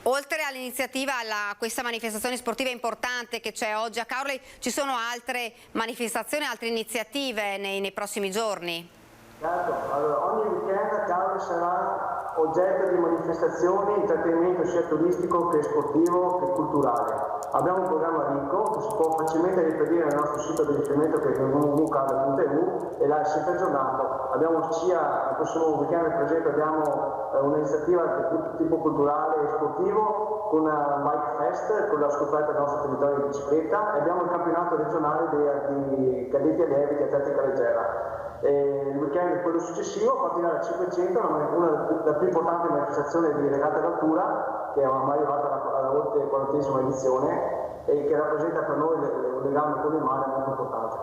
oltre all'iniziativa, questa manifestazione sportiva importante che c'è oggi a Caorle, ci sono altre manifestazioni, altre iniziative nei prossimi giorni? Certo, allora, ogni weekend Caorle sarà oggetto di manifestazioni, intrattenimento sia turistico che sportivo che culturale. Abbiamo un programma ricco che si può facilmente riferire nel nostro sito di riferimento che è www.caorle.eu e là è sempre aggiornato. Abbiamo sia il prossimo weekend per esempio abbiamo un'iniziativa di tipo culturale e sportivo con una bike fest con la scoperta del nostro territorio di bicicletta e abbiamo il campionato regionale di cadetti allievi di atletica leggera. Il weekend quello successivo partirà da 500, una delle più importanti manifestazioni di regata d'altura che è ormai arrivata alla oltre 40ª edizione e che rappresenta per noi un legame con il mare molto importante.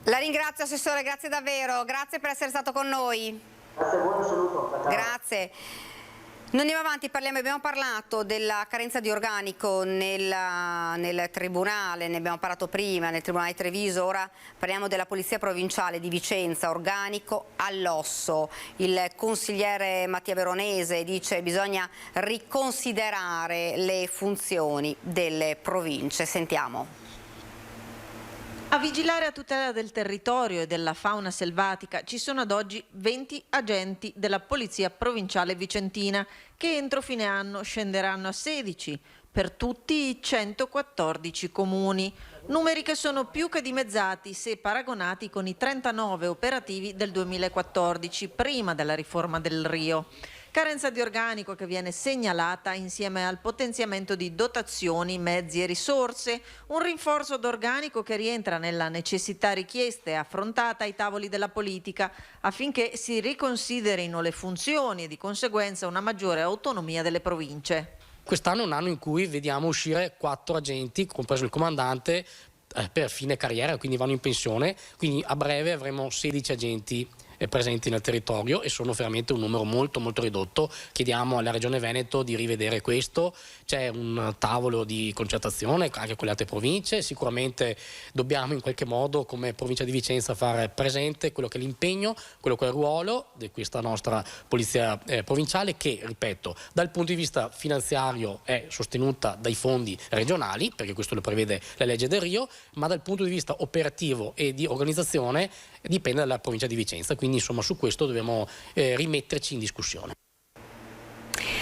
La ringrazio Assessore, grazie davvero, grazie per essere stato con noi. Grazie a voi, un saluto. Grazie. Noi andiamo avanti, abbiamo parlato della carenza di organico nel Tribunale, ne abbiamo parlato prima, nel Tribunale di Treviso, ora parliamo della Polizia Provinciale di Vicenza, organico all'osso. Il consigliere Mattia Veronese dice che bisogna riconsiderare le funzioni delle province. Sentiamo. A vigilare a tutela del territorio e della fauna selvatica ci sono ad oggi 20 agenti della Polizia Provinciale Vicentina che entro fine anno scenderanno a 16 per tutti i 114 comuni. Numeri che sono più che dimezzati se paragonati con i 39 operativi del 2014, prima della riforma del Rio. Carenza di organico che viene segnalata insieme al potenziamento di dotazioni, mezzi e risorse, un rinforzo d'organico che rientra nella necessità richiesta e affrontata ai tavoli della politica affinché si riconsiderino le funzioni e di conseguenza una maggiore autonomia delle province. Quest'anno è un anno in cui vediamo uscire 4 agenti, compreso il comandante, per fine carriera, quindi vanno in pensione, quindi a breve avremo 16 agenti presenti nel territorio e sono veramente un numero molto molto ridotto. Chiediamo alla Regione Veneto di rivedere questo, c'è un tavolo di concertazione anche con le altre province, sicuramente dobbiamo in qualche modo come provincia di Vicenza fare presente quello che è l'impegno, quello che è il ruolo di questa nostra polizia provinciale che, ripeto, dal punto di vista finanziario è sostenuta dai fondi regionali, perché questo lo prevede la legge del Rio, ma dal punto di vista operativo e di organizzazione dipende dalla provincia di Vicenza, quindi insomma su questo dobbiamo rimetterci in discussione.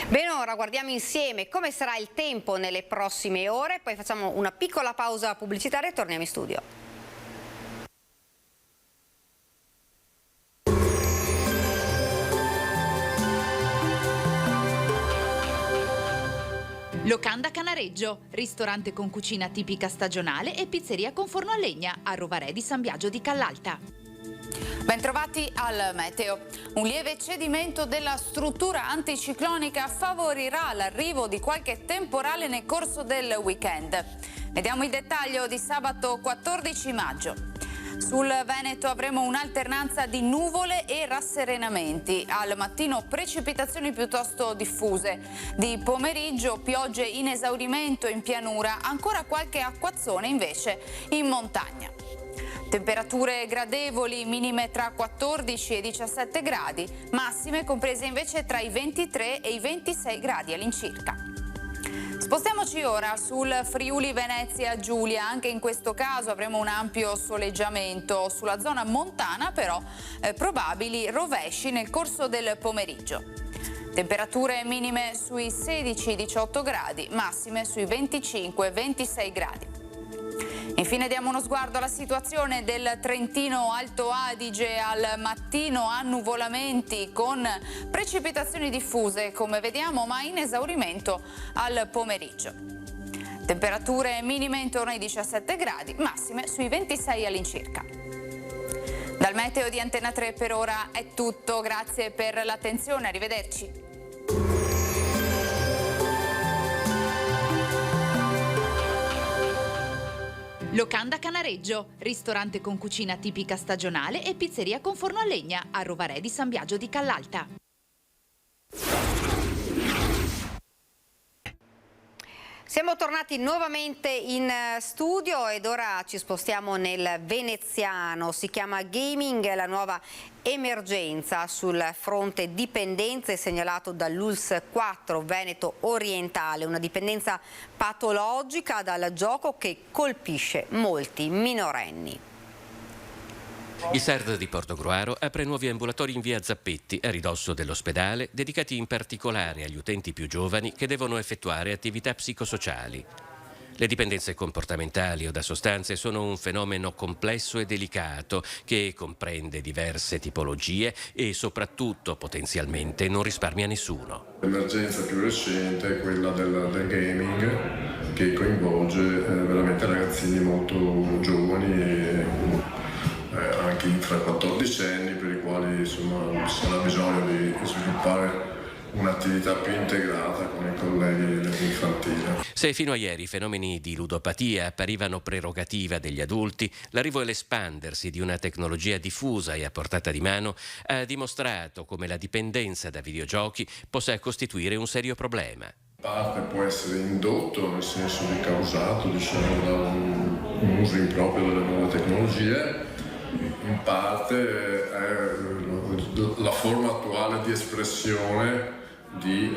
Bene, ora guardiamo insieme come sarà il tempo nelle prossime ore, poi facciamo una piccola pausa pubblicitaria e torniamo in studio. Locanda Canareggio, ristorante con cucina tipica stagionale e pizzeria con forno a legna a Rovarè di San Biagio di Callalta. Bentrovati al meteo. Un lieve cedimento della struttura anticiclonica favorirà l'arrivo di qualche temporale nel corso del weekend. Vediamo il dettaglio di sabato 14 maggio. Sul Veneto avremo un'alternanza di nuvole e rasserenamenti. Al mattino precipitazioni piuttosto diffuse. Di pomeriggio piogge in esaurimento in pianura, ancora qualche acquazzone invece in montagna. Temperature gradevoli, minime tra 14 e 17 gradi, massime comprese invece tra i 23 e i 26 gradi all'incirca. Spostiamoci ora sul Friuli Venezia Giulia, anche in questo caso avremo un ampio soleggiamento, sulla zona montana però probabili rovesci nel corso del pomeriggio. Temperature minime sui 16-18 gradi, massime sui 25-26 gradi. Infine diamo uno sguardo alla situazione del Trentino Alto Adige. Al mattino annuvolamenti con precipitazioni diffuse, come vediamo, ma in esaurimento al pomeriggio. Temperature minime intorno ai 17 gradi, massime sui 26 all'incirca. Dal meteo di Antena 3 per ora è tutto, grazie per l'attenzione, arrivederci. Locanda Canareggio, ristorante con cucina tipica stagionale e pizzeria con forno a legna a Rovarè di San Biagio di Callalta. Siamo tornati nuovamente in studio ed ora ci spostiamo nel veneziano. Si chiama gaming, la nuova emergenza sul fronte dipendenze segnalato dall'ULSS 4 Veneto Orientale, una dipendenza patologica dal gioco che colpisce molti minorenni. Il SARD di Portogruaro apre nuovi ambulatori in via Zappetti, a ridosso dell'ospedale, dedicati in particolare agli utenti più giovani che devono effettuare attività psicosociali. Le dipendenze comportamentali o da sostanze sono un fenomeno complesso e delicato che comprende diverse tipologie e soprattutto potenzialmente non risparmia nessuno. L'emergenza più recente è quella del gaming, che coinvolge veramente ragazzini molto giovani e anche tra 14 anni, per i quali insomma sarà bisogno di sviluppare un'attività più integrata con i colleghi infantili. Se fino a ieri i fenomeni di ludopatia apparivano prerogativa degli adulti, l'arrivo e l'espandersi di una tecnologia diffusa e a portata di mano ha dimostrato come la dipendenza da videogiochi possa costituire un serio problema. In parte può essere indotto, nel senso di causato, diciamo, da un uso improprio delle nuove tecnologie. In parte è la forma attuale di espressione di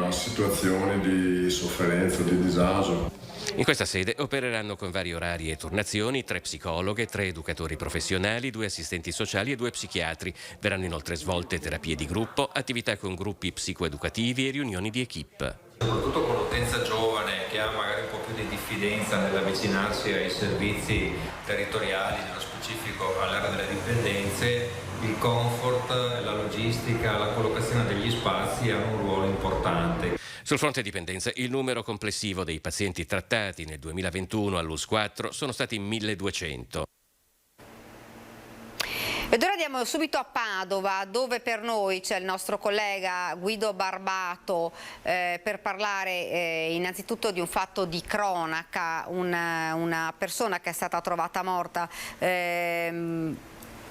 situazioni di sofferenza, di disagio. In questa sede opereranno con vari orari e turnazioni 3 psicologhe, 3 educatori professionali, 2 assistenti sociali e 2 psichiatri. Verranno inoltre svolte terapie di gruppo, attività con gruppi psicoeducativi e riunioni di equipe. Soprattutto con l'utenza giovane che ha magari un po' più di diffidenza nell'avvicinarsi ai servizi territoriali, nello specifico all'area delle dipendenze, il comfort, la logistica, la collocazione degli spazi hanno un ruolo importante. Sul fronte dipendenza, il numero complessivo dei pazienti trattati nel 2021 all'ULSS 4 sono stati 1200. Ed ora andiamo subito a Padova, dove per noi c'è il nostro collega Guido Barbato per parlare innanzitutto di un fatto di cronaca, una persona che è stata trovata morta.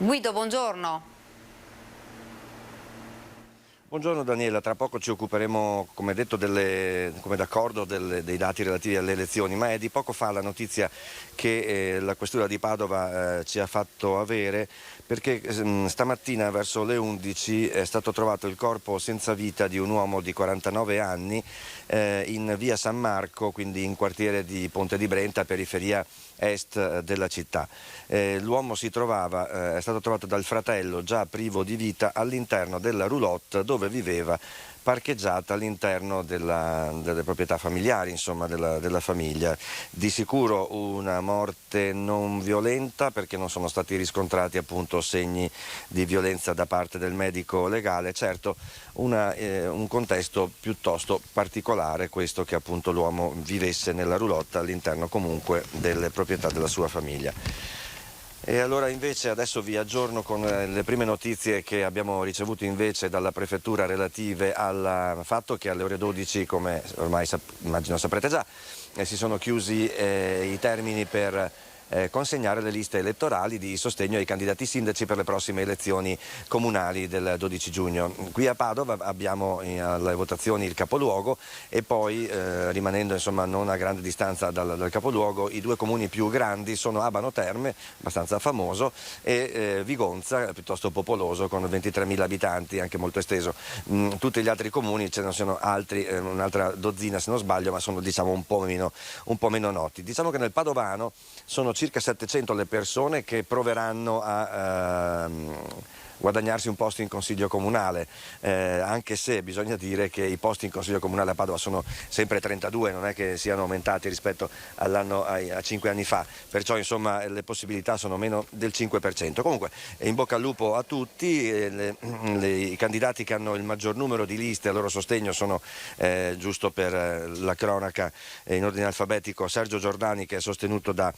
Guido, buongiorno. Buongiorno Daniela, tra poco ci occuperemo, come detto, come d'accordo dei dati relativi alle elezioni, ma è di poco fa la notizia che la Questura di Padova ci ha fatto avere, perché stamattina verso le 11 è stato trovato il corpo senza vita di un uomo di 49 anni in via San Marco, quindi in quartiere di Ponte di Brenta, periferia est della città. L'uomo è stato trovato dal fratello già privo di vita all'interno della roulotte dove viveva parcheggiata all'interno delle proprietà familiari, insomma della famiglia. Di sicuro una morte non violenta, perché non sono stati riscontrati appunto segni di violenza da parte del medico legale. Certo, un contesto piuttosto particolare questo, che appunto l'uomo vivesse nella roulotte all'interno comunque delle proprietà della sua famiglia. E allora invece adesso vi aggiorno con le prime notizie che abbiamo ricevuto invece dalla prefettura relative al fatto che alle ore 12, come ormai immagino saprete già, si sono chiusi i termini per consegnare le liste elettorali di sostegno ai candidati sindaci per le prossime elezioni comunali del 12 giugno. Qui a Padova abbiamo alle votazioni il capoluogo e poi, rimanendo insomma non a grande distanza dal capoluogo, i due comuni più grandi sono Abano Terme, abbastanza famoso, e Vigonza, piuttosto popoloso, con 23.000 abitanti, anche molto esteso. Tutti gli altri comuni, ce ne sono altri, un'altra dozzina se non sbaglio, ma sono diciamo un po' meno noti. Diciamo che nel Padovano sono circa 700 le persone che proveranno a guadagnarsi un posto in consiglio comunale, anche se bisogna dire che i posti in consiglio comunale a Padova sono sempre 32, non è che siano aumentati rispetto a 5 anni fa, perciò insomma le possibilità sono meno del 5%. Comunque in bocca al lupo a tutti, i candidati che hanno il maggior numero di liste a loro sostegno sono, giusto per la cronaca in ordine alfabetico, Sergio Giordani, che è sostenuto da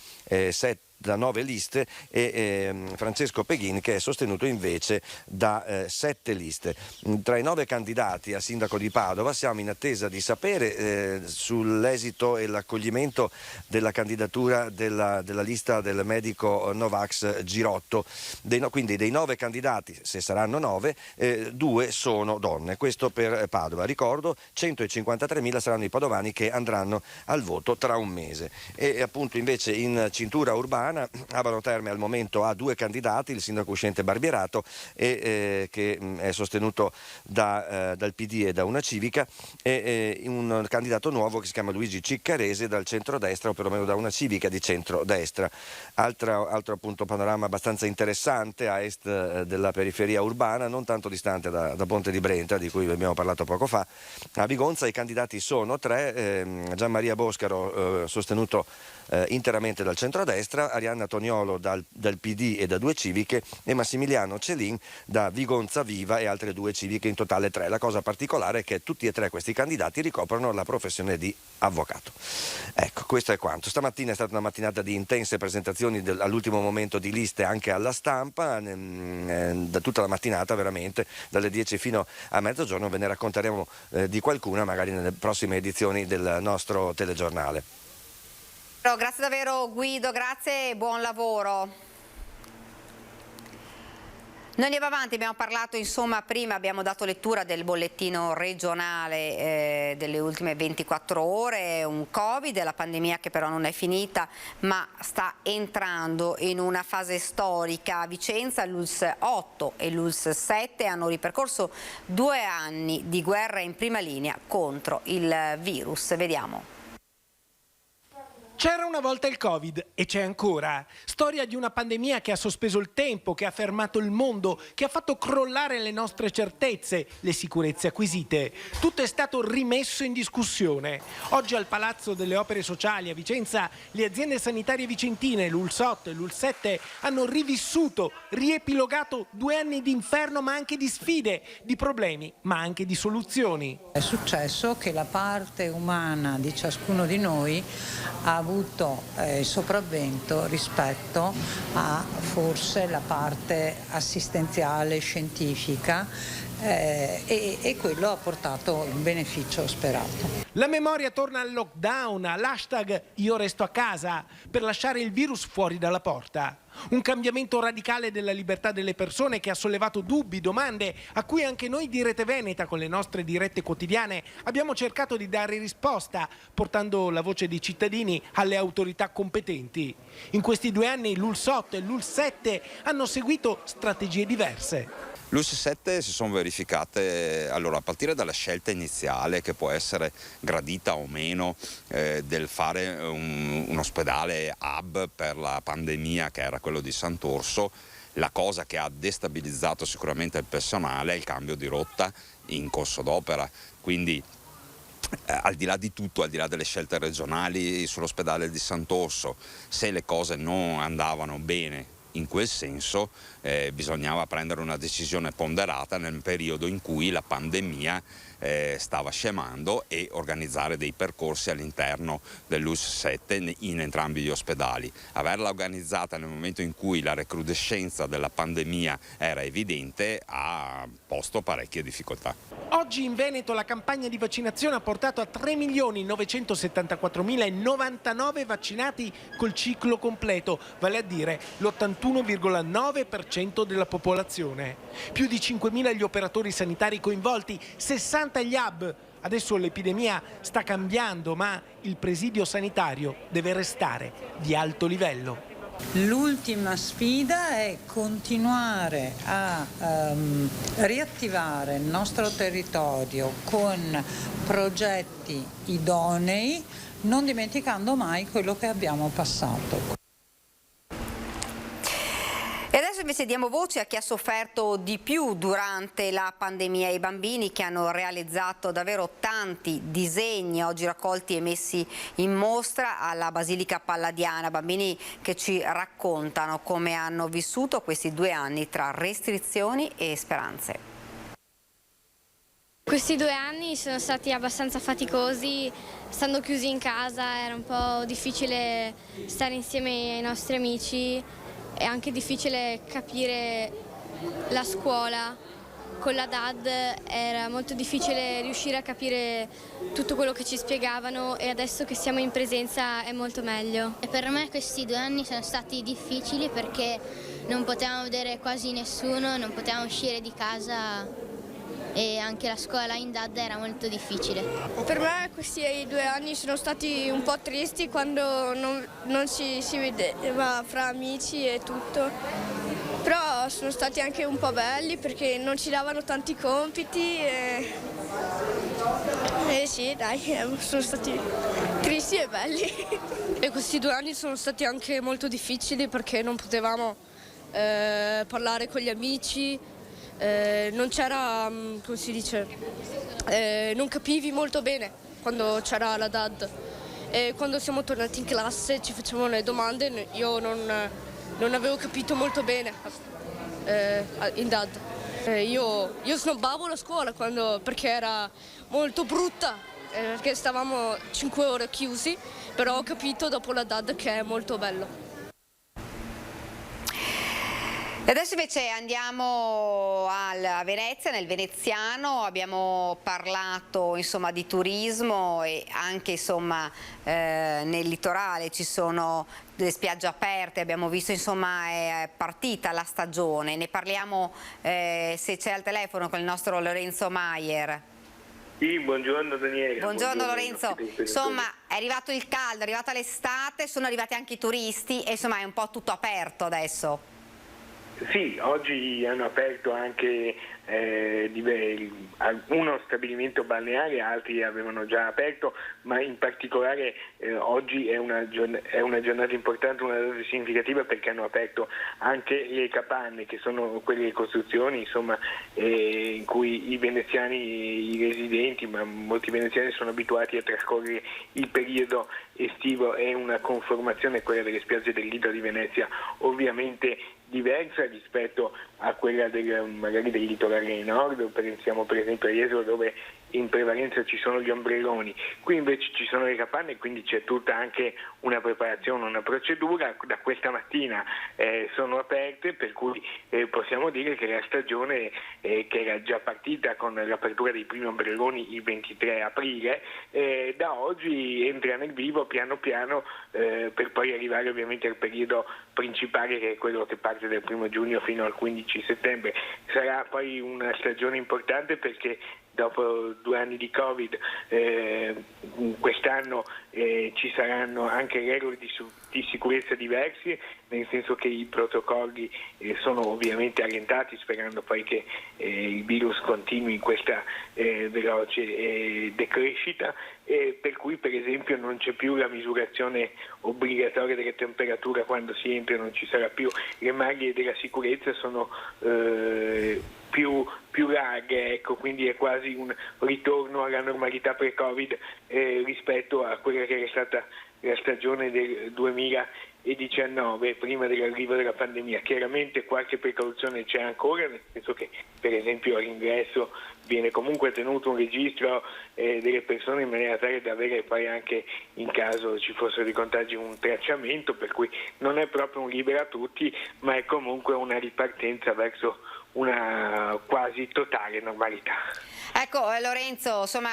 9 liste, e Francesco Peghin, che è sostenuto invece da 7 liste. Tra i 9 candidati a sindaco di Padova siamo in attesa di sapere sull'esito e l'accoglimento della candidatura della lista del medico Novax Girotto. Quindi dei 9 candidati, se saranno 9, 2 sono donne. Questo per Padova. Ricordo, 153.000 saranno i padovani che andranno al voto tra un mese. E appunto invece in cintura urbana Abano Terme al momento ha 2 candidati, il sindaco uscente Barbierato, che è sostenuto dal PD e da una civica, e un candidato nuovo che si chiama Luigi Ciccarese dal centrodestra, o perlomeno da una civica di centrodestra. Altro appunto panorama abbastanza interessante a est della periferia urbana, non tanto distante da Ponte di Brenta, di cui abbiamo parlato poco fa. A Vigonza i candidati sono 3, Gianmaria Boscaro sostenuto interamente dal centrodestra, Arianna Toniolo dal PD e da 2 civiche, e Massimiliano Celin da Vigonza Viva e altre 2 civiche, in totale 3. La cosa particolare è che tutti e 3 questi candidati ricoprono la professione di avvocato. Ecco, questo è quanto. Stamattina è stata una mattinata di intense presentazioni all'ultimo momento di liste anche alla stampa, da tutta la mattinata veramente, dalle 10 fino a mezzogiorno. Ve ne racconteremo di qualcuna magari nelle prossime edizioni del nostro telegiornale. Grazie davvero Guido, grazie e buon lavoro. Noi andiamo avanti, abbiamo parlato insomma prima, abbiamo dato lettura del bollettino regionale delle ultime 24 ore, un Covid, la pandemia che però non è finita ma sta entrando in una fase storica. A Vicenza l'ULSS 8 e l'ULSS 7 hanno ripercorso 2 anni di guerra in prima linea contro il virus. Vediamo. C'era una volta il Covid e c'è ancora. Storia di una pandemia che ha sospeso il tempo, che ha fermato il mondo, che ha fatto crollare le nostre certezze, le sicurezze acquisite. Tutto è stato rimesso in discussione. Oggi al Palazzo delle Opere Sociali a Vicenza le aziende sanitarie vicentine, l'ULSS 8 e l'ULSS 7, hanno rivissuto, riepilogato 2 anni di inferno, ma anche di sfide, di problemi, ma anche di soluzioni. È successo che la parte umana di ciascuno di noi ha avuto sopravvento rispetto a forse la parte assistenziale, scientifica, e quello ha portato il beneficio sperato. La memoria torna al lockdown, all'hashtag io resto a casa, per lasciare il virus fuori dalla porta. Un cambiamento radicale della libertà delle persone che ha sollevato dubbi, domande a cui anche noi di Rete Veneta con le nostre dirette quotidiane abbiamo cercato di dare risposta, portando la voce dei cittadini alle autorità competenti. In questi 2 anni l'ULSS 8 e l'ULSS 7 hanno seguito strategie diverse. L'ULSS 7 si sono verificate a partire dalla scelta iniziale, che può essere gradita o meno, del fare un ospedale hub per la pandemia, che era quello di Sant'Orso. La cosa che ha destabilizzato sicuramente il personale è il cambio di rotta in corso d'opera, quindi al di là di tutto, al di là delle scelte regionali sull'ospedale di Sant'Orso, se le cose non andavano bene in quel senso, bisognava prendere una decisione ponderata nel periodo in cui la pandemia stava scemando e organizzare dei percorsi all'interno dell'US 7 in entrambi gli ospedali. Averla organizzata nel momento in cui la recrudescenza della pandemia era evidente ha posto parecchie difficoltà. Oggi in Veneto la campagna di vaccinazione ha portato a 3.974.099 vaccinati col ciclo completo, vale a dire l'81,9% della popolazione. Più di 5.000 gli operatori sanitari coinvolti, 60 gli hub. Adesso l'epidemia sta cambiando, ma il presidio sanitario deve restare di alto livello. L'ultima sfida è continuare a riattivare il nostro territorio con progetti idonei, non dimenticando mai quello che abbiamo passato. E adesso invece diamo voce a chi ha sofferto di più durante la pandemia, i bambini che hanno realizzato davvero tanti disegni oggi raccolti e messi in mostra alla Basilica Palladiana, bambini che ci raccontano come hanno vissuto questi 2 anni tra restrizioni e speranze. Questi 2 anni sono stati abbastanza faticosi, stando chiusi in casa era un po' difficile stare insieme ai nostri amici. È anche difficile capire la scuola. Con la DAD era molto difficile riuscire a capire tutto quello che ci spiegavano e adesso che siamo in presenza è molto meglio. E per me questi 2 anni sono stati difficili perché non potevamo vedere quasi nessuno, non potevamo uscire di casa e anche la scuola in DAD era molto difficile. Per me questi 2 anni sono stati un po' tristi quando non si vedeva fra amici e tutto, però sono stati anche un po' belli perché non ci davano tanti compiti e sì, dai, sono stati tristi e belli. E questi 2 anni sono stati anche molto difficili perché non potevamo parlare con gli amici. Non c'era, come si dice, non capivi molto bene quando c'era la DAD e quando siamo tornati in classe ci facevano le domande, io non avevo capito molto bene in DAD. Io snobbavo la scuola perché era molto brutta, perché stavamo 5 ore chiusi, però ho capito dopo la DAD che è molto bello. E adesso invece andiamo a Venezia, nel veneziano, abbiamo parlato insomma di turismo e anche insomma nel litorale ci sono delle spiagge aperte, abbiamo visto insomma è partita la stagione, ne parliamo se c'è al telefono con il nostro Lorenzo Maier. Sì, buongiorno Daniele. Buongiorno Lorenzo, insomma è arrivato il caldo, è arrivata l'estate, sono arrivati anche i turisti e insomma è un po' tutto aperto adesso. Sì, oggi hanno aperto anche uno stabilimento balneare, altri avevano già aperto, ma in particolare oggi è una giornata importante, una data significativa perché hanno aperto anche le capanne, che sono quelle costruzioni insomma, in cui i veneziani, i residenti, ma molti veneziani sono abituati a trascorrere il periodo estivo. È una conformazione, quella delle spiagge del Lido di Venezia, ovviamente diversa rispetto a quella magari del litorale nord, pensiamo per esempio a Jesolo dove in prevalenza ci sono gli ombrelloni, qui invece ci sono le capanne e quindi c'è tutta anche una preparazione, una procedura. Da questa mattina sono aperte, per cui possiamo dire che la stagione che era già partita con l'apertura dei primi ombrelloni il 23 aprile, da oggi entra nel vivo piano piano per poi arrivare ovviamente al periodo principale che è quello che parte dal 1 giugno fino al 15 settembre. Sarà poi una stagione importante perché dopo 2 anni di Covid quest'anno ci saranno anche regole di di sicurezza diversi, nel senso che i protocolli sono ovviamente allentati, sperando poi che il virus continui in questa veloce decrescita, per cui per esempio non c'è più la misurazione obbligatoria delle temperature quando si entra, non ci sarà più, le maglie della sicurezza sono più larghe, ecco, quindi è quasi un ritorno alla normalità pre-Covid rispetto a quella che era stata la stagione del 2019, prima dell'arrivo della pandemia. Chiaramente qualche precauzione c'è ancora, nel senso che per esempio all'ingresso viene comunque tenuto un registro delle persone in maniera tale da avere poi anche, in caso ci fossero dei contagi, un tracciamento, per cui non è proprio un libera tutti, ma è comunque una ripartenza verso una quasi totale normalità. Ecco Lorenzo, insomma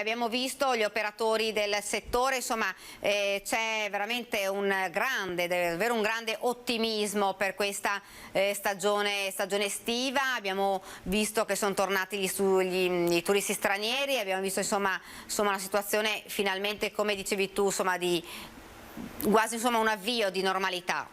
abbiamo visto gli operatori del settore, insomma c'è veramente davvero un grande ottimismo per questa stagione estiva. Abbiamo visto che sono tornati i turisti stranieri, abbiamo visto insomma una situazione finalmente, come dicevi tu, insomma di quasi un avvio di normalità.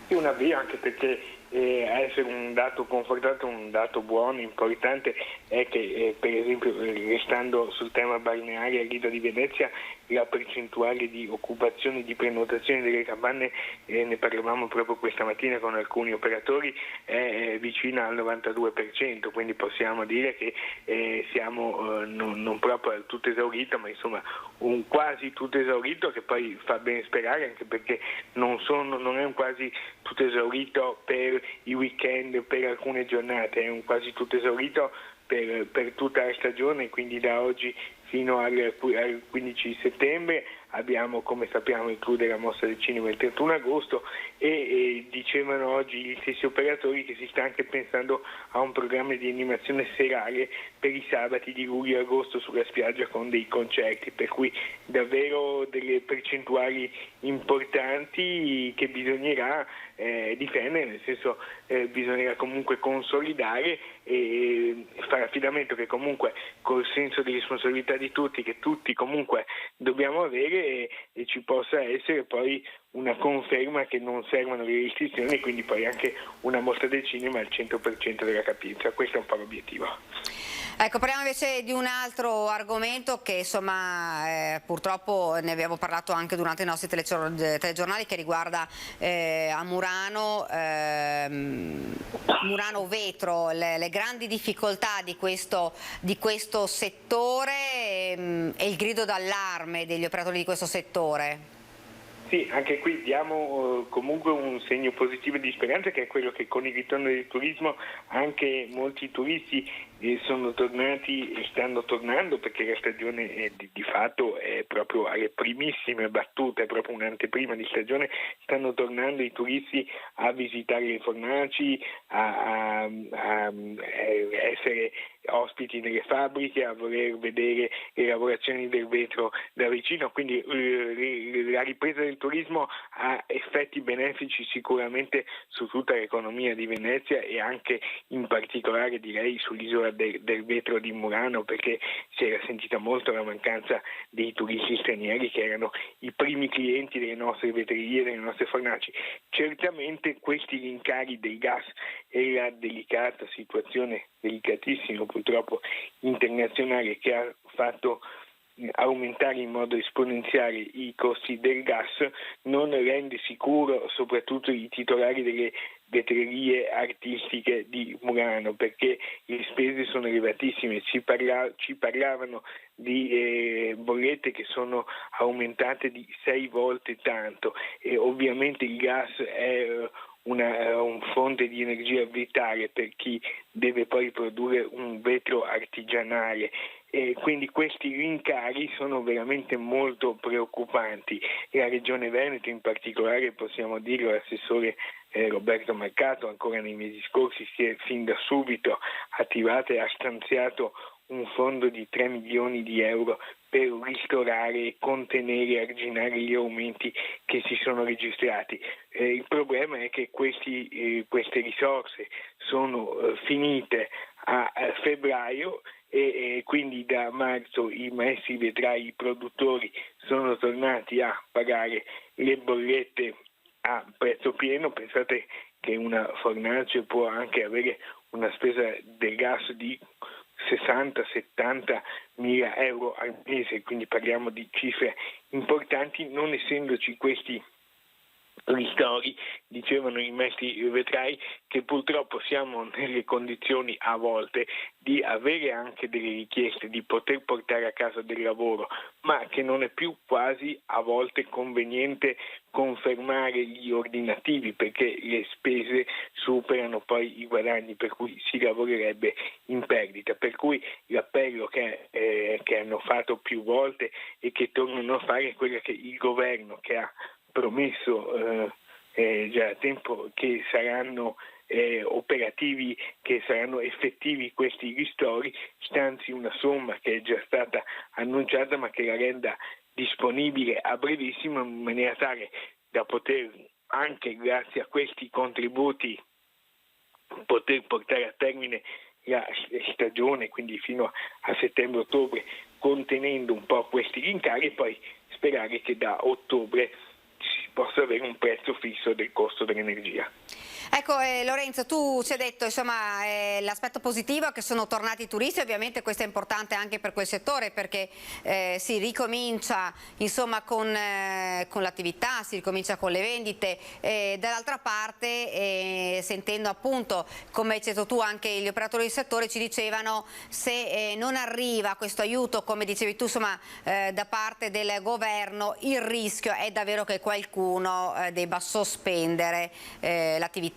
Un avvio, anche perché essere un dato confortato, un dato buono, importante, è che per esempio, restando sul tema balneare, a Lido di Venezia la percentuale di occupazione, di prenotazione delle capanne, ne parlavamo proprio questa mattina con alcuni operatori, è vicina al 92%, quindi possiamo dire che siamo non proprio al tutto esaurito, ma insomma un quasi tutto esaurito, che poi fa ben sperare, anche perché non è un quasi tutto esaurito per i weekend, per alcune giornate, è un quasi tutto esaurito per tutta la stagione, quindi da oggi fino al 15 settembre abbiamo, come sappiamo, include la mostra del cinema il 31 agosto e dicevano oggi gli stessi operatori che si sta anche pensando a un programma di animazione serale per i sabati di luglio e agosto sulla spiaggia con dei concerti, per cui davvero delle percentuali importanti che bisognerà difendere, nel senso bisognerà comunque consolidare e fare affidamento, che comunque col senso di responsabilità di tutti, che tutti comunque dobbiamo avere, e ci possa essere poi una conferma che non servono le restrizioni e quindi poi anche una mostra del cinema al 100% della capienza. Questo è un po' l'obiettivo. Ecco, parliamo invece di un altro argomento che insomma purtroppo ne abbiamo parlato anche durante i nostri telegiornali, che riguarda a Murano Vetro, le grandi difficoltà di questo settore e il grido d'allarme degli operatori di questo settore. Sì, anche qui diamo comunque un segno positivo di speranza, che è quello che con il ritorno del turismo anche molti turisti sono tornati e stanno tornando, perché la stagione di fatto è proprio alle primissime battute, è proprio un'anteprima di stagione. Stanno tornando i turisti a visitare le fornaci, a essere ospiti nelle fabbriche, a voler vedere le lavorazioni del vetro da vicino, quindi la ripresa del turismo ha effetti benefici sicuramente su tutta l'economia di Venezia e anche in particolare direi sull'isola del vetro di Murano, perché si era sentita molto la mancanza dei turisti stranieri, che erano i primi clienti delle nostre vetrerie, delle nostre fornaci. Certamente questi rincari del gas e la delicata situazione, delicatissima purtroppo internazionale, che ha fatto aumentare in modo esponenziale i costi del gas, non rende sicuro soprattutto i titolari delle vetrerie artistiche di Murano, perché le spese sono elevatissime. Ci parlavano di bollette che sono aumentate di 6 volte tanto, e ovviamente il gas è un fonte di energia vitale per chi deve poi produrre un vetro artigianale, e quindi questi rincari sono veramente molto preoccupanti. La Regione Veneto in particolare, possiamo dirlo, l'assessore Roberto Mercato ancora nei mesi scorsi si è fin da subito attivato e ha stanziato un fondo di 3 milioni di euro per ristorare, contenere e arginare gli aumenti che si sono registrati. Il problema è che queste risorse sono finite a febbraio e quindi da marzo i maestri vedrai, i produttori sono tornati a pagare le bollette a prezzo pieno. Pensate che una fornace può anche avere una spesa del gas di 60-70 mila euro al mese, quindi parliamo di cifre importanti. Non essendoci questi ristori, dicevano i maestri vetrai che purtroppo siamo nelle condizioni a volte di avere anche delle richieste di poter portare a casa del lavoro, ma che non è più quasi a volte conveniente confermare gli ordinativi perché le spese superano poi i guadagni, per cui si lavorerebbe in perdita. Per cui l'appello che hanno fatto più volte e che tornano a fare è quello che il governo, che ha promesso già da tempo che saranno operativi, che saranno effettivi questi ristori, stanzi una somma che è già stata annunciata ma che la renda disponibile a brevissimo, in maniera tale da poter anche grazie a questi contributi poter portare a termine la stagione, quindi fino a settembre-ottobre, contenendo un po' questi rincari e poi sperare che da ottobre si possa avere un prezzo fisso del costo dell'energia. Ecco Lorenzo, tu ci hai detto insomma l'aspetto positivo è che sono tornati i turisti, ovviamente questo è importante anche per quel settore perché si ricomincia insomma con l'attività, si ricomincia con le vendite, dall'altra parte sentendo appunto come hai detto tu anche gli operatori del settore ci dicevano se non arriva questo aiuto come dicevi tu insomma da parte del governo il rischio è davvero che qualcuno debba sospendere l'attività.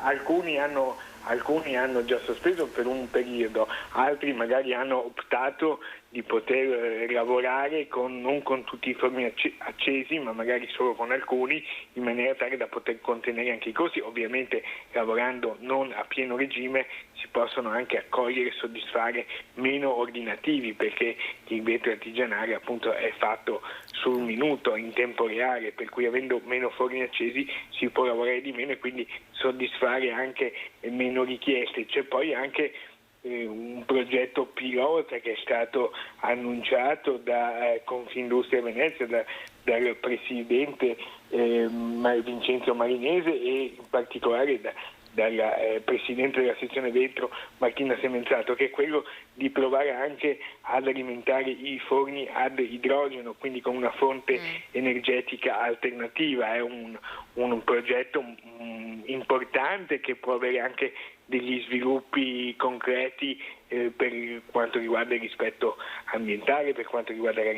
Alcuni hanno già sospeso per un periodo, altri magari hanno optato di poter lavorare non con tutti i forni accesi, ma magari solo con alcuni, in maniera tale da poter contenere anche i costi. Ovviamente lavorando non a pieno regime si possono anche accogliere e soddisfare meno ordinativi, perché il vetro artigianale appunto è fatto sul minuto, in tempo reale, per cui avendo meno forni accesi si può lavorare di meno e quindi soddisfare anche meno richieste. C'è poi anche un progetto pilota che è stato annunciato da Confindustria Venezia, dal presidente Vincenzo Marinese e in particolare dal presidente della sezione vetro Martina Semenzato, che è quello di provare anche ad alimentare i forni ad idrogeno, quindi con una fonte energetica alternativa. È un progetto importante che può avere anche degli sviluppi concreti per quanto riguarda il rispetto ambientale, per quanto riguarda la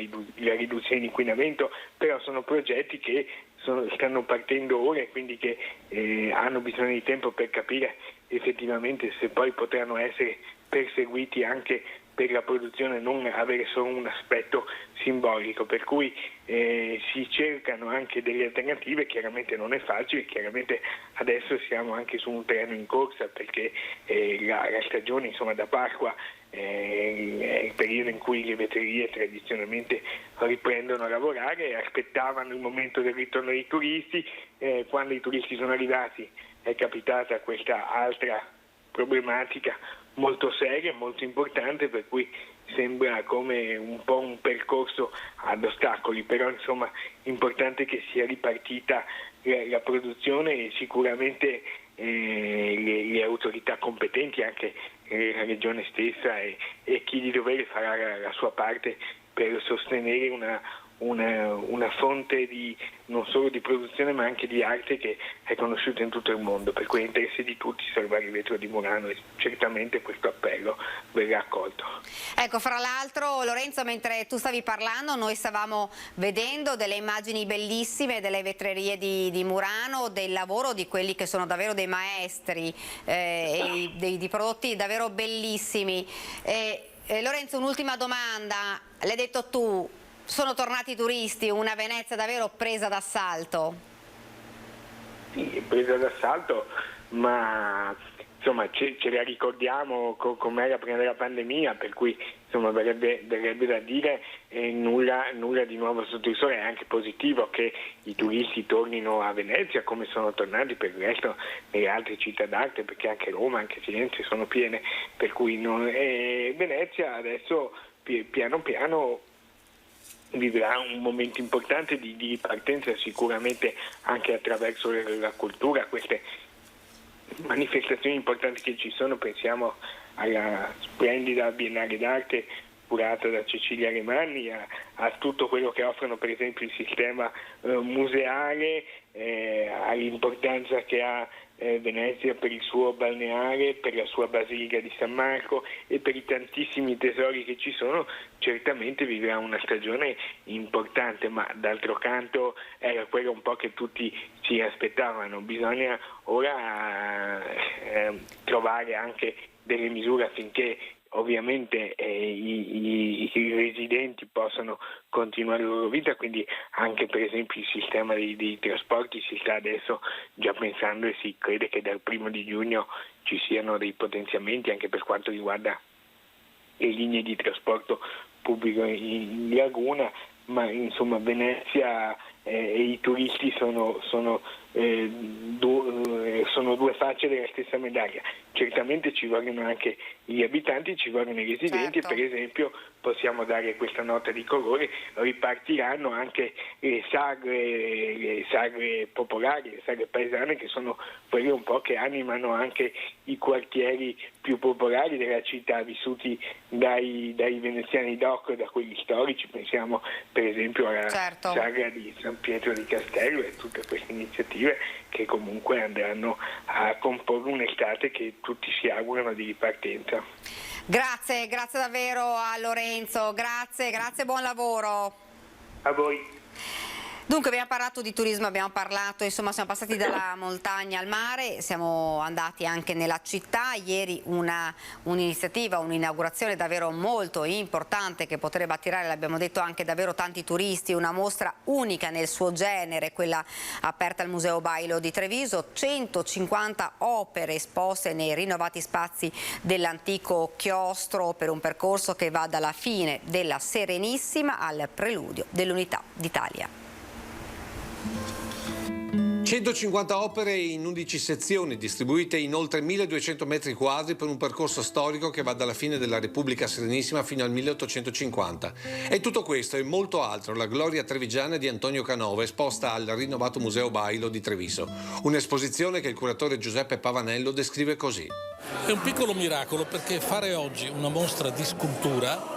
riduzione di inquinamento, però sono progetti che stanno partendo ora e quindi che hanno bisogno di tempo per capire effettivamente se poi potranno essere perseguiti anche per la produzione, non avere solo un aspetto simbolico, per cui si cercano anche delle alternative. Chiaramente non è facile, chiaramente adesso siamo anche su un terreno in corsa perché la stagione insomma da Pasqua è il periodo in cui le vetrerie tradizionalmente riprendono a lavorare, aspettavano il momento del ritorno dei turisti. Quando i turisti sono arrivati è capitata questa altra problematica molto seria, molto importante, per cui sembra come un po' un percorso ad ostacoli, però insomma importante che sia ripartita la produzione e sicuramente le autorità competenti, anche la regione stessa e chi di dovere farà la sua parte per sostenere una fonte non solo di produzione ma anche di arte che è conosciuta in tutto il mondo, per cui è interesse di tutti salvare il vetro di Murano e certamente questo appello verrà accolto. Ecco, fra l'altro Lorenzo, mentre tu stavi parlando noi stavamo vedendo delle immagini bellissime delle vetrerie di Murano, del lavoro di quelli che sono davvero dei maestri e di prodotti davvero bellissimi. Lorenzo, un'ultima domanda, l'hai detto tu, sono tornati i turisti, una Venezia davvero presa d'assalto? Sì, presa d'assalto, ma insomma ce la ricordiamo com'era prima della pandemia, per cui insomma verrebbe da dire nulla di nuovo sotto il sole. È anche positivo che i turisti tornino a Venezia come sono tornati per il resto nelle altre città d'arte, perché anche Roma, anche Firenze sono piene, per cui Venezia adesso piano piano vivrà un momento importante di ripartenza, sicuramente anche attraverso la cultura. Queste manifestazioni importanti che ci sono, pensiamo alla splendida Biennale d'arte curata da Cecilia Remanni, a tutto quello che offrono per esempio il sistema museale, all'importanza che ha Venezia per il suo balneare, per la sua Basilica di San Marco e per i tantissimi tesori che ci sono. Certamente vivrà una stagione importante, ma d'altro canto era quello un po' che tutti si aspettavano. Bisogna ora trovare anche delle misure affinché ovviamente i residenti possano continuare la loro vita, quindi anche per esempio il sistema dei trasporti si sta adesso già pensando e si crede che dal 1° di giugno ci siano dei potenziamenti anche per quanto riguarda le linee di trasporto pubblico in laguna, ma insomma Venezia e i turisti sono due facce della stessa medaglia. Certamente ci vogliono anche gli abitanti, ci vogliono i residenti, certo. Per esempio possiamo dare questa nota di colore: ripartiranno anche le sagre popolari, le sagre paesane, che sono quelle un po' che animano anche i quartieri più popolari della città, vissuti dai veneziani doc, da quelli storici. Pensiamo per esempio alla sagra di San Pietro di Castello e tutte queste iniziative che comunque andranno a comporre un'estate che tutti si augurano di ripartenza. Grazie davvero a Lorenzo, grazie, buon lavoro. A voi. Dunque abbiamo parlato di turismo, abbiamo parlato, insomma siamo passati dalla montagna al mare, siamo andati anche nella città. Ieri un'iniziativa, un'inaugurazione davvero molto importante che potrebbe attirare, l'abbiamo detto, anche davvero tanti turisti, una mostra unica nel suo genere, quella aperta al Museo Bailo di Treviso, 150 opere esposte nei rinnovati spazi dell'antico chiostro per un percorso che va dalla fine della Serenissima al preludio dell'Unità d'Italia. 150 opere in 11 sezioni distribuite in oltre 1200 metri quadri per un percorso storico che va dalla fine della Repubblica Serenissima fino al 1850. E tutto questo e molto altro la gloria trevigiana di Antonio Canova, esposta al rinnovato Museo Bailo di Treviso. Un'esposizione che il curatore Giuseppe Pavanello descrive così. È un piccolo miracolo, perché fare oggi una mostra di scultura,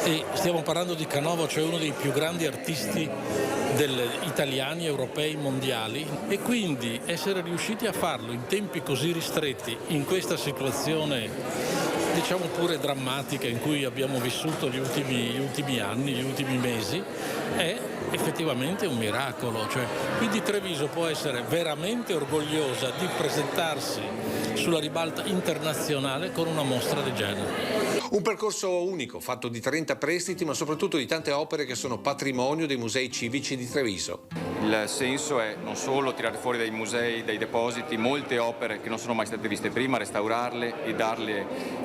e stiamo parlando di Canova, cioè uno dei più grandi artisti italiani, europei, mondiali, e quindi essere riusciti a farlo in tempi così ristretti, in questa situazione diciamo pure drammatica in cui abbiamo vissuto gli ultimi anni, gli ultimi mesi, è effettivamente un miracolo. Quindi Treviso può essere veramente orgogliosa di presentarsi sulla ribalta internazionale con una mostra del genere. Un percorso unico, fatto di 30 prestiti, ma soprattutto di tante opere che sono patrimonio dei musei civici di Treviso. Il senso è non solo tirare fuori dai musei, dai depositi, molte opere che non sono mai state viste prima, restaurarle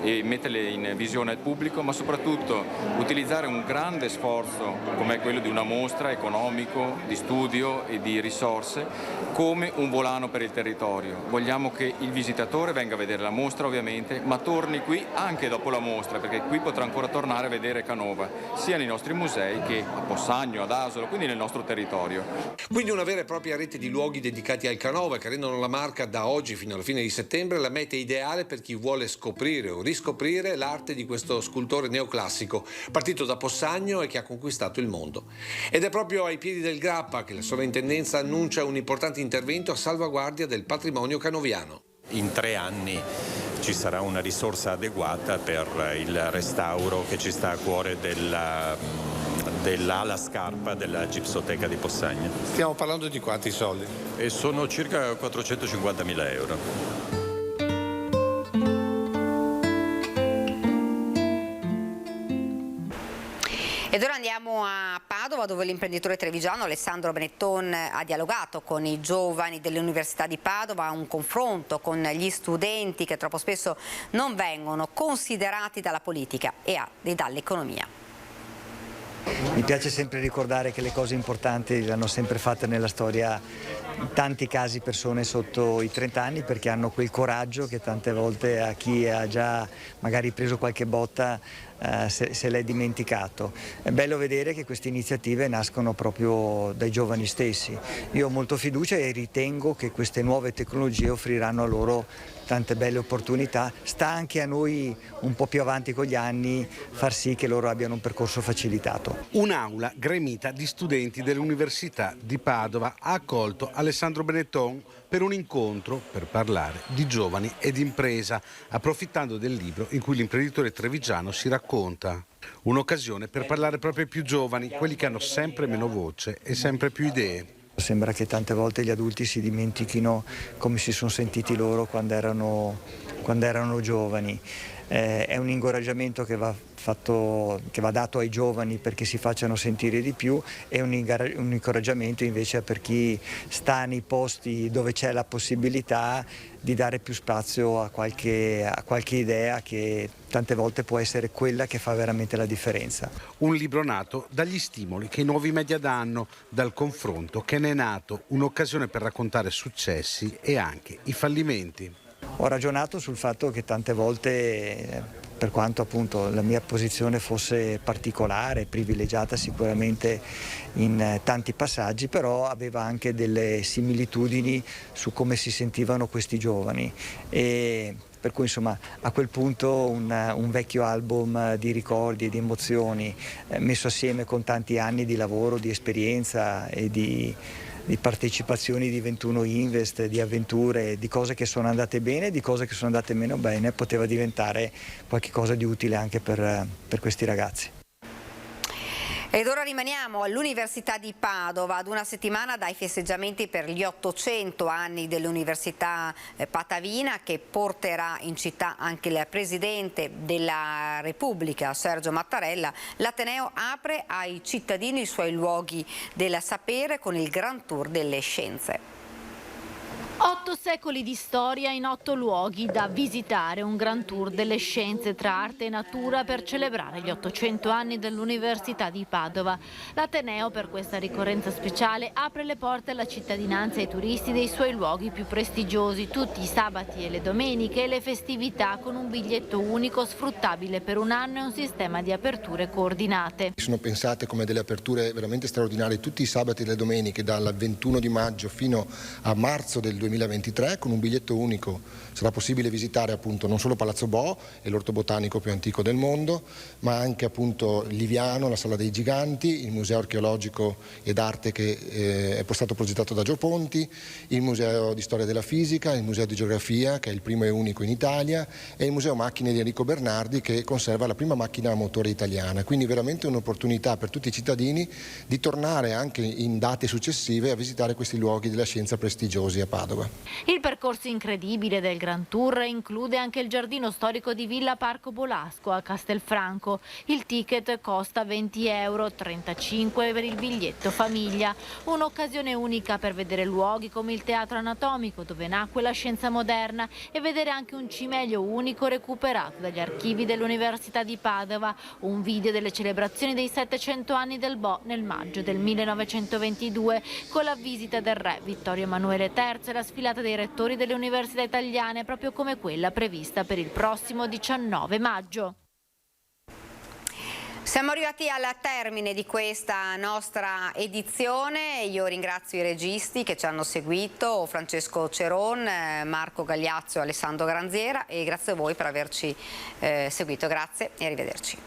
e metterle in visione al pubblico, ma soprattutto utilizzare un grande sforzo come quello di una mostra economico, di studio e di risorse come un volano per il territorio. Vogliamo che il visitatore venga a vedere la mostra ovviamente, ma torni qui anche dopo la mostra, perché qui potrà ancora tornare a vedere Canova, sia nei nostri musei che a Possagno, ad Asolo, quindi nel nostro territorio. Quindi una vera e propria rete di luoghi dedicati al Canova che rendono la Marca da oggi fino alla fine di settembre la meta ideale per chi vuole scoprire o riscoprire l'arte di questo scultore neoclassico, partito da Possagno e che ha conquistato il mondo. Ed è proprio ai piedi del Grappa che la sovrintendenza annuncia un importante intervento a salvaguardia del patrimonio canoviano. In 3 anni ci sarà una risorsa adeguata per il restauro che ci sta a cuore dell'ala scarpa della Gipsoteca di Possagno. Stiamo parlando di quanti soldi? E sono circa 450.000 euro. Ed ora andiamo a Padova. Padova, dove l'imprenditore trevigiano Alessandro Benetton ha dialogato con i giovani dell'Università di Padova, un confronto con gli studenti che troppo spesso non vengono considerati dalla politica e dall'economia. Mi piace sempre ricordare che le cose importanti le hanno sempre fatte nella storia, in tanti casi, persone sotto i 30 anni, perché hanno quel coraggio che tante volte a chi ha già magari preso qualche botta se l'è dimenticato. È bello vedere che queste iniziative nascono proprio dai giovani stessi. Io ho molta fiducia e ritengo che queste nuove tecnologie offriranno a loro tante belle opportunità. Sta anche a noi, un po' più avanti con gli anni, far sì che loro abbiano un percorso facilitato. Un'aula gremita di studenti dell'Università di Padova ha accolto Alessandro Benetton per un incontro per parlare di giovani ed impresa, approfittando del libro in cui l'imprenditore trevigiano si racconta. Un'occasione per parlare proprio ai più giovani, quelli che hanno sempre meno voce e sempre più idee. Sembra che tante volte gli adulti si dimentichino come si sono sentiti loro quando erano giovani. È un incoraggiamento che va dato ai giovani perché si facciano sentire di più, e un incoraggiamento invece per chi sta nei posti dove c'è la possibilità di dare più spazio a qualche idea che tante volte può essere quella che fa veramente la differenza. Un libro nato dagli stimoli che i nuovi media danno, dal confronto che ne è nato un'occasione per raccontare successi e anche i fallimenti. Ho ragionato sul fatto che tante volte, per quanto appunto la mia posizione fosse particolare, privilegiata sicuramente in tanti passaggi, però aveva anche delle similitudini su come si sentivano questi giovani. E per cui insomma a quel punto un vecchio album di ricordi e di emozioni messo assieme con tanti anni di lavoro, di esperienza e di partecipazioni di 21 Invest, di avventure, di cose che sono andate bene, di cose che sono andate meno bene, poteva diventare qualcosa di utile anche per questi ragazzi. Ed ora rimaniamo all'Università di Padova, ad una settimana dai festeggiamenti per gli 800 anni dell'Università Patavina, che porterà in città anche il Presidente della Repubblica, Sergio Mattarella. L'Ateneo apre ai cittadini i suoi luoghi del sapere con il Grand Tour delle Scienze. 8 secoli di storia in 8 luoghi da visitare, un Grand Tour delle scienze tra arte e natura per celebrare gli 800 anni dell'Università di Padova. L'Ateneo, per questa ricorrenza speciale, apre le porte alla cittadinanza e ai turisti dei suoi luoghi più prestigiosi, tutti i sabati e le domeniche, e le festività con un biglietto unico sfruttabile per un anno e un sistema di aperture coordinate. Sono pensate come delle aperture veramente straordinarie tutti i sabati e le domeniche, dal 21 di maggio fino a marzo del 2023, con un biglietto unico sarà possibile visitare appunto non solo Palazzo Bo e l'orto botanico più antico del mondo, ma anche appunto Liviano, la Sala dei Giganti, il Museo Archeologico ed Arte che è stato progettato da Gio Ponti, il Museo di Storia della Fisica, il Museo di Geografia che è il primo e unico in Italia, e il Museo Macchine di Enrico Bernardi che conserva la prima macchina a motore italiana. Quindi veramente un'opportunità per tutti i cittadini di tornare anche in date successive a visitare questi luoghi della scienza prestigiosi a Padova. Il percorso incredibile del Grand Tour include anche il giardino storico di Villa Parco Bolasco a Castelfranco. Il ticket costa 20 euro, 35 per il biglietto famiglia. Un'occasione unica per vedere luoghi come il Teatro Anatomico, dove nacque la scienza moderna, e vedere anche un cimelio unico recuperato dagli archivi dell'Università di Padova, un video delle celebrazioni dei 700 anni del Bo nel maggio del 1922, con la visita del re Vittorio Emanuele III e la sfilata dei rettori delle università italiane, proprio come quella prevista per il prossimo 19 maggio. Siamo arrivati al termine di questa nostra edizione. Io ringrazio i registi che ci hanno seguito, Francesco Ceron, Marco Gagliazzo e Alessandro Granziera, e grazie a voi per averci seguito. Grazie e arrivederci.